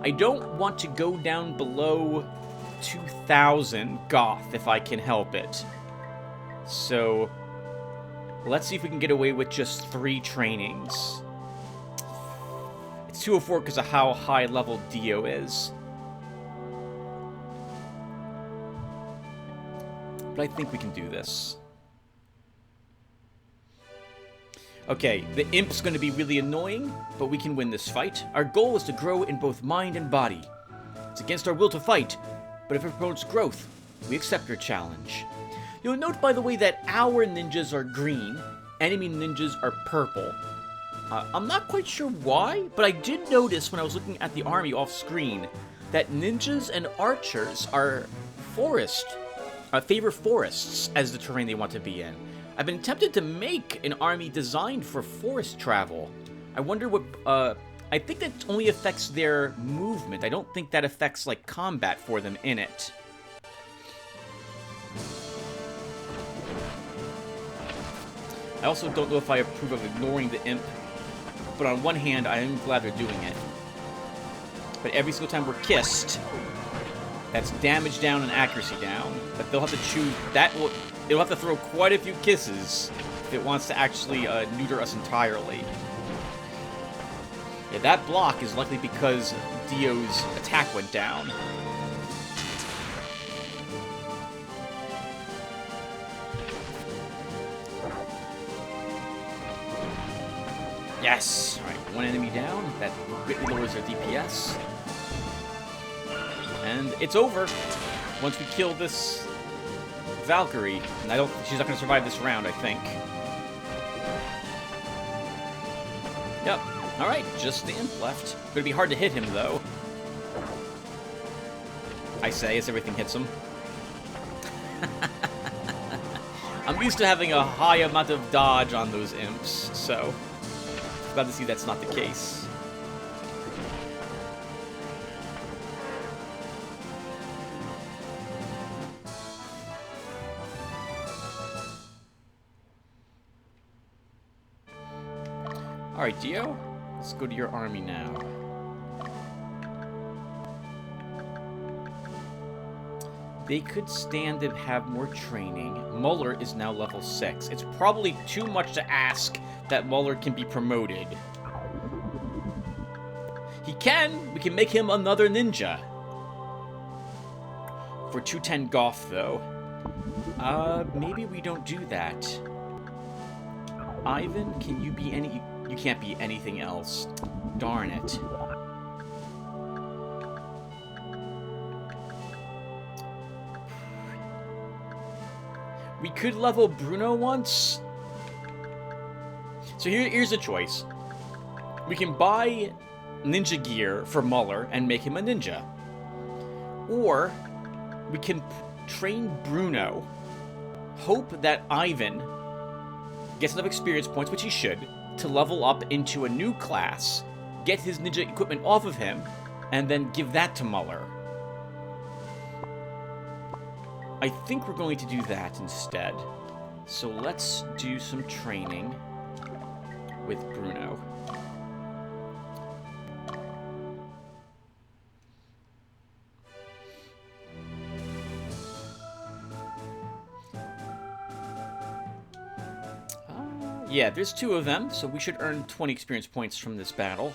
I don't want to go down below 2,000 Goth if I can help it. So let's see if we can get away with just 3 trainings. It's 204 because of how high level Dio is. But I think we can do this. Okay, the imp's going to be really annoying, but we can win this fight. Our goal is to grow in both mind and body. It's against our will to fight, but if it promotes growth, we accept your challenge. You'll note, by the way, that our ninjas are green, enemy ninjas are purple. I'm not quite sure why, but I did notice when I was looking at the army off-screen that ninjas and archers are favor forests as the terrain they want to be in. I've been tempted to make an army designed for forest travel. I wonder what, I think that only affects their movement. I don't think that affects, like, combat for them in it. I also don't know if I approve of ignoring the imp, but on one hand, I am glad they're doing it. But every single time we're kissed, that's damage down and accuracy down. But they'll have to choose, it'll have to throw quite a few kisses if it wants to actually neuter us entirely. Yeah, that block is likely because Dio's attack went down. Yes! Alright, one enemy down. That greatly lowers their DPS. And it's over once we kill this Valkyrie. And she's not going to survive this round, I think. Yep. Alright, just the imp left. Gonna be hard to hit him, though. I say, as everything hits him. I'm used to having a high amount of dodge on those imps, so glad to see that's not the case. Alright, Dio, let's go to your army now. They could stand to have more training. Muller is now level 6. It's probably too much to ask that Muller can be promoted. He can! We can make him another ninja. For 210 Goth, though. Maybe we don't do that. Ivan, can you be any... You can't be anything else. Darn it. We could level Bruno once. So here's a choice. We can buy ninja gear for Muller and make him a ninja. Or we can train Bruno, hope that Ivan gets enough experience points, which he should, to level up into a new class, get his ninja equipment off of him, and then give that to Muller. I think we're going to do that instead. So let's do some training with Bruno. Yeah, there's 2 of them, so we should earn 20 experience points from this battle.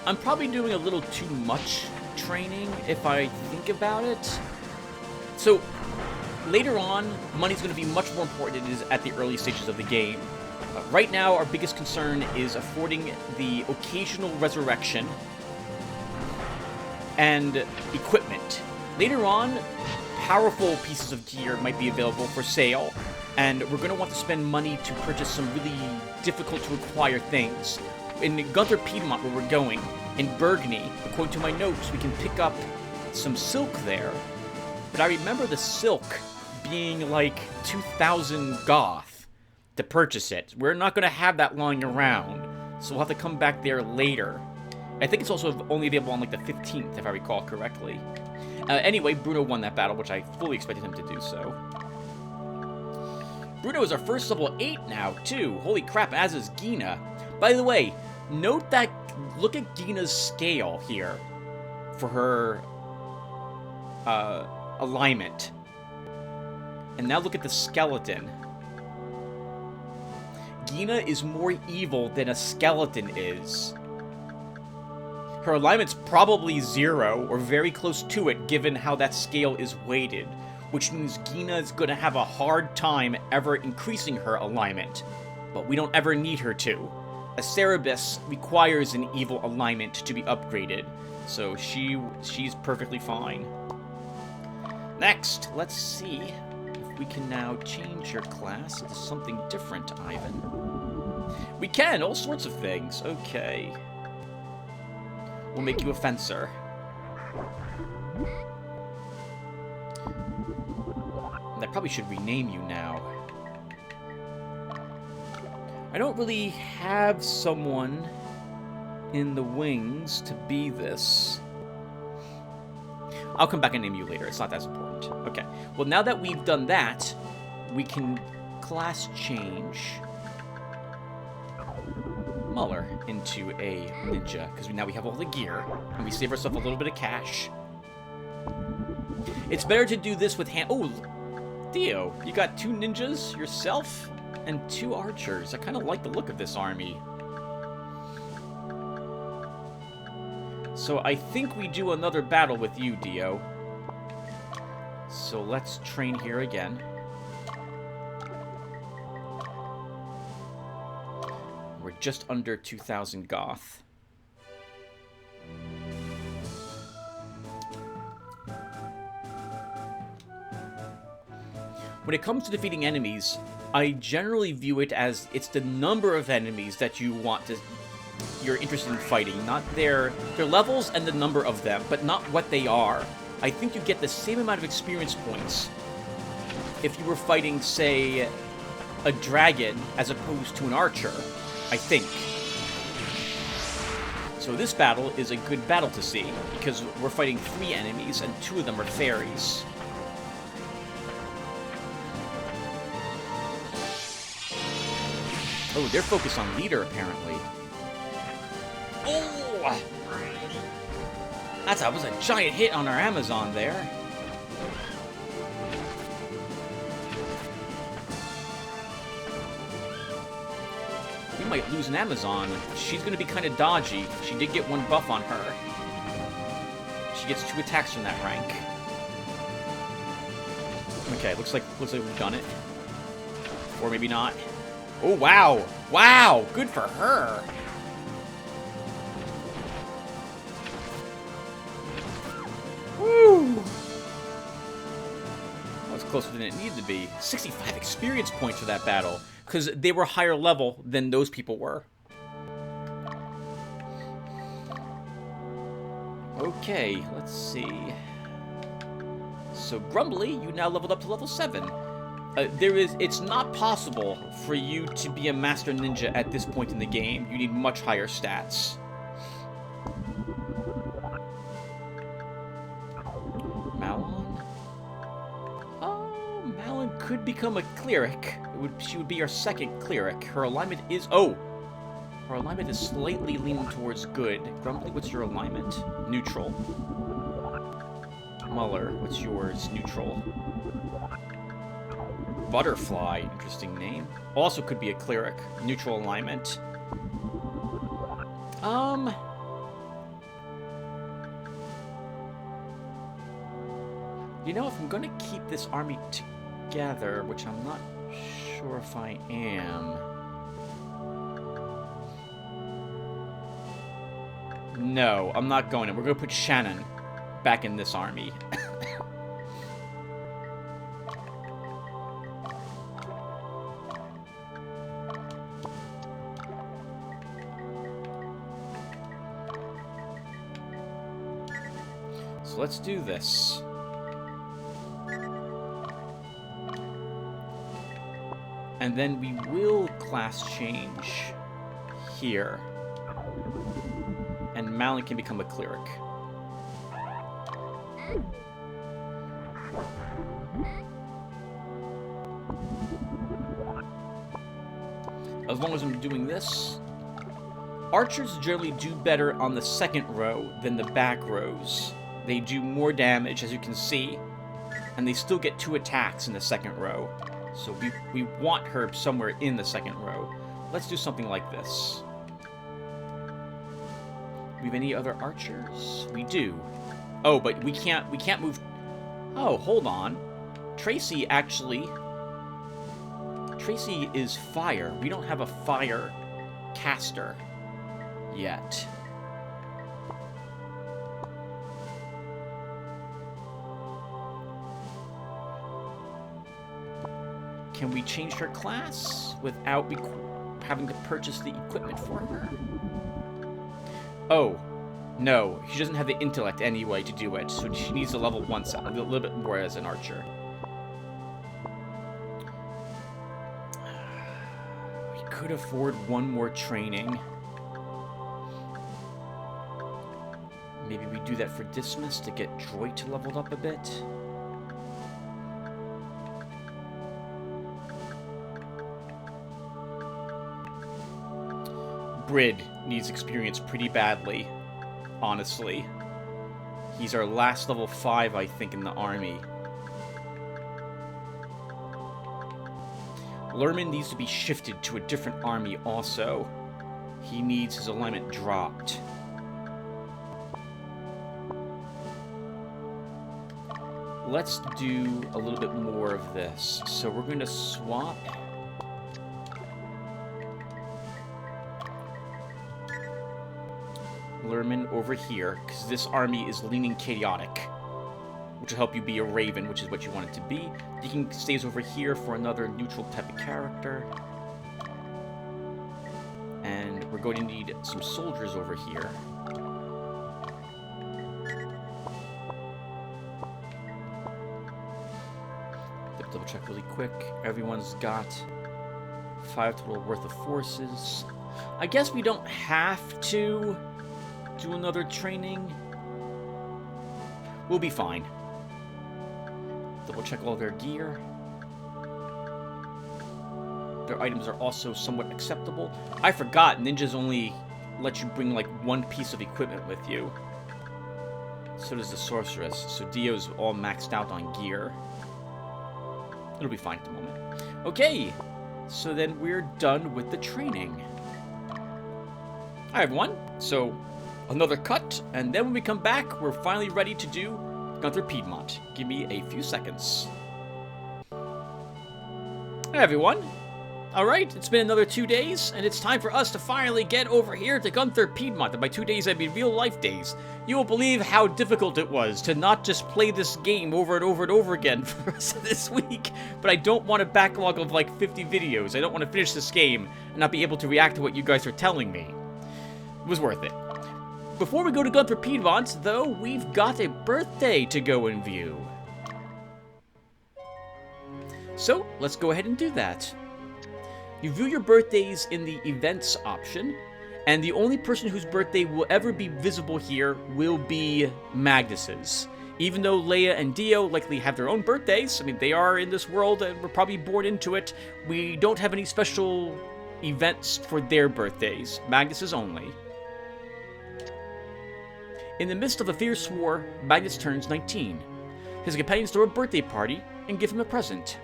I'm probably doing a little too much training if I think about it. So, later on, money's going to be much more important than it is at the early stages of the game. Right now, our biggest concern is affording the occasional resurrection and equipment. Later on, powerful pieces of gear might be available for sale, and we're going to want to spend money to purchase some really difficult to acquire things. In Gunther Piedmont, where we're going, in Burgundy, according to my notes, we can pick up some silk there. But I remember the silk being like 2,000 Goth to purchase it. We're not going to have that lying around, so we'll have to come back there later. I think it's also only available on like the 15th, if I recall correctly. Anyway, Bruno won that battle, which I fully expected him to do so. Bruno is our first level 8 now, too. Holy crap, as is Gina. By the way, note that, look at Gina's scale here for her alignment. And now look at the skeleton. Gina is more evil than a skeleton is. Her alignment's probably 0, or very close to it, given how that scale is weighted, which means Gina's gonna have a hard time ever increasing her alignment. But we don't ever need her to. A Cerebus requires an evil alignment to be upgraded, so she's perfectly fine. Next, let's see if we can now change your class into something different, Ivan. We can, all sorts of things. Okay. We'll make you a fencer. And I probably should rename you now. I don't really have someone in the wings to be this. I'll come back and name you later. It's not that important. Okay. Well, now that we've done that, we can class change Muller into a ninja, because now we have all the gear, and we save ourselves a little bit of cash. It's better to do this with hand... Oh, Theo, you got 2 ninjas yourself and 2 archers. I kind of like the look of this army. So I think we do another battle with you, Dio. So let's train here again. We're just under 2,000 Goth. When it comes to defeating enemies, I generally view it as it's the number of enemies that you're interested in fighting, not their levels and the number of them, but not what they are. I think you get the same amount of experience points if you were fighting, say, a dragon as opposed to an archer, I think. So this battle is a good battle to see, because we're fighting 3 enemies, and 2 of them are fairies. Oh, they're focused on leader, apparently. Oh! That was a giant hit on our Amazon there. We might lose an Amazon. She's going to be kind of dodgy. She did get 1 buff on her. She gets 2 attacks from that rank. Okay, looks like we've done it. Or maybe not. Oh, wow! Wow! Good for her! Woo! That was closer than it needed to be. 65 experience points for that battle, because they were higher level than those people were. Okay, let's see. So, Grumbly, you now leveled up to level 7. It's not possible for you to be a Master Ninja at this point in the game. You need much higher stats. Malon? Oh, Malon could become a cleric. She would be our 2nd cleric. Her alignment is... Oh! Her alignment is slightly leaning towards good. Grumbly, what's your alignment? Neutral. Muller, what's yours? Neutral. Butterfly, interesting name. Also could be a cleric. Neutral alignment. You know, if I'm gonna keep this army together, which I'm not sure if I am. No, I'm not going to. We're gonna put Shannon back in this army. So let's do this. And then we will class change here. And Malin can become a cleric. As long as I'm doing this. Archers generally do better on the 2nd row than the back rows. They do more damage, as you can see. And they still get 2 attacks in the 2nd row. So we want her somewhere in the 2nd row. Let's do something like this. We have any other archers? We do. Oh, but we can't move. Oh, hold on. Tracy is fire. We don't have a fire caster yet. Can we change her class without having to purchase the equipment for her? Oh, no. She doesn't have the intellect anyway to do it, so she needs a level 1 set, a little bit more as an archer. We could afford one more training. Maybe we do that for Dismas to get Droit leveled up a bit. Brid needs experience pretty badly, honestly. He's our last level 5, I think, in the army. Lerman needs to be shifted to a different army also. He needs his alignment dropped. Let's do a little bit more of this. So we're going to swap Lerman over here, because this army is leaning chaotic, which will help you be a raven, which is what you want it to be. Deacon stays over here for another neutral type of character. And we're going to need some soldiers over here. Double check really quick. Everyone's got 5 total worth of forces. I guess we don't have to do another training. We'll be fine. Double check all their gear. Their items are also somewhat acceptable. I forgot, ninjas only let you bring like 1 piece of equipment with you. So does the sorceress. So Dio's all maxed out on gear. It'll be fine at the moment. Okay, so then we're done with the training. I have one. So another cut, and then when we come back, we're finally ready to do Gunther Piedmont. Give me a few seconds. Hey everyone. Alright, it's been another 2 days, and it's time for us to finally get over here to Gunther Piedmont. And by 2 days, I mean real life days. You won't believe how difficult it was to not just play this game over and over and over again for the rest of this week. But I don't want a backlog of like 50 videos. I don't want to finish this game and not be able to react to what you guys are telling me. It was worth it. Before we go to Gunther Piedmont, though, we've got a birthday to go and view. So, let's go ahead and do that. You view your birthdays in the events option, and the only person whose birthday will ever be visible here will be Magnus's. Even though Leia and Dio likely have their own birthdays, I mean, they are in this world and were probably born into it, we don't have any special events for their birthdays. Magnus's only. In the midst of a fierce war, Magnus turns 19. His companions throw a birthday party and give him a present.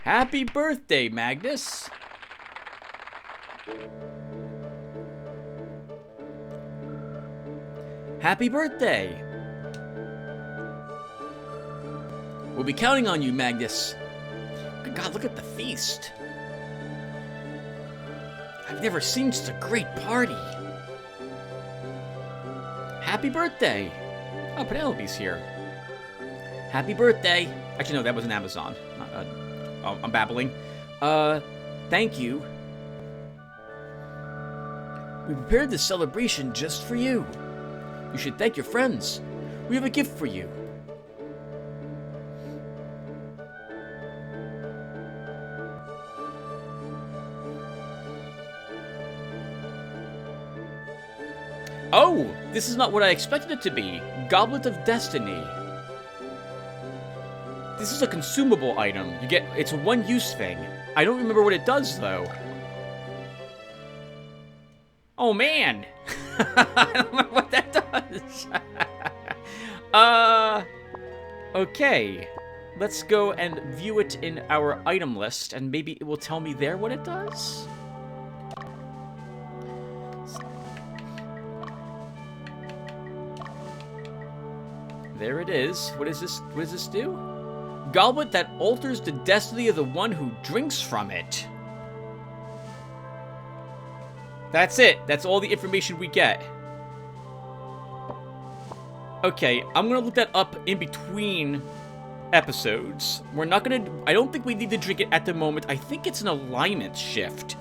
Happy birthday, Magnus! Happy birthday! We'll be counting on you, Magnus. Good God, look at the feast. I've never seen such a great party. Happy birthday! Oh, Penelope's here. Happy birthday! Actually, no, that was an Amazon. I'm babbling. Thank you. We prepared this celebration just for you. You should thank your friends. We have a gift for you. Oh, this is not what I expected it to be. Goblet of Destiny. This is a consumable item. It's a one-use thing. I don't remember what it does, though. Oh, man! I don't remember what that does. Okay. Let's go and view it in our item list, and maybe it will tell me there what it does? there it is. What is this? What does this do? Goblet that alters the destiny of the one who drinks from it. That's it. That's all the information we get. Okay, I'm gonna look that up in between episodes. We're not gonna... I don't think we need to drink it at the moment. I think it's an alignment shift.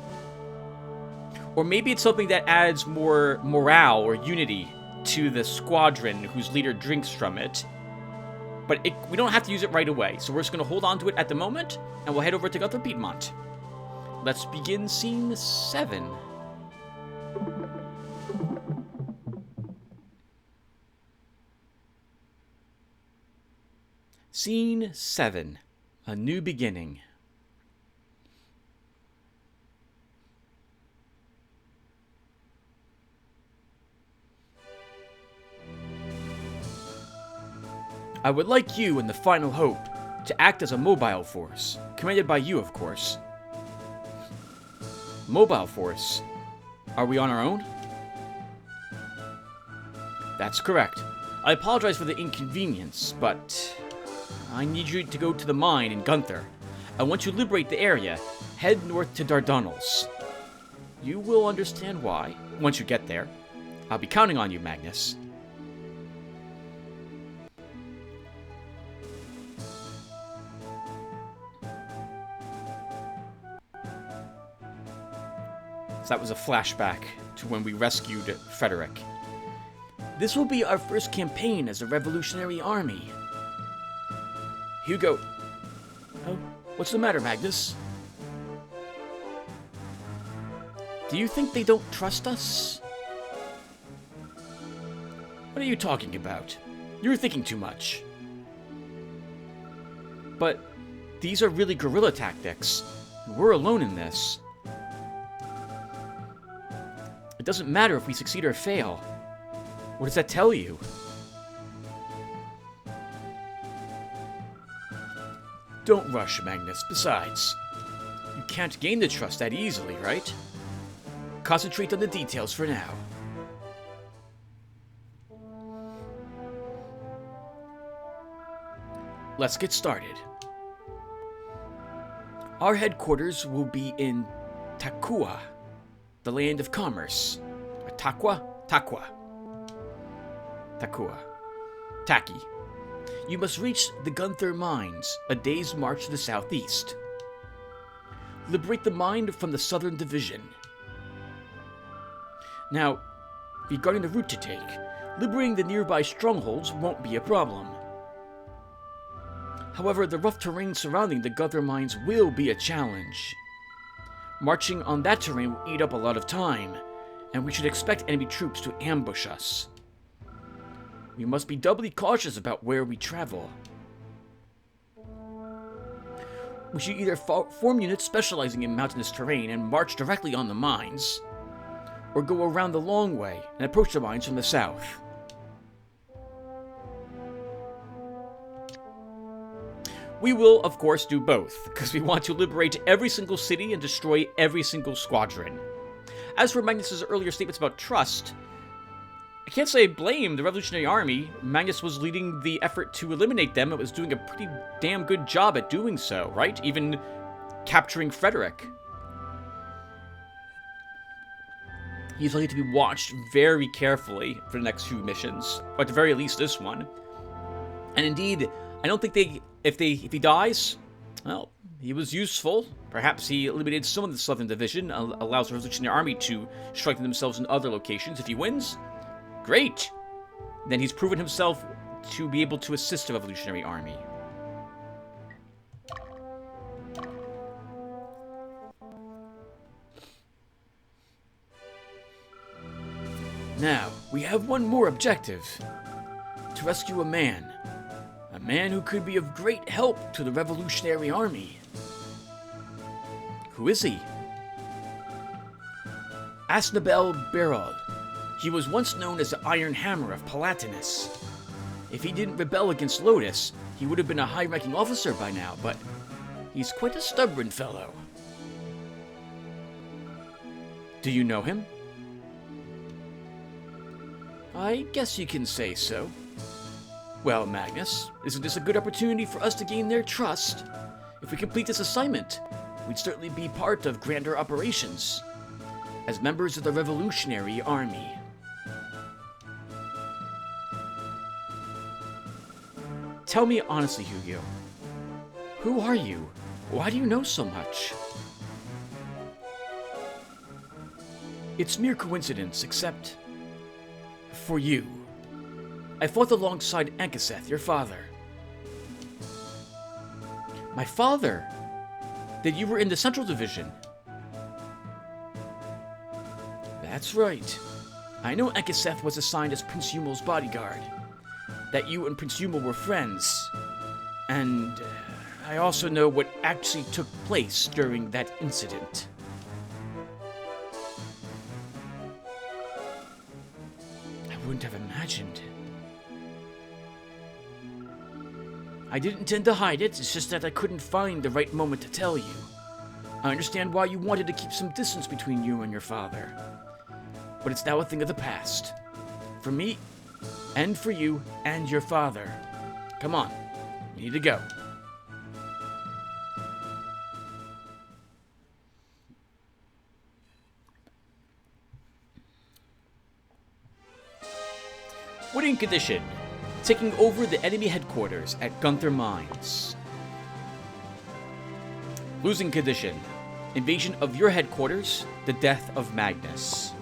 Or maybe it's something that adds more morale or unity to the squadron whose leader drinks from it. But we don't have to use it right away, so we're just going to hold on to it at the moment, and we'll head over to Gunther Piedmont. Let's begin Scene 7. Scene 7. A New Beginning. I would like you and the Final Hope to act as a mobile force, commanded by you, of course. Mobile force? Are we on our own? That's correct. I apologize for the inconvenience, but I need you to go to the mine in Gunther. And once you liberate the area, head north to Dardanelles. You will understand why once you get there. I'll be counting on you, Magnus. So that was a flashback to when we rescued Frederick. This will be our first campaign as a revolutionary army. Hugo. Oh, what's the matter, Magnus? Do you think they don't trust us? What are you talking about? You're thinking too much. But these are really guerrilla tactics. We're alone in this. It doesn't matter if we succeed or fail. What does that tell you? Don't rush, Magnus. Besides, you can't gain the trust that easily, right? Concentrate on the details for now. Let's get started. Our headquarters will be in Takua, the land of commerce. Takua? Takua. Taki. You must reach the Gunther mines, a day's march to the southeast. Liberate the mine from the southern division. Now, regarding the route to take, liberating the nearby strongholds won't be a problem. However, the rough terrain surrounding the Gunther mines will be a challenge. Marching on that terrain will eat up a lot of time, and we should expect enemy troops to ambush us. We must be doubly cautious about where we travel. We should either form units specializing in mountainous terrain and march directly on the mines, or go around the long way and approach the mines from the south. We will, of course, do both, because we want to liberate every single city and destroy every single squadron. As for Magnus's earlier statements about trust, I can't say I blame the Revolutionary Army. Magnus was leading the effort to eliminate them. It was doing a pretty damn good job at doing so, right? Even capturing Frederick. He's likely to be watched very carefully for the next few missions, or at the very least this one. And indeed, I don't think if he dies, well, he was useful. Perhaps he eliminated some of the Southern Division, allows the Revolutionary Army to strengthen themselves in other locations. If he wins, great! Then he's proven himself to be able to assist the Revolutionary Army. Now, we have one more objective. To rescue a man. A man who could be of great help to the Revolutionary Army. Who is he? Asnabel Berod. He was once known as the Iron Hammer of Palatinus. If he didn't rebel against Lotus, he would have been a high-ranking officer by now, but he's quite a stubborn fellow. Do you know him? I guess you can say so. Well, Magnus, isn't this a good opportunity for us to gain their trust? If we complete this assignment, we'd certainly be part of grander operations, as members of the Revolutionary Army. Tell me honestly, Hugo, who are you? Why do you know so much? It's mere coincidence, except for you. I fought alongside Ankaseth, your father. My father? Then you were in the Central Division. That's right. I know Ankaseth was assigned as Prince Yumel's bodyguard. That you and Prince Yumel were friends. And I also know what actually took place during that incident. I wouldn't have imagined. I didn't intend to hide it, it's just that I couldn't find the right moment to tell you. I understand why you wanted to keep some distance between you and your father. But it's now a thing of the past. For me, and for you, and your father. Come on, we need to go. Winning condition. Taking over the enemy headquarters at Gunther Mines. Losing condition. Invasion of your headquarters, the death of Magnus.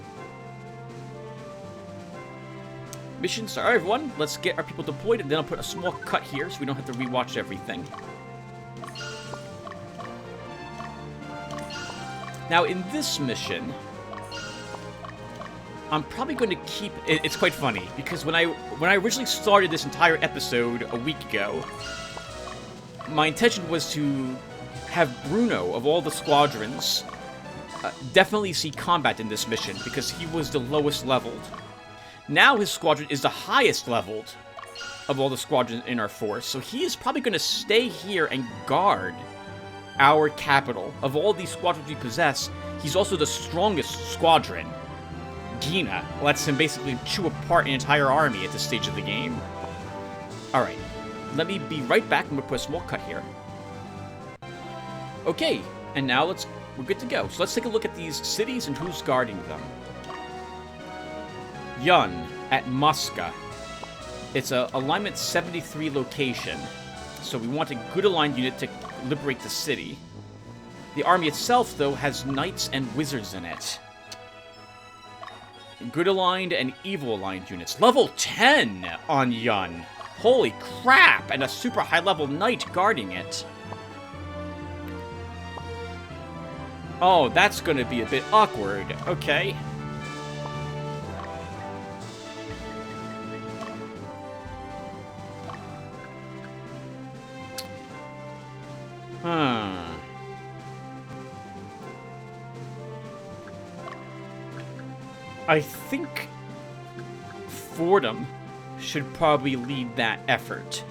Missions. Alright, everyone, let's get our people deployed, and then I'll put a small cut here so we don't have to rewatch everything. Now, in this mission, I'm probably going to keep... It's quite funny, because when I originally started this entire episode a week ago, my intention was to have Bruno, of all the squadrons, definitely see combat in this mission, because he was the lowest leveled. Now his squadron is the highest leveled of all the squadrons in our force, so he is probably going to stay here and guard our capital. Of all these squadrons we possess, he's also the strongest squadron. Gina lets him basically chew apart an entire army at this stage of the game. Alright, let me be right back. I'm going to put a small cut here. Okay, and now we're good to go. So let's take a look at these cities and who's guarding them. Yun at Mosca. It's a alignment 73 location, so we want a good aligned unit to liberate the city. The army itself, though, has knights and wizards in it. Good aligned and evil aligned units. Level 10 on Yun. Holy crap! And a super high level knight guarding it. Oh, that's gonna be a bit awkward. Okay. I think Fordham should probably lead that effort.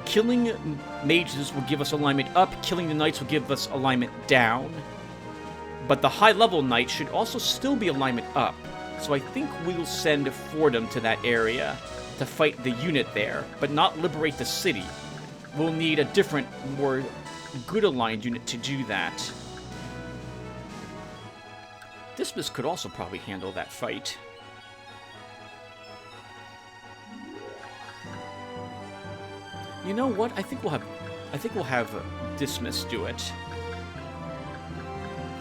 Killing mages will give us alignment up, killing the knights will give us alignment down. But the high-level knight should also still be alignment up. So I think we'll send Fordham to that area to fight the unit there, but not liberate the city. We'll need a different, more good-aligned unit to do that. Dismas could also probably handle that fight. You know what? I think we'll have Dismas do it.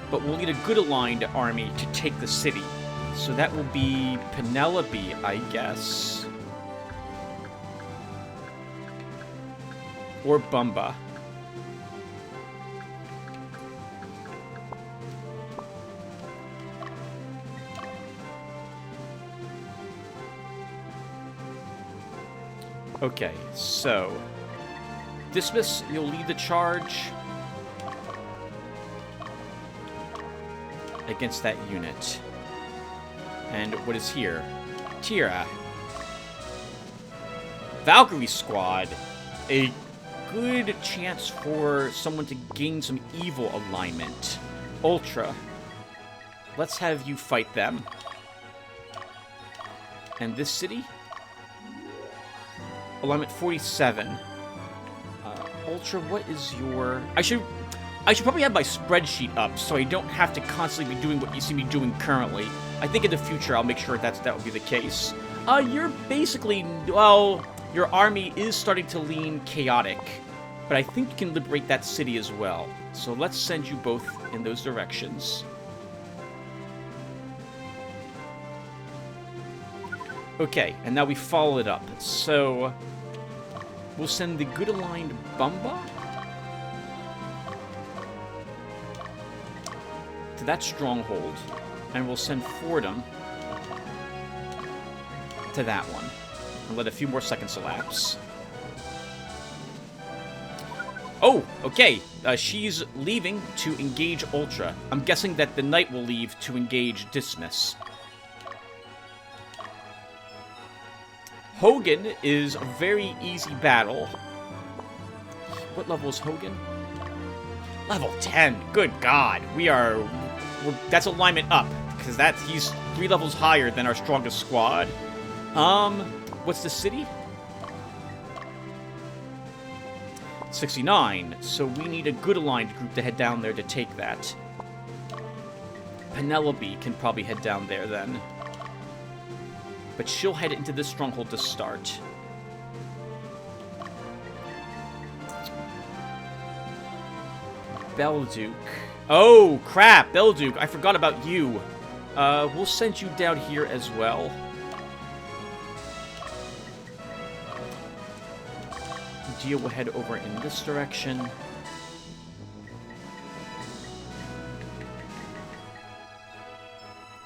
But we'll need a good aligned army to take the city. So that will be Penelope, I guess. Or Bumba. Okay, so Dismas, you'll lead the charge against that unit. And what is here? Tira. Valkyrie Squad. A good chance for someone to gain some evil alignment. Ultra. Let's have you fight them. And this city? Alignment 47. Ultra, what is your... I should probably have my spreadsheet up so I don't have to constantly be doing what you see me doing currently. I think in the future I'll make sure that would be the case. You're basically... Well, your army is starting to lean chaotic. But I think you can liberate that city as well. So let's send you both in those directions. Okay, and now we follow it up. So... we'll send the good aligned Bumba to that stronghold, and we'll send Fordham to that one, and let a few more seconds elapse. Oh, okay, she's leaving to engage Ultra. I'm guessing that the Knight will leave to engage Dismiss. Hogan is a very easy battle. What level is Hogan? Level 10. Good God. That's alignment up. Because he's 3 levels higher than our strongest squad. What's the city? 69. So we need a good aligned group to head down there to take that. Penelope can probably head down there then. But she'll head into this stronghold to start. Belduke. Oh, crap! Belduke, I forgot about you. We'll send you down here as well. Dia will head over in this direction.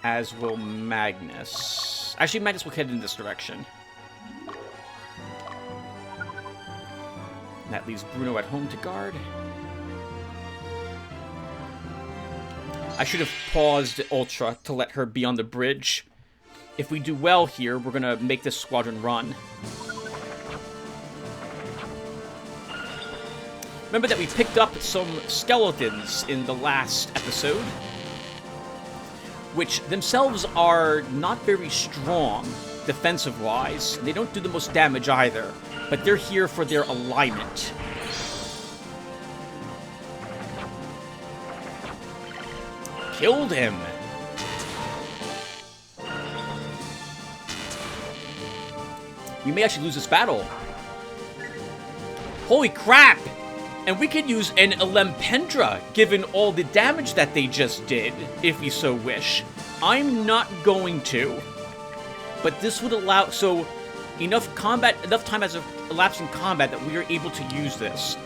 As will Magnus. Actually, Magnus will head in this direction. And that leaves Bruno at home to guard. I should have paused Ultra to let her be on the bridge. If we do well here, we're gonna make this squadron run. Remember that we picked up some skeletons in the last episode, which themselves are not very strong defensive-wise. They don't do the most damage either, but they're here for their alignment. Killed him! We may actually lose this battle. Holy crap! And we could use an Elempendra, given all the damage that they just did, if we so wish. I'm not going to. But this would allow... So, enough time has elapsed in combat that we are able to use this.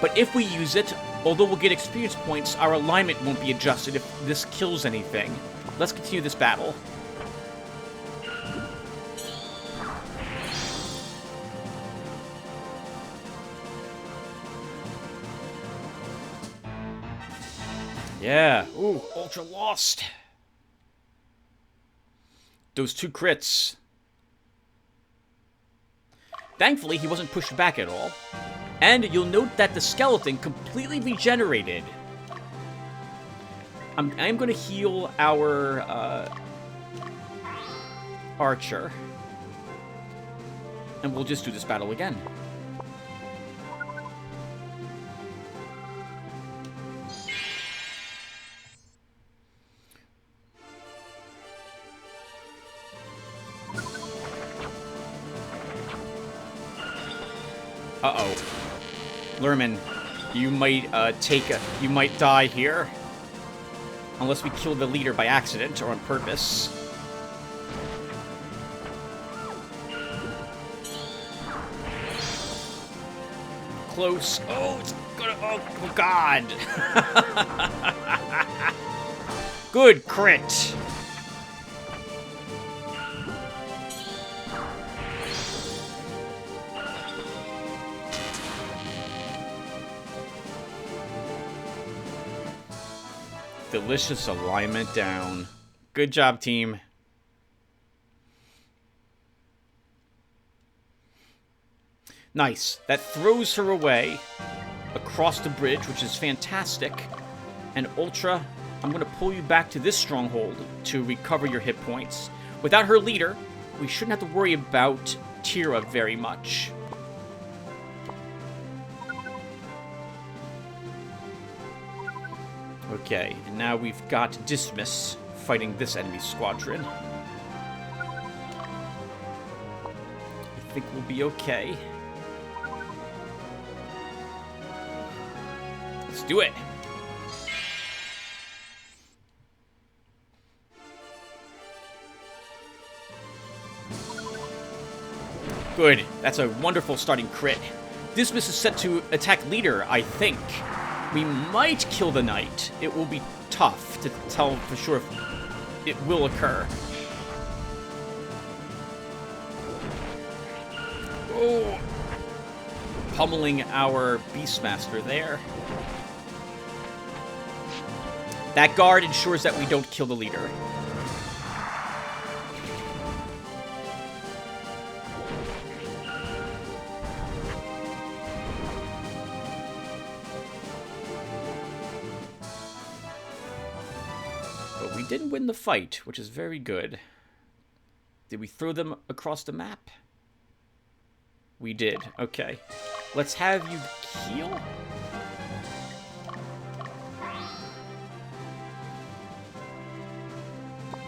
But if we use it, although we'll get experience points, our alignment won't be adjusted if this kills anything. Let's continue this battle. Yeah. Ooh, Ultra lost. Those 2 crits. Thankfully, he wasn't pushed back at all. And you'll note that the skeleton completely regenerated. I'm going to heal our archer. And we'll just do this battle again. Uh-oh. Lerman, you might die here. Unless we kill the leader by accident or on purpose. Close. Oh, it's gonna... Oh, God. Good crit. Delicious alignment down. Good job, team. Nice. That throws her away across the bridge, which is fantastic. And Ultra, I'm going to pull you back to this stronghold to recover your hit points. Without her leader, we shouldn't have to worry about Tira very much. Okay, and now we've got Dismas fighting this enemy squadron. I think we'll be okay. Let's do it! Good. That's a wonderful starting crit. Dismas is set to attack leader, I think. We might kill the knight. It will be tough to tell for sure if it will occur. Oh! Pummeling our Beastmaster there. That guard ensures that we don't kill the leader. But we did win the fight, which is very good. Did we throw them across the map? We did. Okay. Let's have you heal.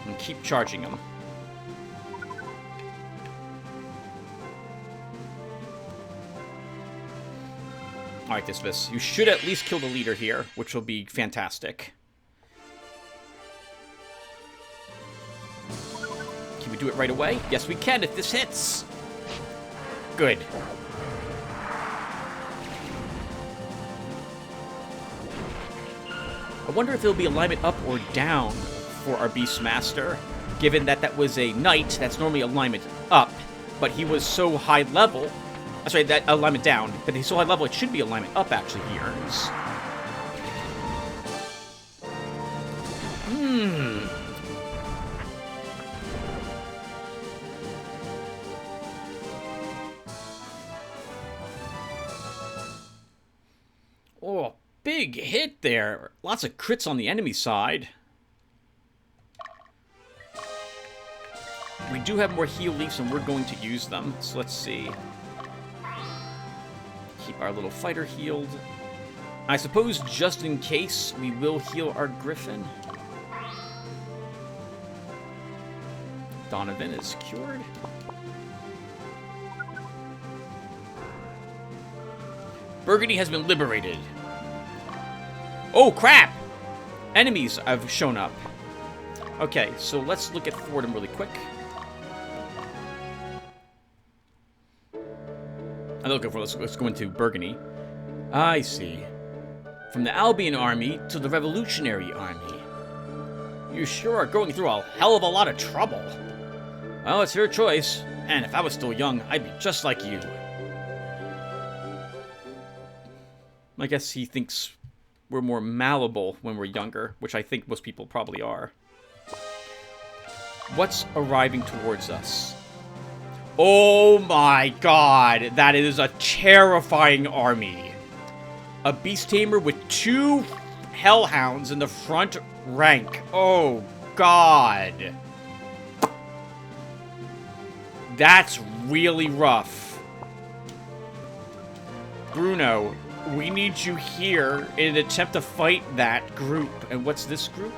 And keep charging them. Alright, Dismas. You should at least kill the leader here, which will be fantastic. Can we do it right away? Yes, we can if this hits. Good. I wonder if it'll be alignment up or down for our Beastmaster, given that that was a knight that's normally alignment up, but he was so high level. Sorry, that alignment down, but he's so high level it should be alignment up actually, he earns. Oh, big hit there. Lots of crits on the enemy side. We do have more heal leaves and we're going to use them. So let's see. Keep our little fighter healed. I suppose just in case we will heal our Griffin. Donovan is cured. Burgundy has been liberated. Oh, crap! Enemies have shown up. Okay, so let's look at Fordham really quick. I'm looking for, let's go into Burgundy. I see. From the Albion army to the Revolutionary army. You sure are going through a hell of a lot of trouble. Well, it's your choice. And if I was still young, I'd be just like you. I guess he thinks we're more malleable when we're younger, which I think most people probably are. What's arriving towards us? Oh my god, that is a terrifying army. A beast tamer with 2 hellhounds in the front rank. Oh god. That's really rough. Bruno, we need you here in an attempt to fight that group. And what's this group?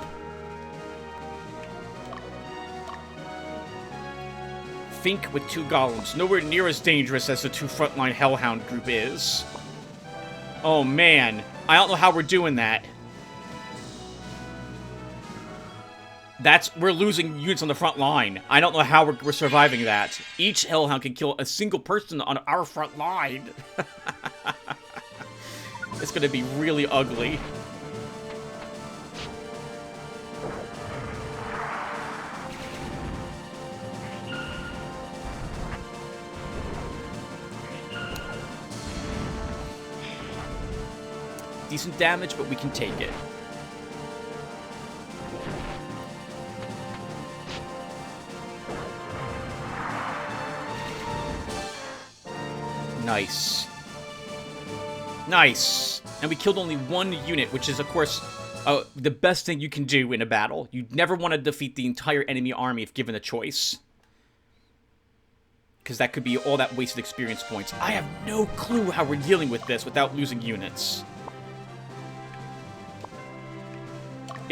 Fink with 2 golems. Nowhere near as dangerous as the 2 frontline Hellhound group is. Oh man, I don't know how we're doing that. We're losing units on the front line. I don't know how we're surviving that. Each Hellhound can kill a single person on our front line. It's gonna be really ugly. Decent damage, but we can take it. Nice. Nice. And we killed only 1 unit, which is, of course, the best thing you can do in a battle. You never want to defeat the entire enemy army if given a choice. Because that could be all that wasted experience points. I have no clue how we're dealing with this without losing units.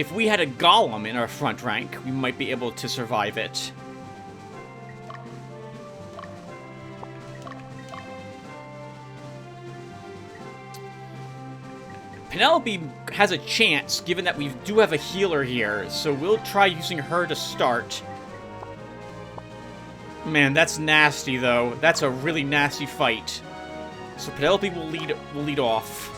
if we had a golem in our front rank, we might be able to survive it. Penelope has a chance, given that we do have a healer here, so we'll try using her to start. Man, that's nasty, though. That's a really nasty fight. So Penelope will lead off.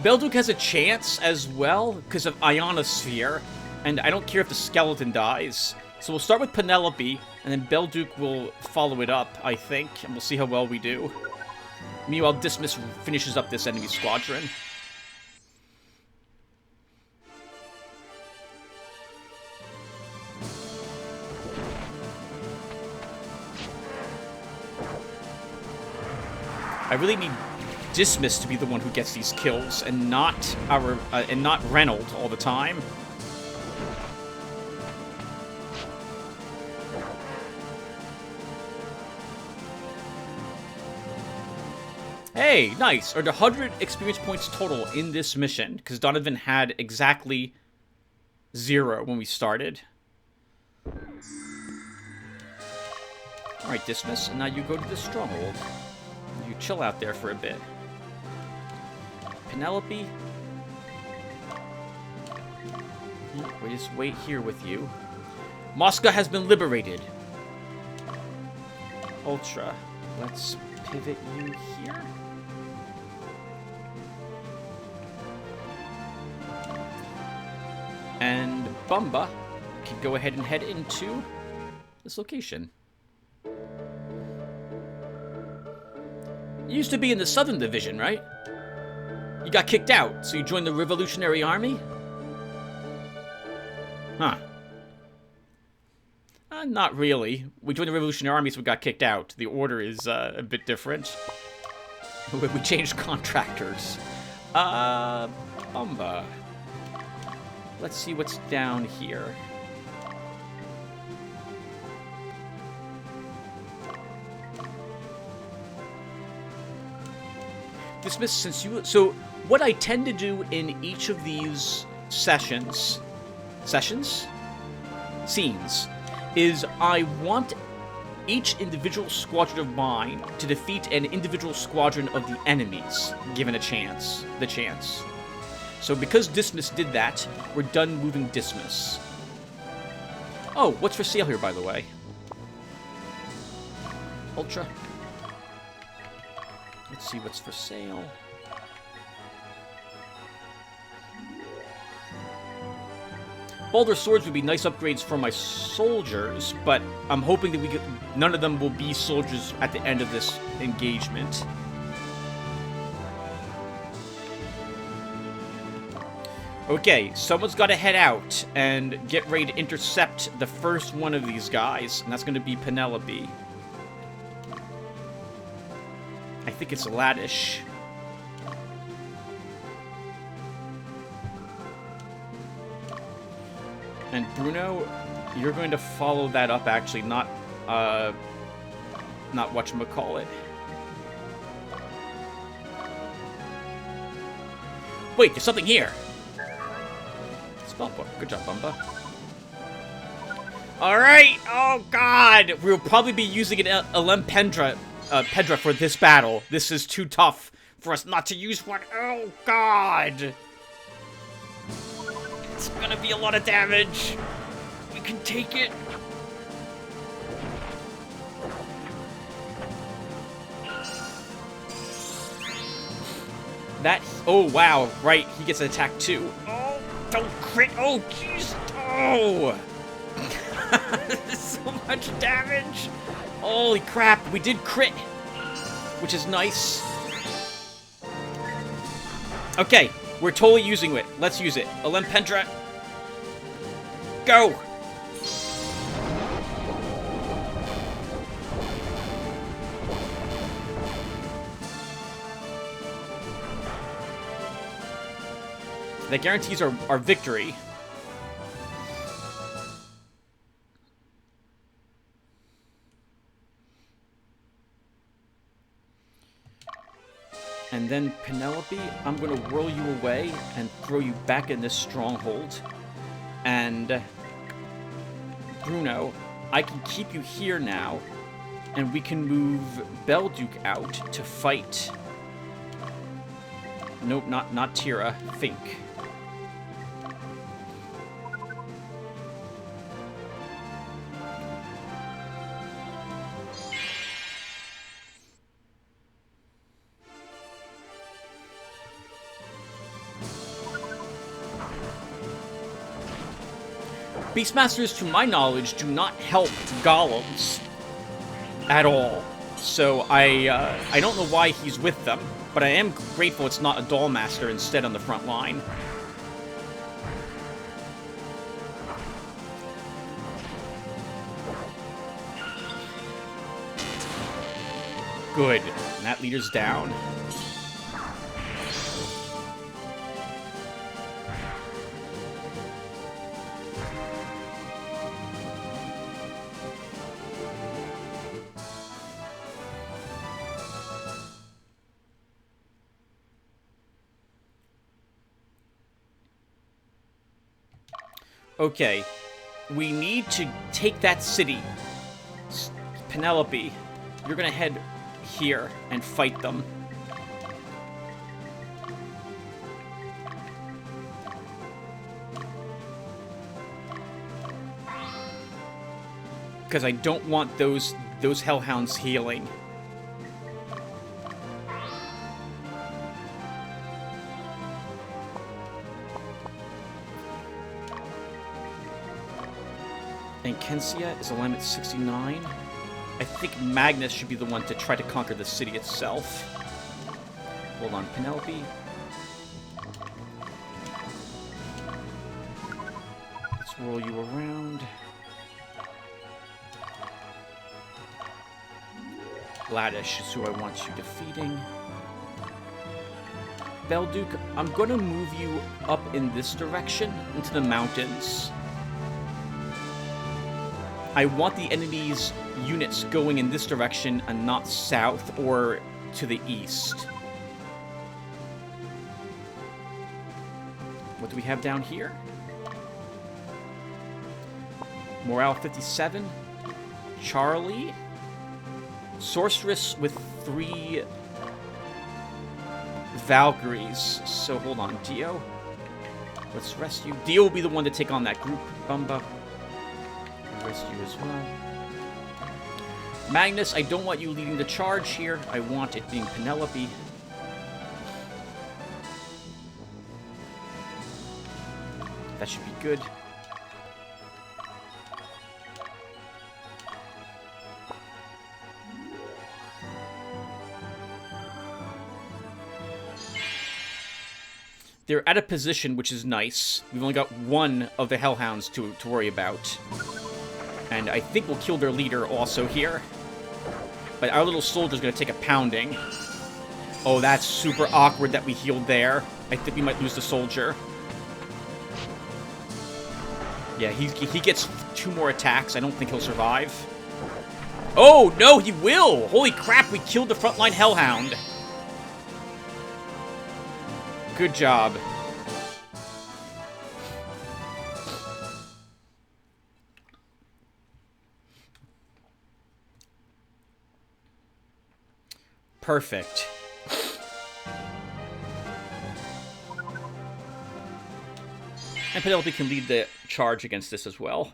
Belduke has a chance as well, because of Ionosphere, and I don't care if the skeleton dies. So we'll start with Penelope, and then Belduke will follow it up, I think, and we'll see how well we do. Meanwhile, Dismiss finishes up this enemy squadron. I really need Dismiss to be the one who gets these kills, and not Reynold all the time. Hey, nice. Are there 100 experience points total in this mission? Because Donovan had exactly 0 when we started. Alright, Dismiss, and now you go to the stronghold. You chill out there for a bit. Penelope. We just wait here with you. Mosca has been liberated. Ultra. Let's pivot you here. And Bumba can go ahead and head into this location. You used to be in the Southern Division, right? You got kicked out, so you joined the Revolutionary Army? Huh. Not really. We joined the Revolutionary Army, so we got kicked out. The order is a bit different. We changed contractors. Bumba. Let's see what's down here. Dismiss, since you... So, what I tend to do in each of these scenes, is I want each individual squadron of mine to defeat an individual squadron of the enemies, given the chance. So because Dismiss did that, we're done moving Dismiss. Oh, what's for sale here, by the way? Ultra. Let's see what's for sale. Balder swords would be nice upgrades for my soldiers, but I'm hoping that none of them will be soldiers at the end of this engagement. Okay, someone's got to head out and get ready to intercept the first one of these guys, and that's going to be Penelope. I think it's Ladish. And Bruno, you're going to follow that up, actually, not whatchamacallit. Wait, there's something here. Spellbook. Good job, Bumba. Alright! Oh, God! We'll probably be using an Pedra for this battle. This is too tough for us not to use one. Oh, God! It's gonna be a lot of damage. We can take it. That... Oh, wow. Right, he gets an attack, too. Oh, don't crit. Oh, jeez. Oh! So much damage. Holy crap. We did crit, which is nice. Okay, we're totally using it. Let's use it. Pedra. Go! That guarantees our victory. And then Penelope, I'm going to whirl you away and throw you back in this stronghold. And Bruno, I can keep you here now, and we can move Belduke out to fight. Nope, not Tira, Fink. Beastmasters, to my knowledge, do not help golems at all. So I don't know why he's with them, but I am grateful it's not a Dollmaster instead on the front line. Good. And that leader's down. Okay, we need to take that city. Penelope, you're gonna head here and fight them. Because I don't want those hellhounds healing. And Kensia is alignment 69. I think Magnus should be the one to try to conquer the city itself. Hold on, Penelope. Let's roll you around. Gladish is who I want you defeating. Belduke, I'm going to move you up in this direction, into the mountains. I want the enemy's units going in this direction and not south or to the east. What do we have down here? Morale 57. Charlie. Sorceress with 3 Valkyries. So hold on, Dio. Let's rest you. Dio will be the one to take on that group. Bumba. Rest you as well. Magnus, I don't want you leading the charge here. I want it being Penelope. That should be good. They're at a position which is nice. We've only got one of the Hellhounds to worry about. And I think we'll kill their leader also here. But our little soldier's gonna take a pounding. Oh, that's super awkward that we healed there. I think we might lose the soldier. Yeah, he gets 2 more attacks. I don't think he'll survive. Oh, no, he will! Holy crap, we killed the frontline Hellhound. Good job. Perfect. And Penelope can lead the charge against this as well.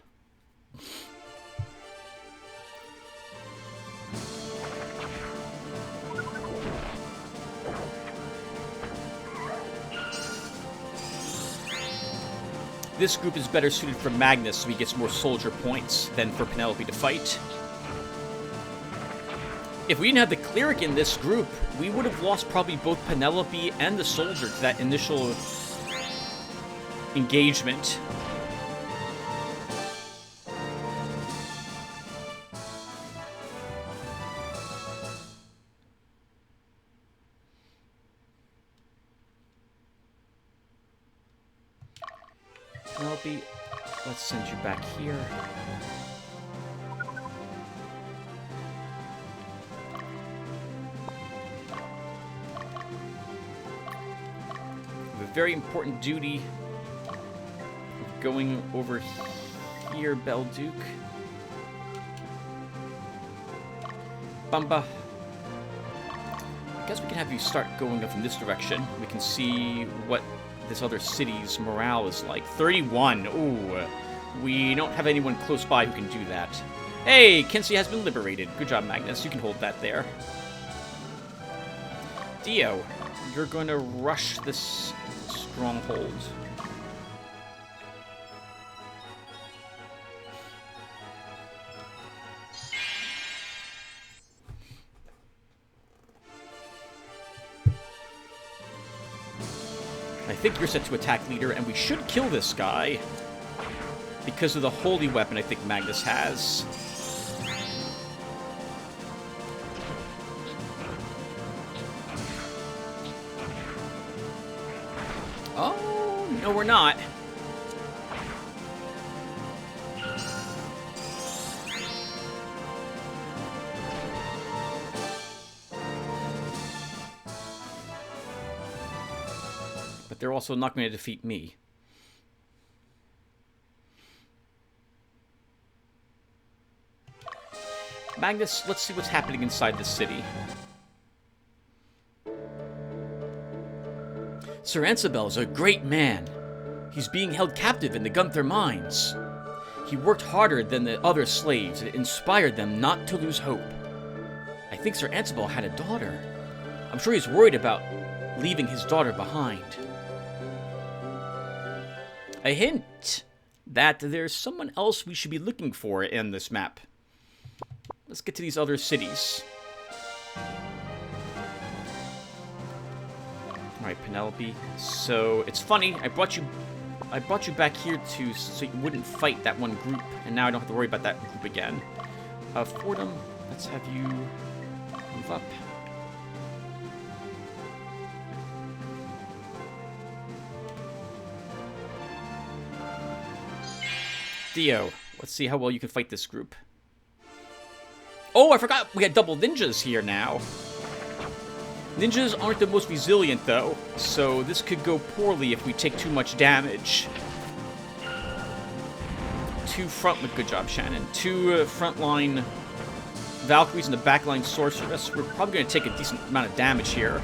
This group is better suited for Magnus, so he gets more soldier points than for Penelope to fight. If we didn't have the cleric in this group, we would have lost probably both Penelope and the soldier to that initial engagement. Penelope, let's send you back here. very important duty of going over here, Belduke. Bamba. I guess we can have you start going up in this direction. We can see what this other city's morale is like. 31. Ooh. We don't have anyone close by who can do that. Hey, Kinsey has been liberated. Good job, Magnus. You can hold that there. Dio, you're going to rush this stronghold. I think you're set to attack, leader, and we should kill this guy because of the holy weapon I think Magnus has. Oh, no, we're not. But they're also not going to defeat me. Magnus, let's see what's happening inside the city. Sir Ansabel is a great man. He's being held captive in the Gunther mines. He worked harder than the other slaves and it inspired them not to lose hope. I think Sir Ansabel had a daughter. I'm sure he's worried about leaving his daughter behind. A hint that there's someone else we should be looking for in this map. Let's get to these other cities. Alright, Penelope. So, it's funny, I brought you back here so you wouldn't fight that one group, and now I don't have to worry about that group again. Fordham, let's have you move up. Dio, let's see how well you can fight this group. Oh, I forgot we had double ninjas here now. Ninjas aren't the most resilient, though, so this could go poorly if we take too much damage. Good job, Shannon. Two frontline Valkyries and the backline Sorceress. We're probably going to take a decent amount of damage here.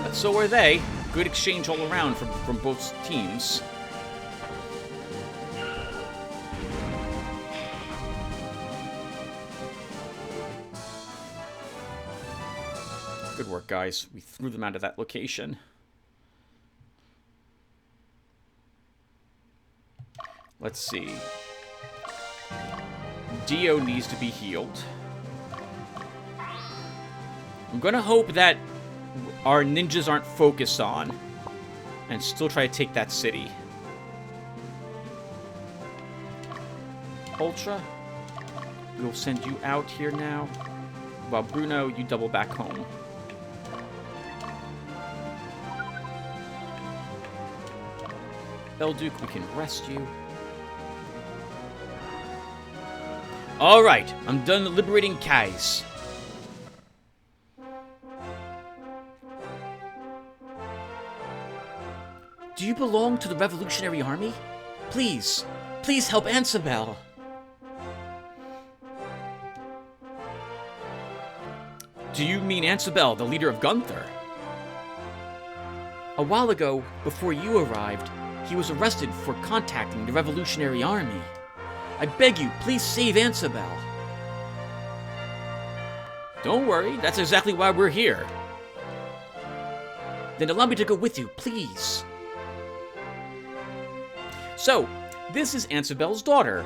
But so are they. Good exchange all around from both teams. Good work, guys. We threw them out of that location. Let's see. Dio needs to be healed. I'm gonna hope that our ninjas aren't focused on and still try to take that city. Ultra, we'll send you out here now. While Bruno, you double back home. Belduke, we can rest you. Alright, I'm done liberating Kais. Do you belong to the Revolutionary Army? Please, please help Ansabel. Do you mean Ansabel, the leader of Gunther? A while ago, before you arrived, he was arrested for contacting the Revolutionary Army. I beg you, please save Ansabel. Don't worry, that's exactly why we're here. Then allow me to go with you, please. So, this is Ansabel's daughter.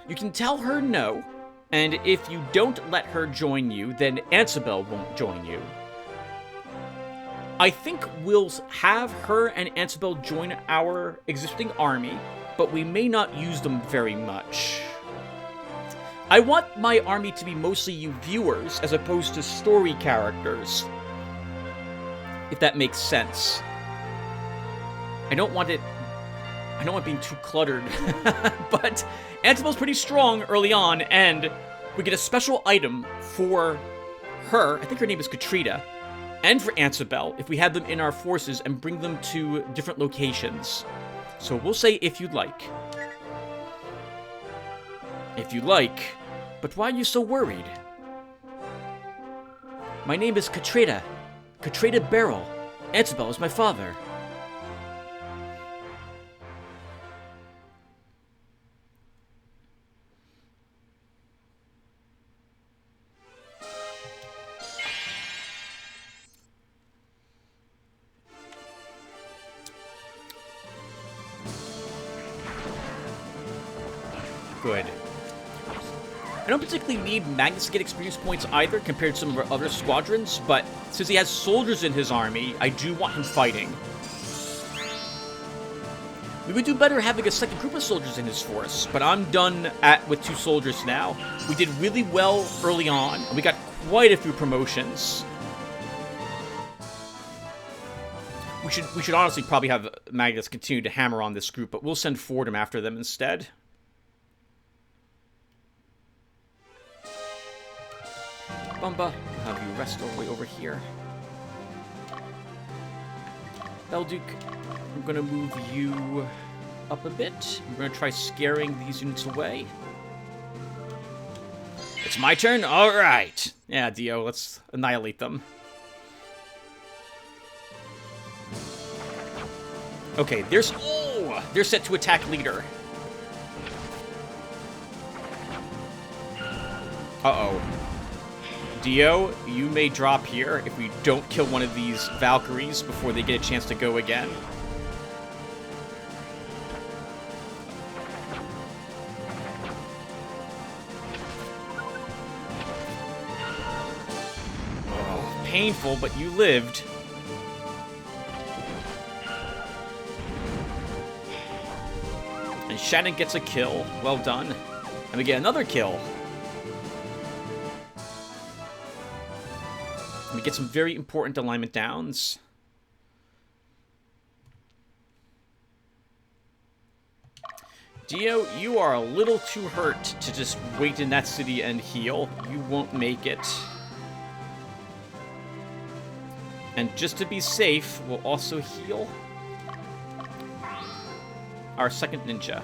You can tell her no, and if you don't let her join you, then Ansabel won't join you. I think we'll have her and Ansabel join our existing army, but we may not use them very much. I want my army to be mostly you viewers, as opposed to story characters. If that makes sense. I don't want don't want being too cluttered. But Annabelle's pretty strong early on, and we get a special item for her. I think her name is Katrina. And for Annabelle, if we have them in our forces and bring them to different locations. So we'll say if you'd like. If you like. But why are you so worried? My name is Katrina. Katrina Beryl. Annabelle is my father. Good. I don't particularly need Magnus to get experience points either compared to some of our other squadrons, but since he has soldiers in his army, I do want him fighting. We would do better having a second group of soldiers in his force, but I'm done with 2 soldiers now. We did really well early on, and we got quite a few promotions. We should honestly probably have Magnus continue to hammer on this group, but we'll send Fordham after them instead. Bumba, I'll have you rest all the way over here. Belduke, I'm going to move you up a bit. I'm going to try scaring these units away. It's my turn? Alright. Yeah, Dio, let's annihilate them. Okay, they're set to attack leader. Uh-oh. Dio, you may drop here if we don't kill one of these Valkyries before they get a chance to go again. Oh, painful, but you lived. And Shannon gets a kill. Well done. And we get another kill. We get some very important alignment downs. Dio, you are a little too hurt to just wait in that city and heal. You won't make it. And just to be safe, we'll also heal our second ninja.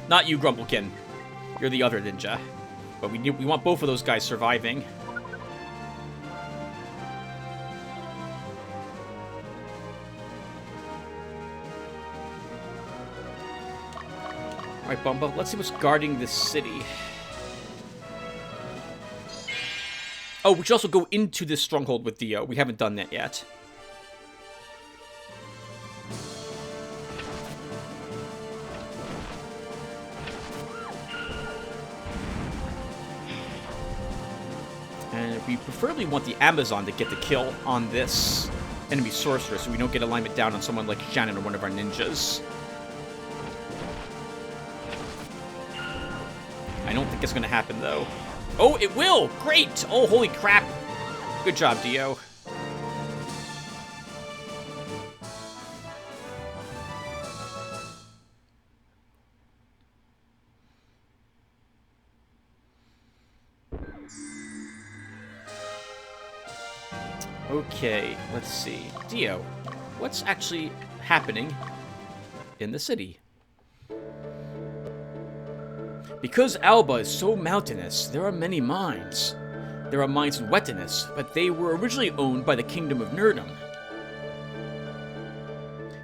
Not you, Grumblekin. You're the other ninja. But we want both of those guys surviving. Alright, Bumba, let's see what's guarding this city. Oh, we should also go into this stronghold with Dio. We haven't done that yet. And we preferably want the Amazon to get the kill on this enemy sorcerer so we don't get alignment down on someone like Shannon or one of our ninjas. I don't think it's going to happen, though. Oh, it will! Great! Oh, holy crap! Good job, Dio. Okay, let's see. Dio, what's actually happening in the city? Because Alba is so mountainous, there are many mines. There are mines in Wettinus, but they were originally owned by the Kingdom of Nerdum.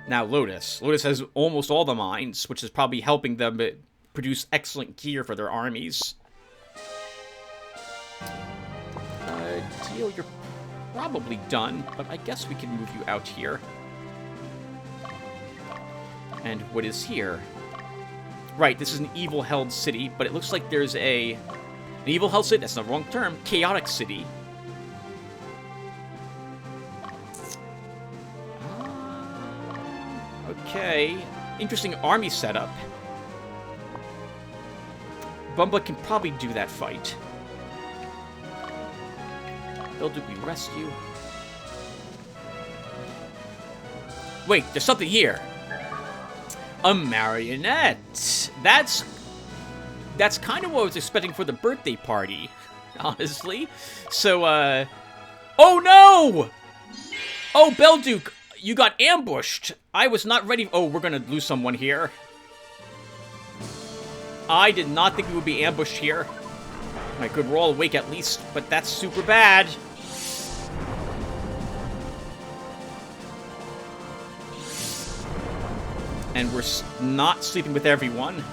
Now Lotus. Lotus has almost all the mines, which is probably helping them produce excellent gear for their armies. Dio, you're probably done, but I guess we can move you out here. And what is here? Right, this is an evil-held city, but it looks like there's an evil-held city, that's the wrong term, chaotic city. Okay, interesting army setup. Bumba can probably do that fight. Belduke, we rescue. Wait, there's something here. A marionette. That's kind of what I was expecting for the birthday party, honestly. So, oh no! Oh, Belduke, you got ambushed. I was not ready. Oh, we're gonna lose someone here. I did not think we would be ambushed here. My good, we're all awake at least, but that's super bad. And we're not sleeping with everyone.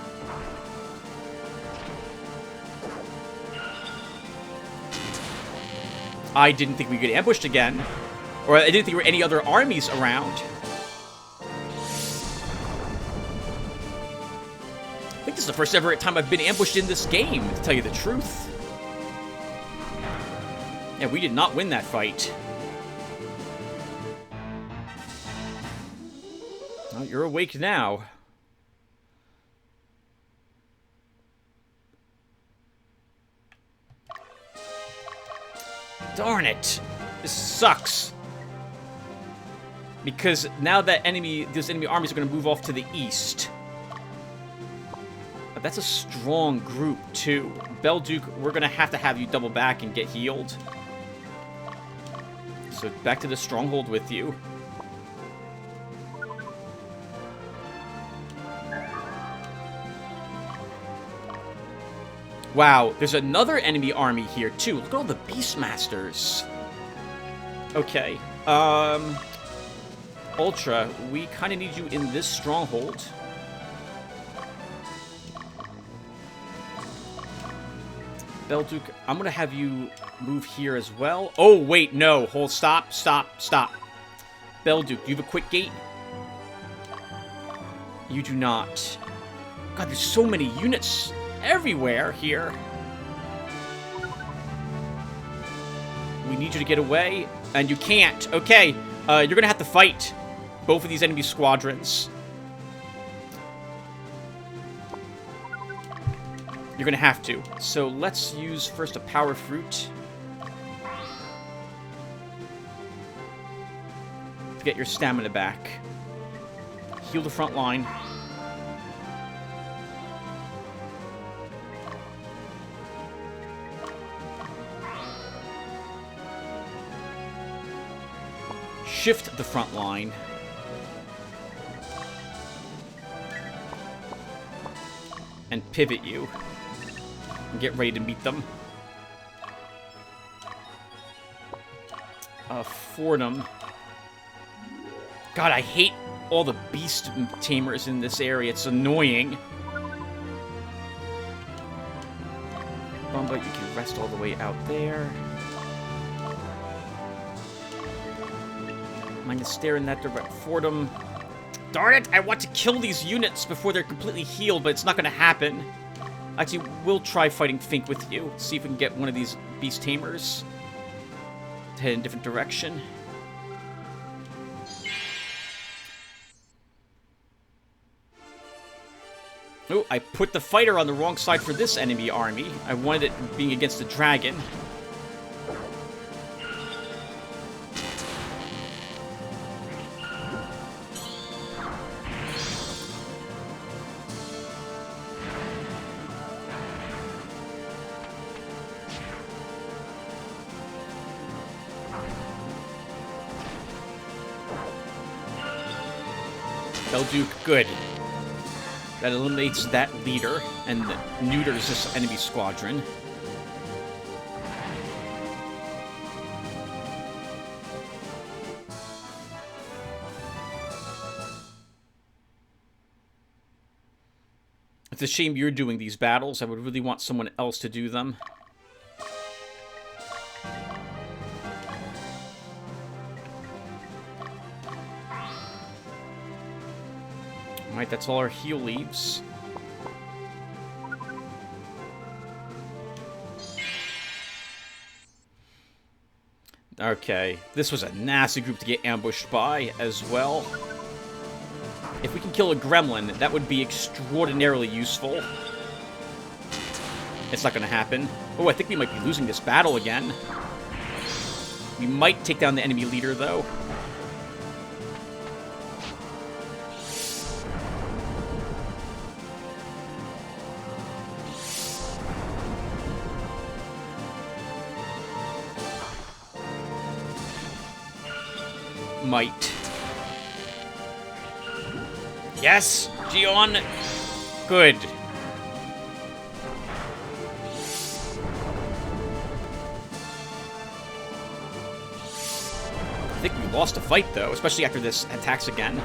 I didn't think we'd get ambushed again. Or I didn't think there were any other armies around. I think this is the first ever time I've been ambushed in this game, to tell you the truth. Yeah, we did not win that fight. Well, you're awake now. Darn it! This sucks. Because now that those enemy armies are going to move off to the east. But that's a strong group, too. Belduke, we're going to have you double back and get healed. So back to the stronghold with you. Wow, there's another enemy army here, too. Look at all the Beastmasters. Okay. Ultra, we kind of need you in this stronghold. Belduke, I'm going to have you move here as well. Oh, wait, no. Hold, stop. Belduke, do you have a quick gate? You do not. God, there's so many units everywhere here. We need you to get away, and you can't. Okay, you're gonna have to fight both of these enemy squadrons. You're gonna have to. So let's use first a power fruit to get your stamina back. Heal the front line. Shift the front line. And pivot you. And get ready to meet them. Fordham. God, I hate all the beast tamers in this area. It's annoying. Bumba, you can rest all the way out there. I'm gonna stare in that direction. Fordham. Darn it! I want to kill these units before they're completely healed, but it's not gonna happen. Actually, we'll try fighting Fink with you. See if we can get one of these beast tamers to head in a different direction. Oh, I put the fighter on the wrong side for this enemy army. I wanted it being against the dragon. Belduke, good. That eliminates that leader and neuters this enemy squadron. It's a shame you're doing these battles. I would really want someone else to do them. Alright, that's all our heal leaves. Okay, this was a nasty group to get ambushed by as well. If we can kill a gremlin, that would be extraordinarily useful. It's not going to happen. Oh, I think we might be losing this battle again. We might take down the enemy leader, though. might. Yes! Gion! Good. I think we lost a fight, though, especially after this attacks again.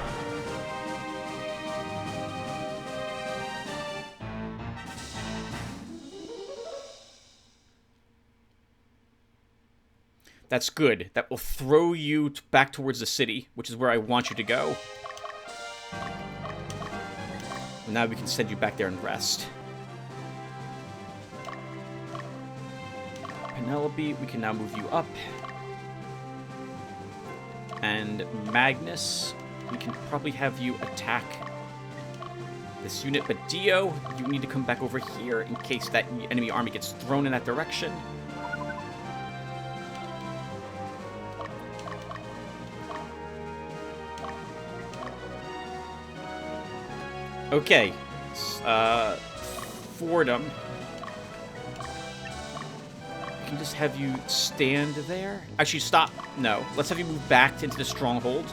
That's good. That will throw you back towards the city, which is where I want you to go. And now we can send you back there and rest. Penelope, we can now move you up. And Magnus, we can probably have you attack this unit. But Dio, you need to come back over here in case that enemy army gets thrown in that direction. Okay, Fordham. I can just have you stand there. Actually, stop. No, let's have you move back into the stronghold.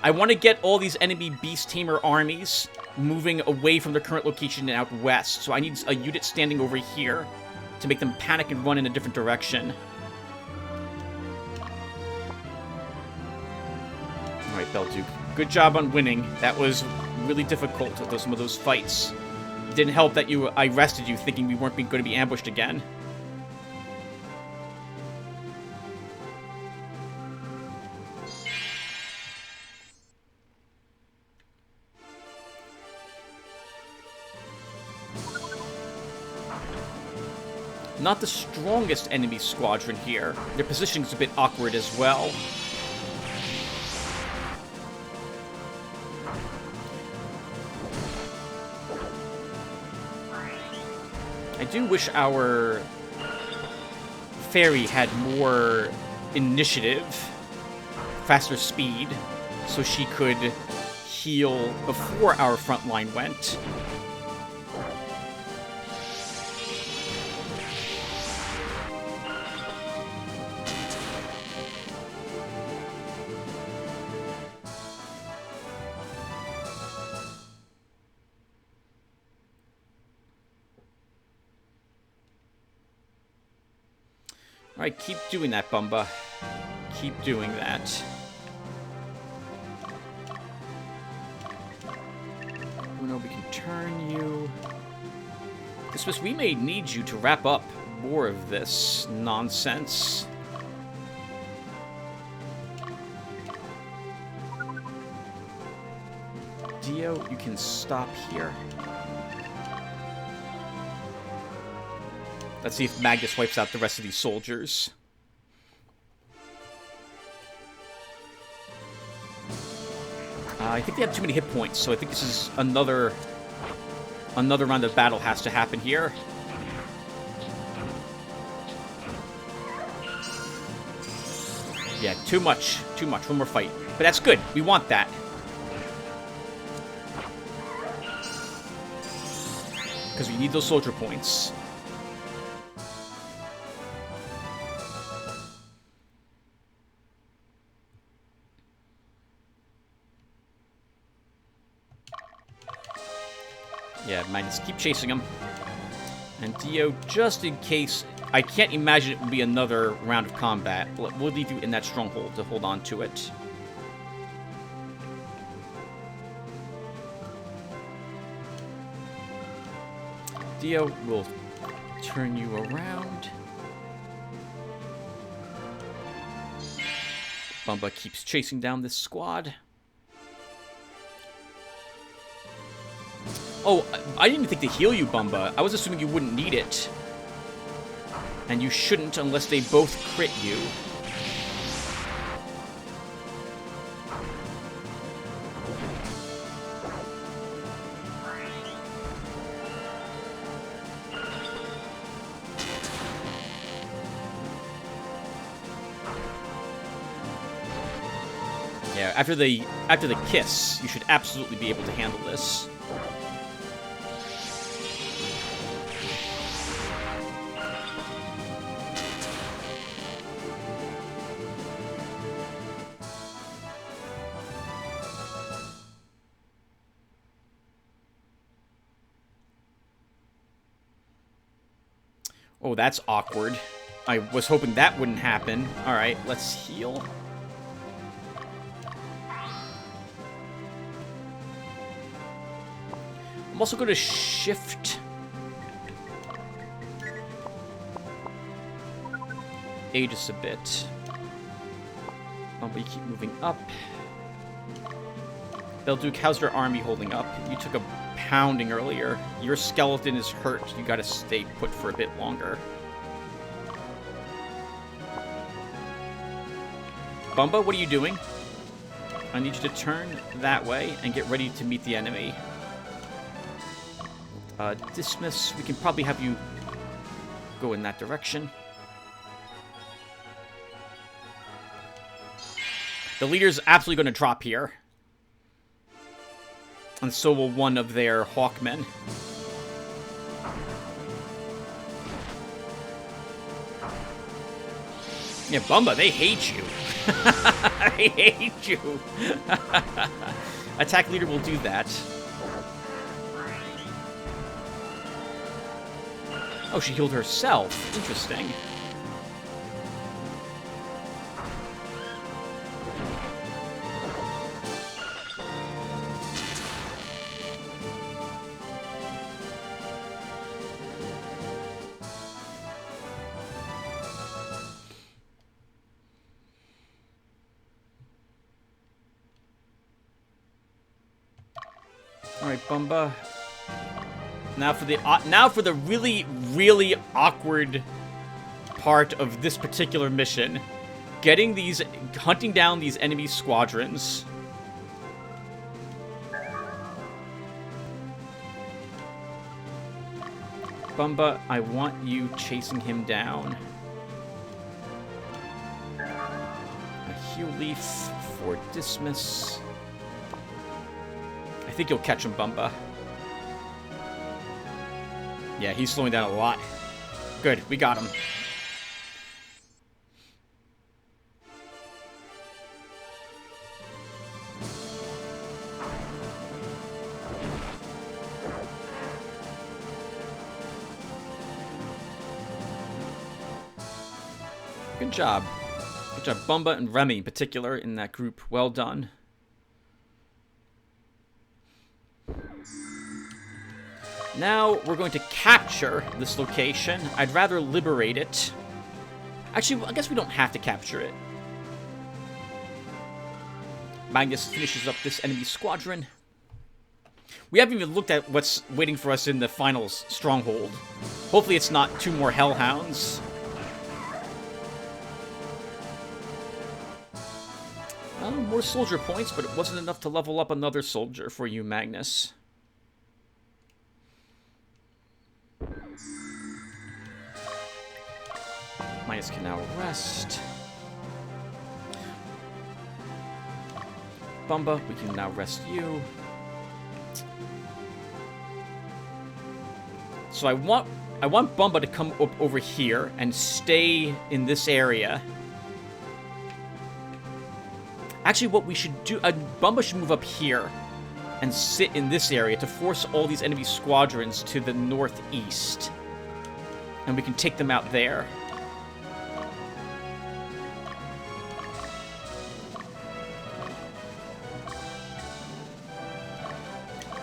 I want to get all these enemy Beast Tamer armies moving away from their current location and out west. So I need a unit standing over here to make them panic and run in a different direction. All right, Belduke. Good job on winning. That was really difficult with some of those fights. It didn't help that I rested you thinking we weren't going to be ambushed again. Not the strongest enemy squadron here. Their positioning's a bit awkward as well. I do wish our ferry had more initiative, faster speed, so she could heal before our front line went. Alright, keep doing that, Bumba. Keep doing that. Uno, we can turn you. This we may need you to wrap up more of this nonsense. Dio, you can stop here. Let's see if Magnus wipes out the rest of these soldiers. I think they have too many hit points, so I think this is another round of battle has to happen here. Yeah, too much. Too much. One more fight. But that's good. We want that. Because we need those soldier points. Yeah, Magnus, keep chasing him. And Dio, just in case, I can't imagine it will be another round of combat. We'll leave you in that stronghold to hold on to it. Dio will turn you around. Bumba keeps chasing down this squad. Oh, I didn't even think to heal you, Bumba. I was assuming you wouldn't need it. And you shouldn't unless they both crit you. Yeah, after the kiss, you should absolutely be able to handle this. Oh, that's awkward. I was hoping that wouldn't happen. Alright, let's heal. I'm also going to shift Aegis a bit. Oh, but you keep moving up. Belduke, how's your army holding up? You took a pounding earlier. Your skeleton is hurt. You gotta stay put for a bit longer. Bumba, what are you doing? I need you to turn that way and get ready to meet the enemy. Dismiss, we can probably have you go in that direction. The leader's absolutely going to drop here. And so will one of their hawkmen. Yeah, Bumba, they hate you. They hate you. Attack leader will do that. Oh, she healed herself. Interesting. All right, Bumba. Now for the really, really awkward part of this particular mission. Hunting down these enemy squadrons. Bumba, I want you chasing him down. A heal leaf for dismiss. I think you'll catch him, Bumba. Yeah, he's slowing down a lot. Good, we got him. Good job. Good job, Bumba and Remy in particular in that group. Well done. Now we're going to capture this location. I'd rather liberate it. Actually, I guess we don't have to capture it. Magnus finishes up this enemy squadron. We haven't even looked at what's waiting for us in the final stronghold. Hopefully it's not 2 more Hellhounds. More soldier points, but it wasn't enough to level up another soldier for you, Magnus. Magnus can now rest. Bumba, we can now rest you. So I want Bumba to come up over here and stay in this area. Actually, what we should do, Bumba should move up here and sit in this area to force all these enemy squadrons to the northeast. And we can take them out there.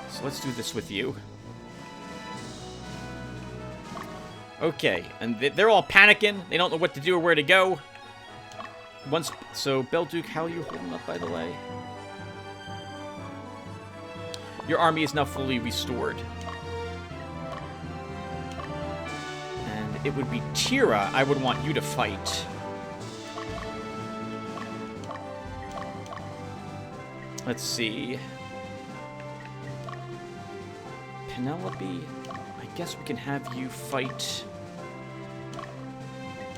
So let's do this with you. Okay, and they're all panicking. They don't know what to do or where to go. So, Belduke, how are you holding up, by the way? Your army is now fully restored. And it would be Tira I would want you to fight. Let's see. Penelope, I guess we can have you fight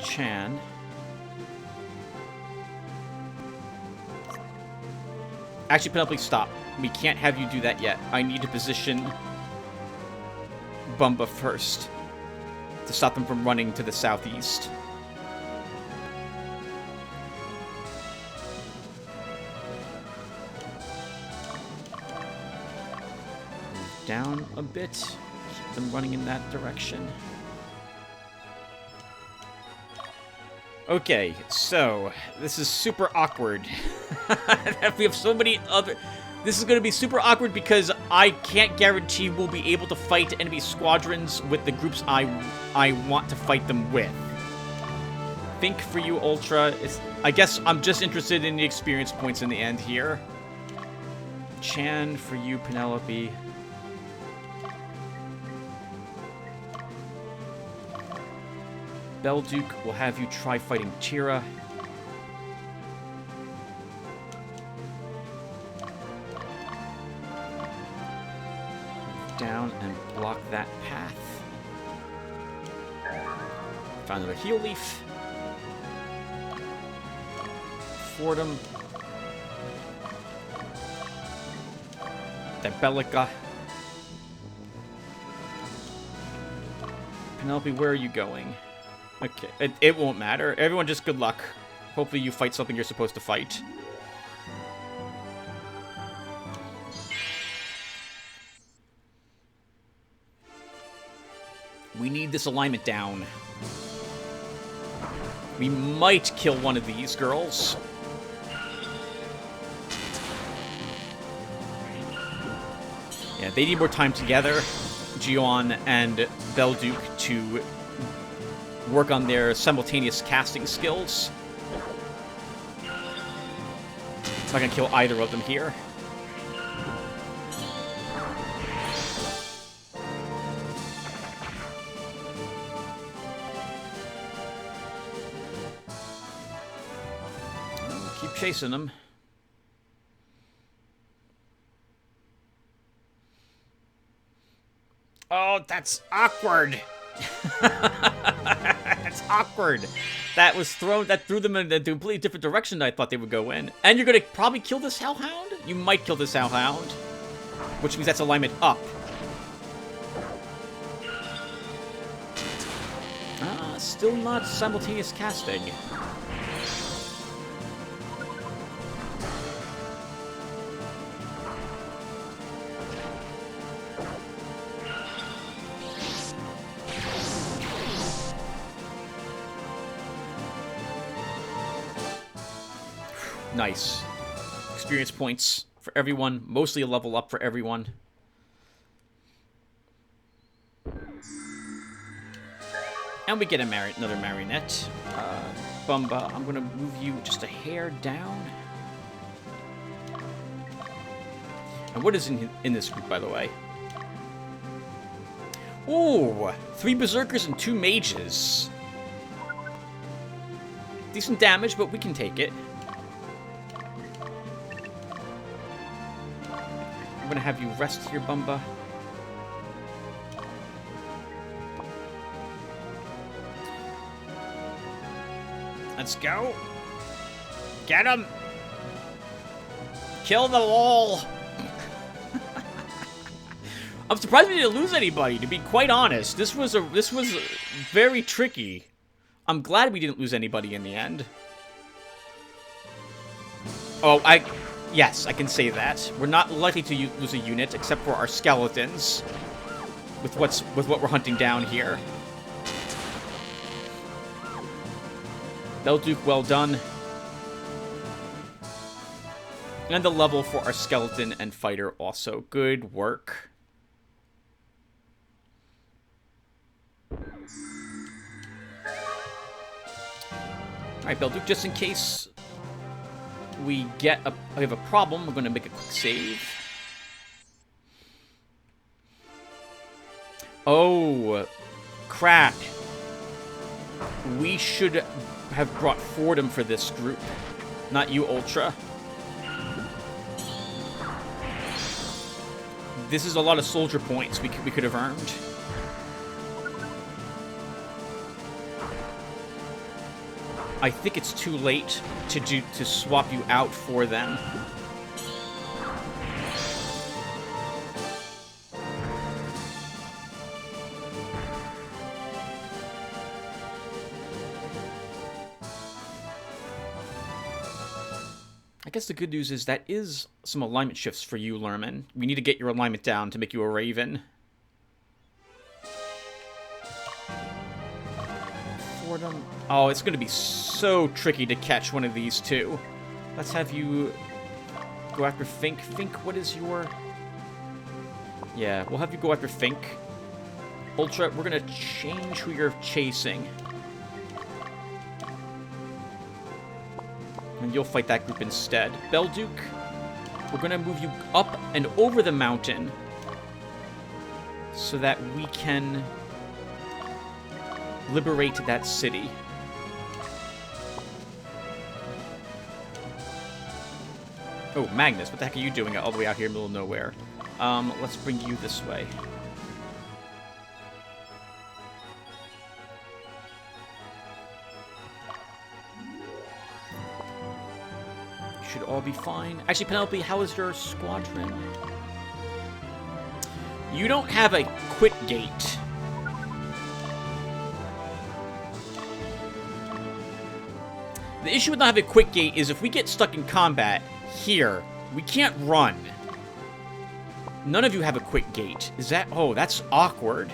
Chan. Actually, Penelope, stop. We can't have you do that yet. I need to position Bumba first to stop them from running to the southeast. Move down a bit. Keep them running in that direction. Okay, so this is super awkward. We have so many other... This is going to be super awkward because I can't guarantee we'll be able to fight enemy squadrons with the groups I want to fight them with. Think for you, Ultra. I guess I'm just interested in the experience points in the end here. Chan for you, Penelope. Belduke will have you try fighting Tira. Down and block that path. Found another heal leaf. Fordham. Debelica. Penelope, where are you going? Okay, it won't matter. Everyone just good luck. Hopefully you fight something you're supposed to fight. We need this alignment down. We might kill one of these girls. Yeah, they need more time together, Gion and Belduke, to work on their simultaneous casting skills. It's not gonna kill either of them here. Keep chasing them. Oh, that's awkward. That's awkward. That threw them in a completely different direction than I thought they would go in. And you're gonna probably kill this Hellhound? You might kill this Hellhound. Which means that's alignment up. Still not simultaneous casting. Nice. Experience points for everyone. Mostly a level up for everyone. And we get another marionette. Bumba, I'm going to move you just a hair down. And what is in this group, by the way? Ooh, 3 berserkers and 2 mages. Decent damage, but we can take it. I'm gonna have you rest here, Bumba. Let's go. Get him. Kill the wall. I'm surprised we didn't lose anybody, to be quite honest. This was very tricky. I'm glad we didn't lose anybody in the end. Oh, yes, I can say that. We're not likely to lose a unit, except for our skeletons. With what we're hunting down here. Belduke, well done. And the level for our skeleton and fighter also. Good work. Alright, Belduke, just in case we have a problem, we're going to make a quick save. Oh, crap. We should have brought Fordham for this group, not you, Ultra. This is a lot of soldier points we could have earned. I think it's too late to swap you out for them. I guess the good news is that is some alignment shifts for you, Lerman. We need to get your alignment down to make you a Raven. Fordham. Oh, it's going to be so tricky to catch one of these two. Let's have you go after Fink. Fink, what is your... Yeah, we'll have you go after Fink. Ultra, we're going to change who you're chasing. And you'll fight that group instead. Belduke, we're going to move you up and over the mountain so that we can liberate that city. Oh, Magnus, what the heck are you doing all the way out here in the middle of nowhere? Let's bring you this way. Should all be fine. Actually, Penelope, how is your squadron? You don't have a quit gate. The issue with not having a quick gate is if we get stuck in combat here, we can't run. None of you have a quick gate. Is that... Oh, that's awkward.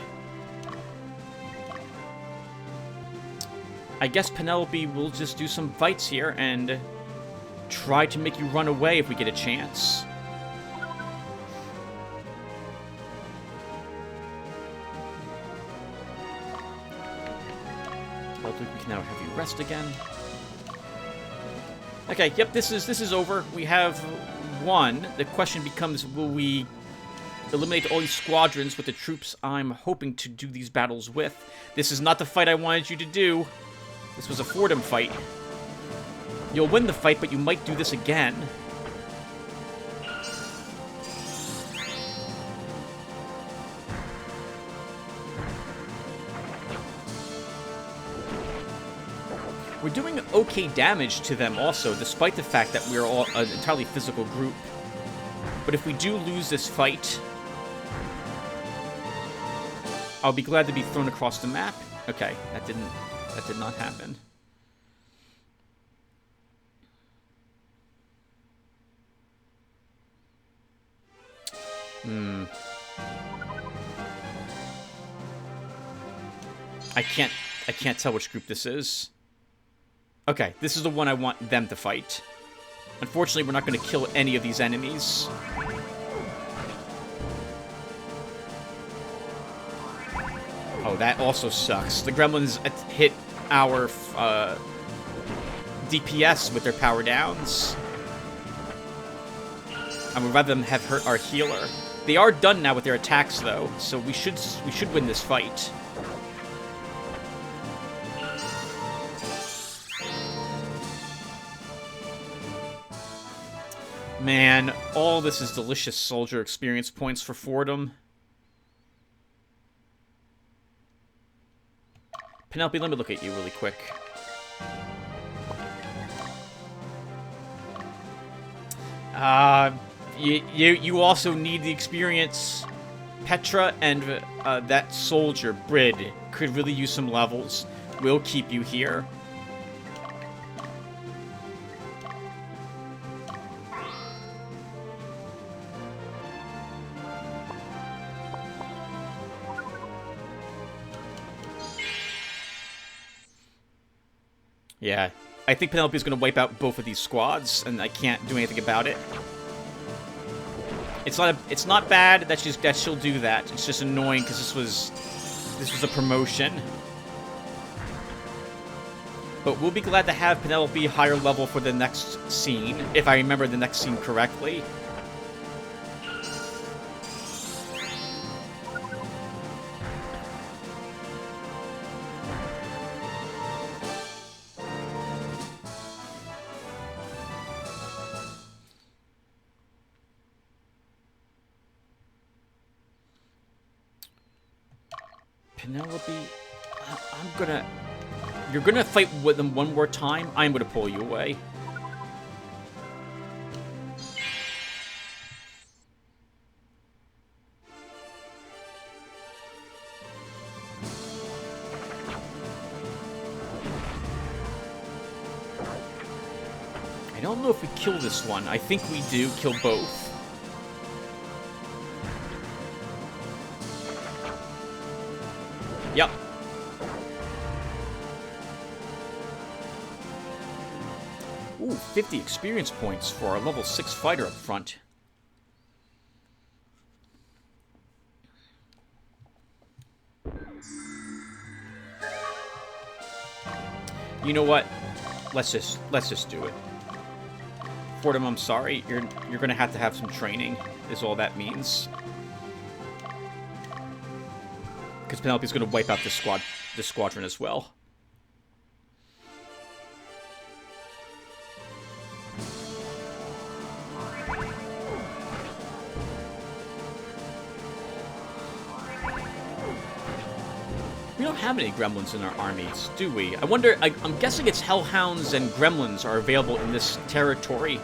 I guess Penelope will just do some fights here and try to make you run away if we get a chance. Hopefully we can now have you rest again. Okay, yep, this is over. We have won. The question becomes, will we eliminate all these squadrons with the troops I'm hoping to do these battles with? This is not the fight I wanted you to do. This was a Fordham fight. You'll win the fight, but you might do this again. We're doing okay damage to them also, despite the fact that we're all an entirely physical group. But if we do lose this fight, I'll be glad to be thrown across the map. Okay, that did not happen. I can't tell which group this is. Okay, this is the one I want them to fight. Unfortunately, we're not going to kill any of these enemies. Oh, that also sucks. The gremlins hit our DPS with their power downs. I would rather them have hurt our healer. They are done now with their attacks, though, so we should win this fight. Man, all this is delicious soldier experience points for Fordham. Penelope, let me look at you really quick. You also need the experience. Petra and that soldier, Brid, could really use some levels. We'll keep you here. Yeah, I think Penelope's going to wipe out both of these squads, and I can't do anything about it. It's not bad that she'll do that. It's just annoying because this was a promotion. But we'll be glad to have Penelope higher level for the next scene, if I remember the next scene correctly. Penelope, you're gonna fight with them one more time. I'm gonna pull you away. I don't know if we kill this one. I think we do kill both. Yep. Ooh, 50 experience points for our level 6 fighter up front. You know what? Let's just do it. Fordham, I'm sorry. You're gonna have to have some training, is all that means. Because Penelope's gonna wipe out this squadron as well. We don't have any gremlins in our armies, do we? I wonder, I'm guessing it's hellhounds and gremlins are available in this territory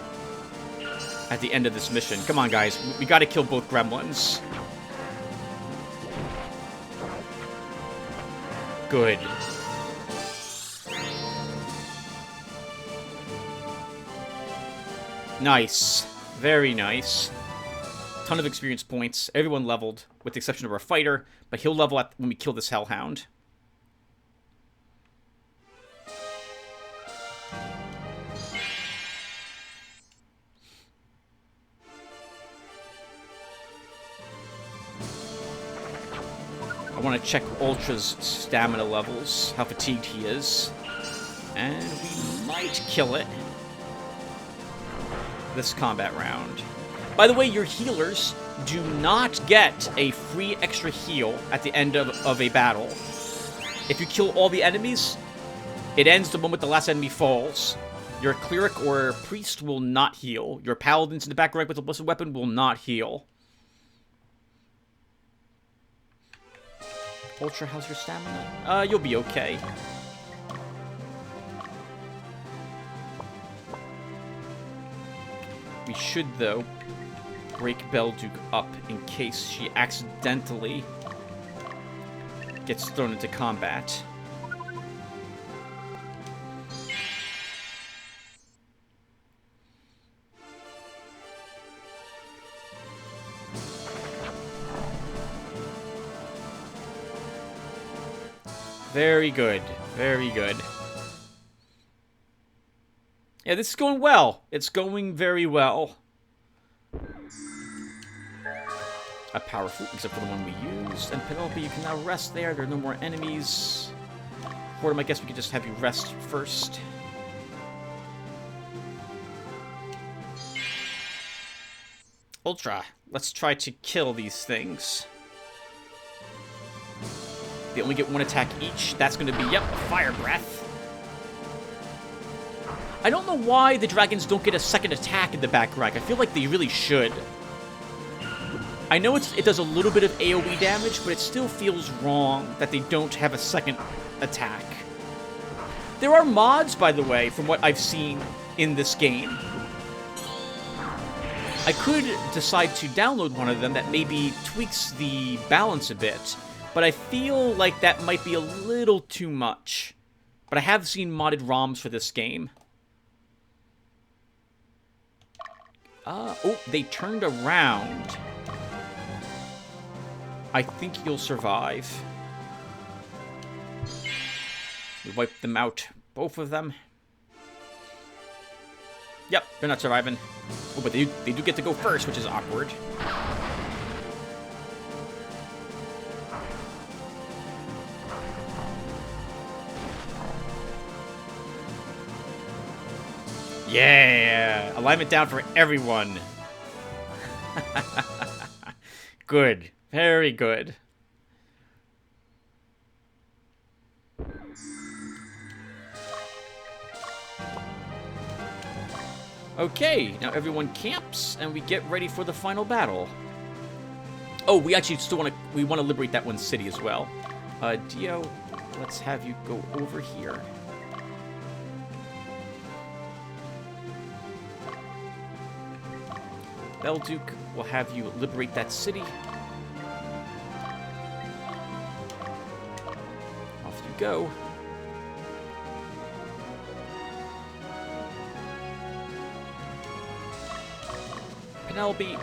at the end of this mission. Come on, guys. We gotta kill both gremlins. Good. Nice. Very nice. Ton of experience points. Everyone leveled, with the exception of our fighter, but he'll level up when we kill this hellhound. I want to check Ultra's stamina levels, how fatigued he is. And we might kill it this combat round. By the way, your healers do not get a free extra heal at the end of a battle. If you kill all the enemies, it ends the moment the last enemy falls. Your cleric or priest will not heal. Your paladins in the back rank with a blessed weapon will not heal. Ultra, how's your stamina? You'll be okay. We should, though, break Belduke up in case she accidentally gets thrown into combat. Very good. Very good. Yeah, this is going well. It's going very well. A powerful, except for the one we used. And Penelope, you can now rest there. There are no more enemies. Fordham, I guess we could just have you rest first. Ultra, let's try to kill these things. They only get one attack each. That's going to be, yep, Fire Breath. I don't know why the dragons don't get a second attack in the back rank. I feel like they really should. I know it does a little bit of AoE damage, but it still feels wrong that they don't have a second attack. There are mods, by the way, from what I've seen in this game. I could decide to download one of them that maybe tweaks the balance a bit, but I feel like that might be a little too much. But I have seen modded ROMs for this game. Oh, they turned around. I think you'll survive. We wiped them out. Both of them. Yep, they're not surviving. Oh, but they do get to go first, which is awkward. Yeah! Alignment down for everyone. Good. Very good. Okay, now everyone camps, and we get ready for the final battle. Oh, we actually still want to liberate that one city as well. Dio, let's have you go over here. Belduke will have you liberate that city. Off you go. Penelope,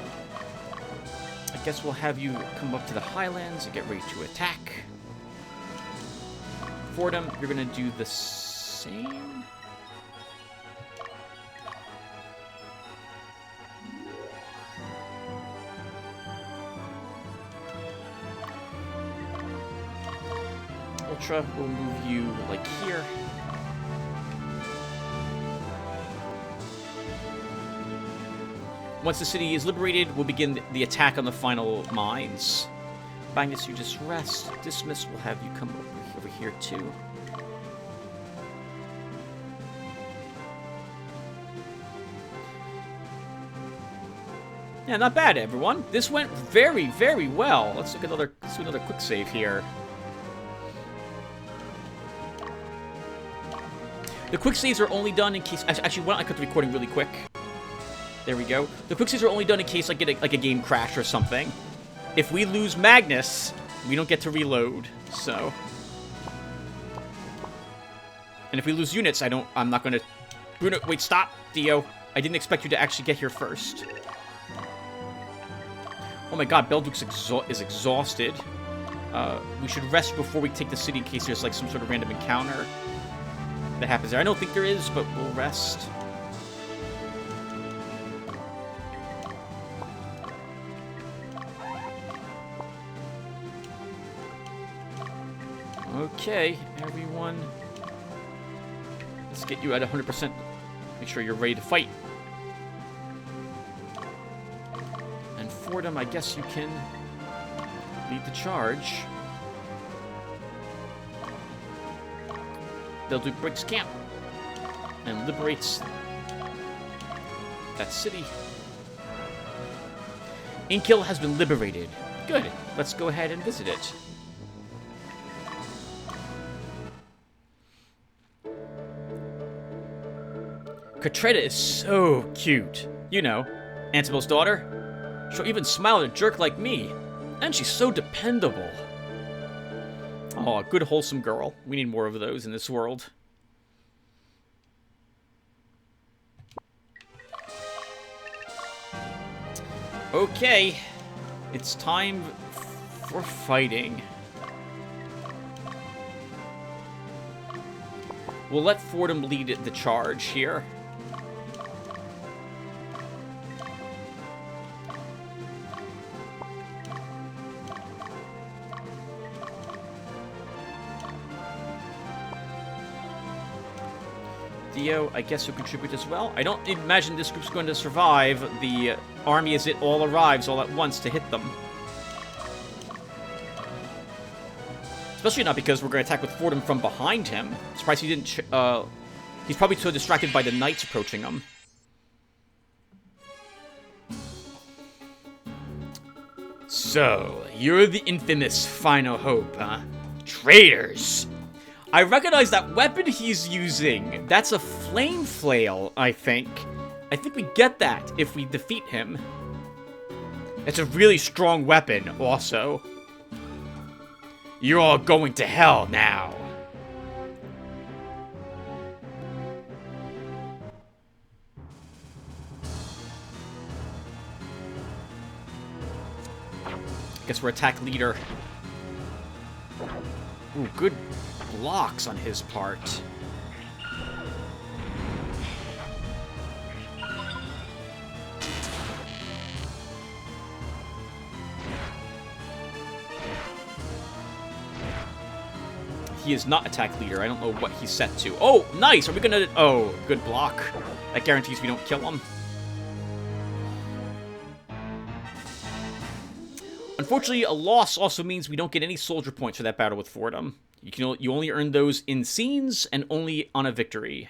I guess we'll have you come up to the Highlands and get ready to attack. Fordham, you're going to do the same. Ultra, we'll move you, like, here. Once the city is liberated, we'll begin the attack on the final mines. Magnus, you just rest. Dismiss will have you come over here, too. Yeah, not bad, everyone. This went very, very well. Let's do another quick save here. The quick saves are only done in case... Actually, why don't I cut the recording really quick? There we go. The quick saves are only done in case I get a game crash or something. If we lose Magnus, we don't get to reload, so... And if we lose units, I'm not gonna... Bruno, wait, stop, Dio. I didn't expect you to actually get here first. Oh my god, Belduk's is exhausted. We should rest before we take the city in case there's like some sort of random encounter that happens there. I don't think there is, but we'll rest. Okay, everyone. Let's get you at 100%. Make sure you're ready to fight. And Fordham, I guess you can lead the charge. Belduk breaks camp and liberates that city. Inkill has been liberated. Good. Let's go ahead and visit it. Katreda is so cute. You know, Antibel's daughter. She'll even smile at a jerk like me. And she's so dependable. Oh, a good wholesome girl. We need more of those in this world. Okay. It's time for fighting. We'll let Fordham lead the charge here. Theo, I guess you'll contribute as well. I don't imagine this group's going to survive the army as it all arrives all at once to hit them. Especially not because we're going to attack with Fordham from behind him. I'm surprised he didn't... he's probably so distracted by the knights approaching him. So, you're the infamous Final Hope, huh? Traitors! I recognize that weapon he's using. That's a flame flail, I think. I think we get that if we defeat him. It's a really strong weapon, also. You're all going to hell now. Guess we're attack leader. Ooh, good blocks on his part. He is not attack leader. I don't know what he's set to. Oh, nice! Are we gonna... Oh, good block. That guarantees we don't kill him. Unfortunately, a loss also means we don't get any soldier points for that battle with Fordham. You only earn those in scenes and only on a victory.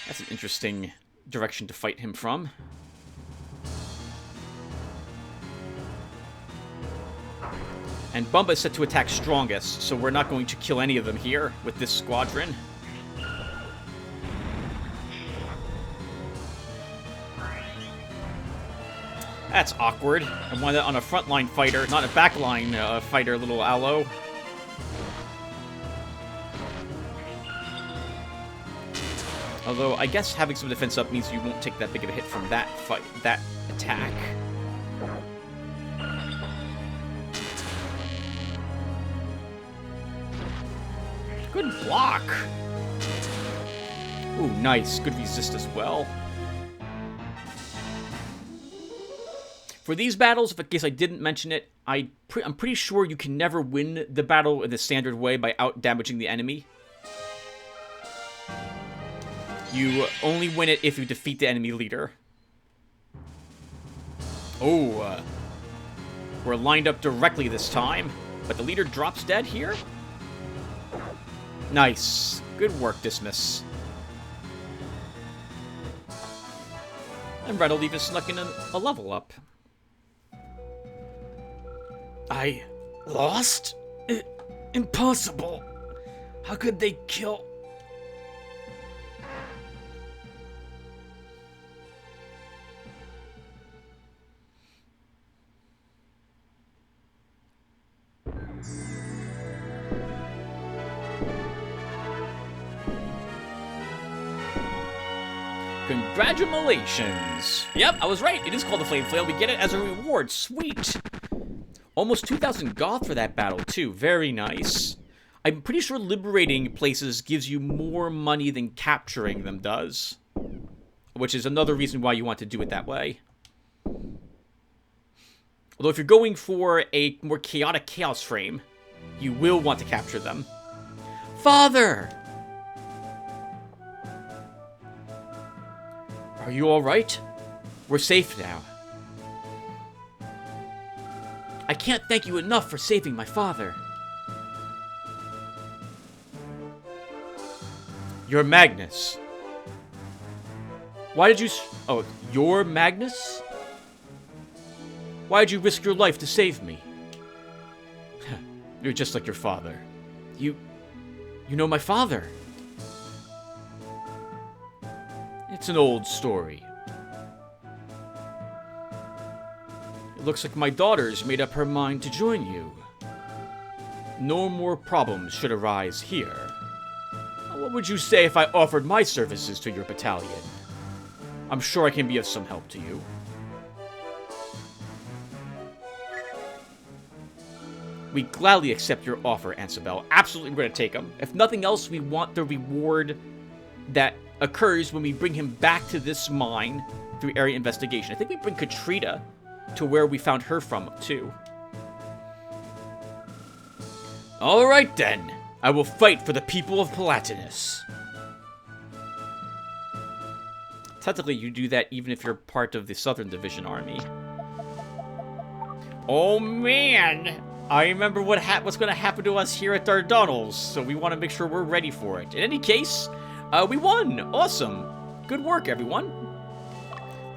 That's an interesting direction to fight him from. And Bumba is set to attack strongest, so we're not going to kill any of them here with this squadron. That's awkward. I want that on a frontline fighter, not a backline fighter, little Aloe. Although, I guess having some defense up means you won't take that big of a hit from that fight, that attack. Good block. Ooh, nice. Good resist as well. For these battles, in case I didn't mention it, I'm pretty sure you can never win the battle in the standard way by out-damaging the enemy. You only win it if you defeat the enemy leader. Oh, we're lined up directly this time, but the leader drops dead here. Nice. Good work, Dismas. And Red'll even snuck in a level up. I lost? Impossible. How could they kill... Congratulations! Yep, I was right. It is called the Flame Flail. We get it as a reward. Sweet! Almost 2,000 goth for that battle, too. Very nice. I'm pretty sure liberating places gives you more money than capturing them does. Which is another reason why you want to do it that way. Although if you're going for a more chaotic chaos frame, you will want to capture them. Father! Are you alright? We're safe now. I can't thank you enough for saving my father. You're Magnus. Why did you... Oh, you're Magnus? Why did you risk your life to save me? You're just like your father. You know my father. It's an old story. It looks like my daughter's made up her mind to join you. No more problems should arise here. What would you say if I offered my services to your battalion? I'm sure I can be of some help to you. We gladly accept your offer, Ansabel. Absolutely, we're going to take them. If nothing else, we want the reward that occurs when we bring him back to this mine through area investigation. I think we bring Katrina to where we found her from, too. Alright then. I will fight for the people of Palatinus. Technically, you do that even if you're part of the Southern Division Army. Oh man! I remember what's going to happen to us here at Dardanelles, so we want to make sure we're ready for it. In any case, we won! Awesome! Good work, everyone!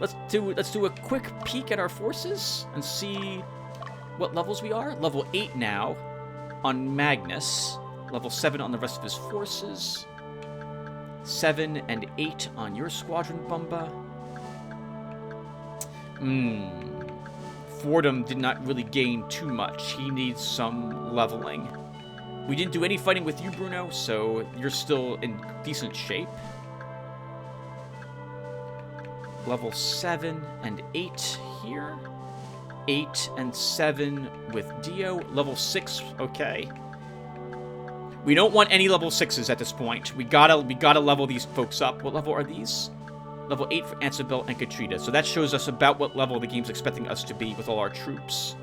Let's do a quick peek at our forces and see what levels we are. Level 8 now on Magnus. Level 7 on the rest of his forces. 7 and 8 on your squadron, Bumba. Fordham did not really gain too much. He needs some leveling. We didn't do any fighting with you, Bruno, so you're still in decent shape. Level 7 and 8 here. 8 and 7 with Dio. Level 6, okay. We don't want any level 6s at this point. We gotta level these folks up. What level are these? Level 8 for Ansabel and Katrina. So that shows us about what level the game's expecting us to be with all our troops.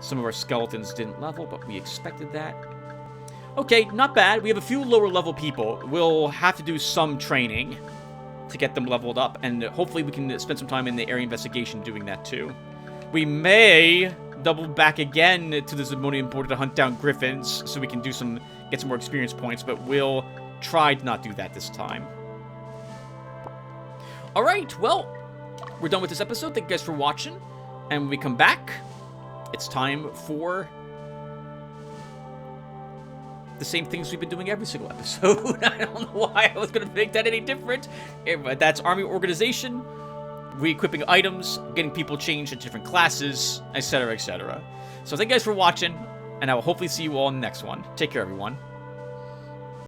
Some of our skeletons didn't level, but we expected that. Okay, not bad. We have a few lower level people. We'll have to do some training to get them leveled up, and hopefully we can spend some time in the area investigation doing that too. We may double back again to the Zenobian border to hunt down griffins so we can get some more experience points, but we'll try to not do that this time. Alright, well, we're done with this episode. Thank you guys for watching, and when we come back, it's time for the same things we've been doing every single episode. I don't know why I was going to make that any different. But that's army organization, re-equipping items, getting people changed into different classes, etc., etc. So thank you guys for watching, and I will hopefully see you all in the next one. Take care, everyone.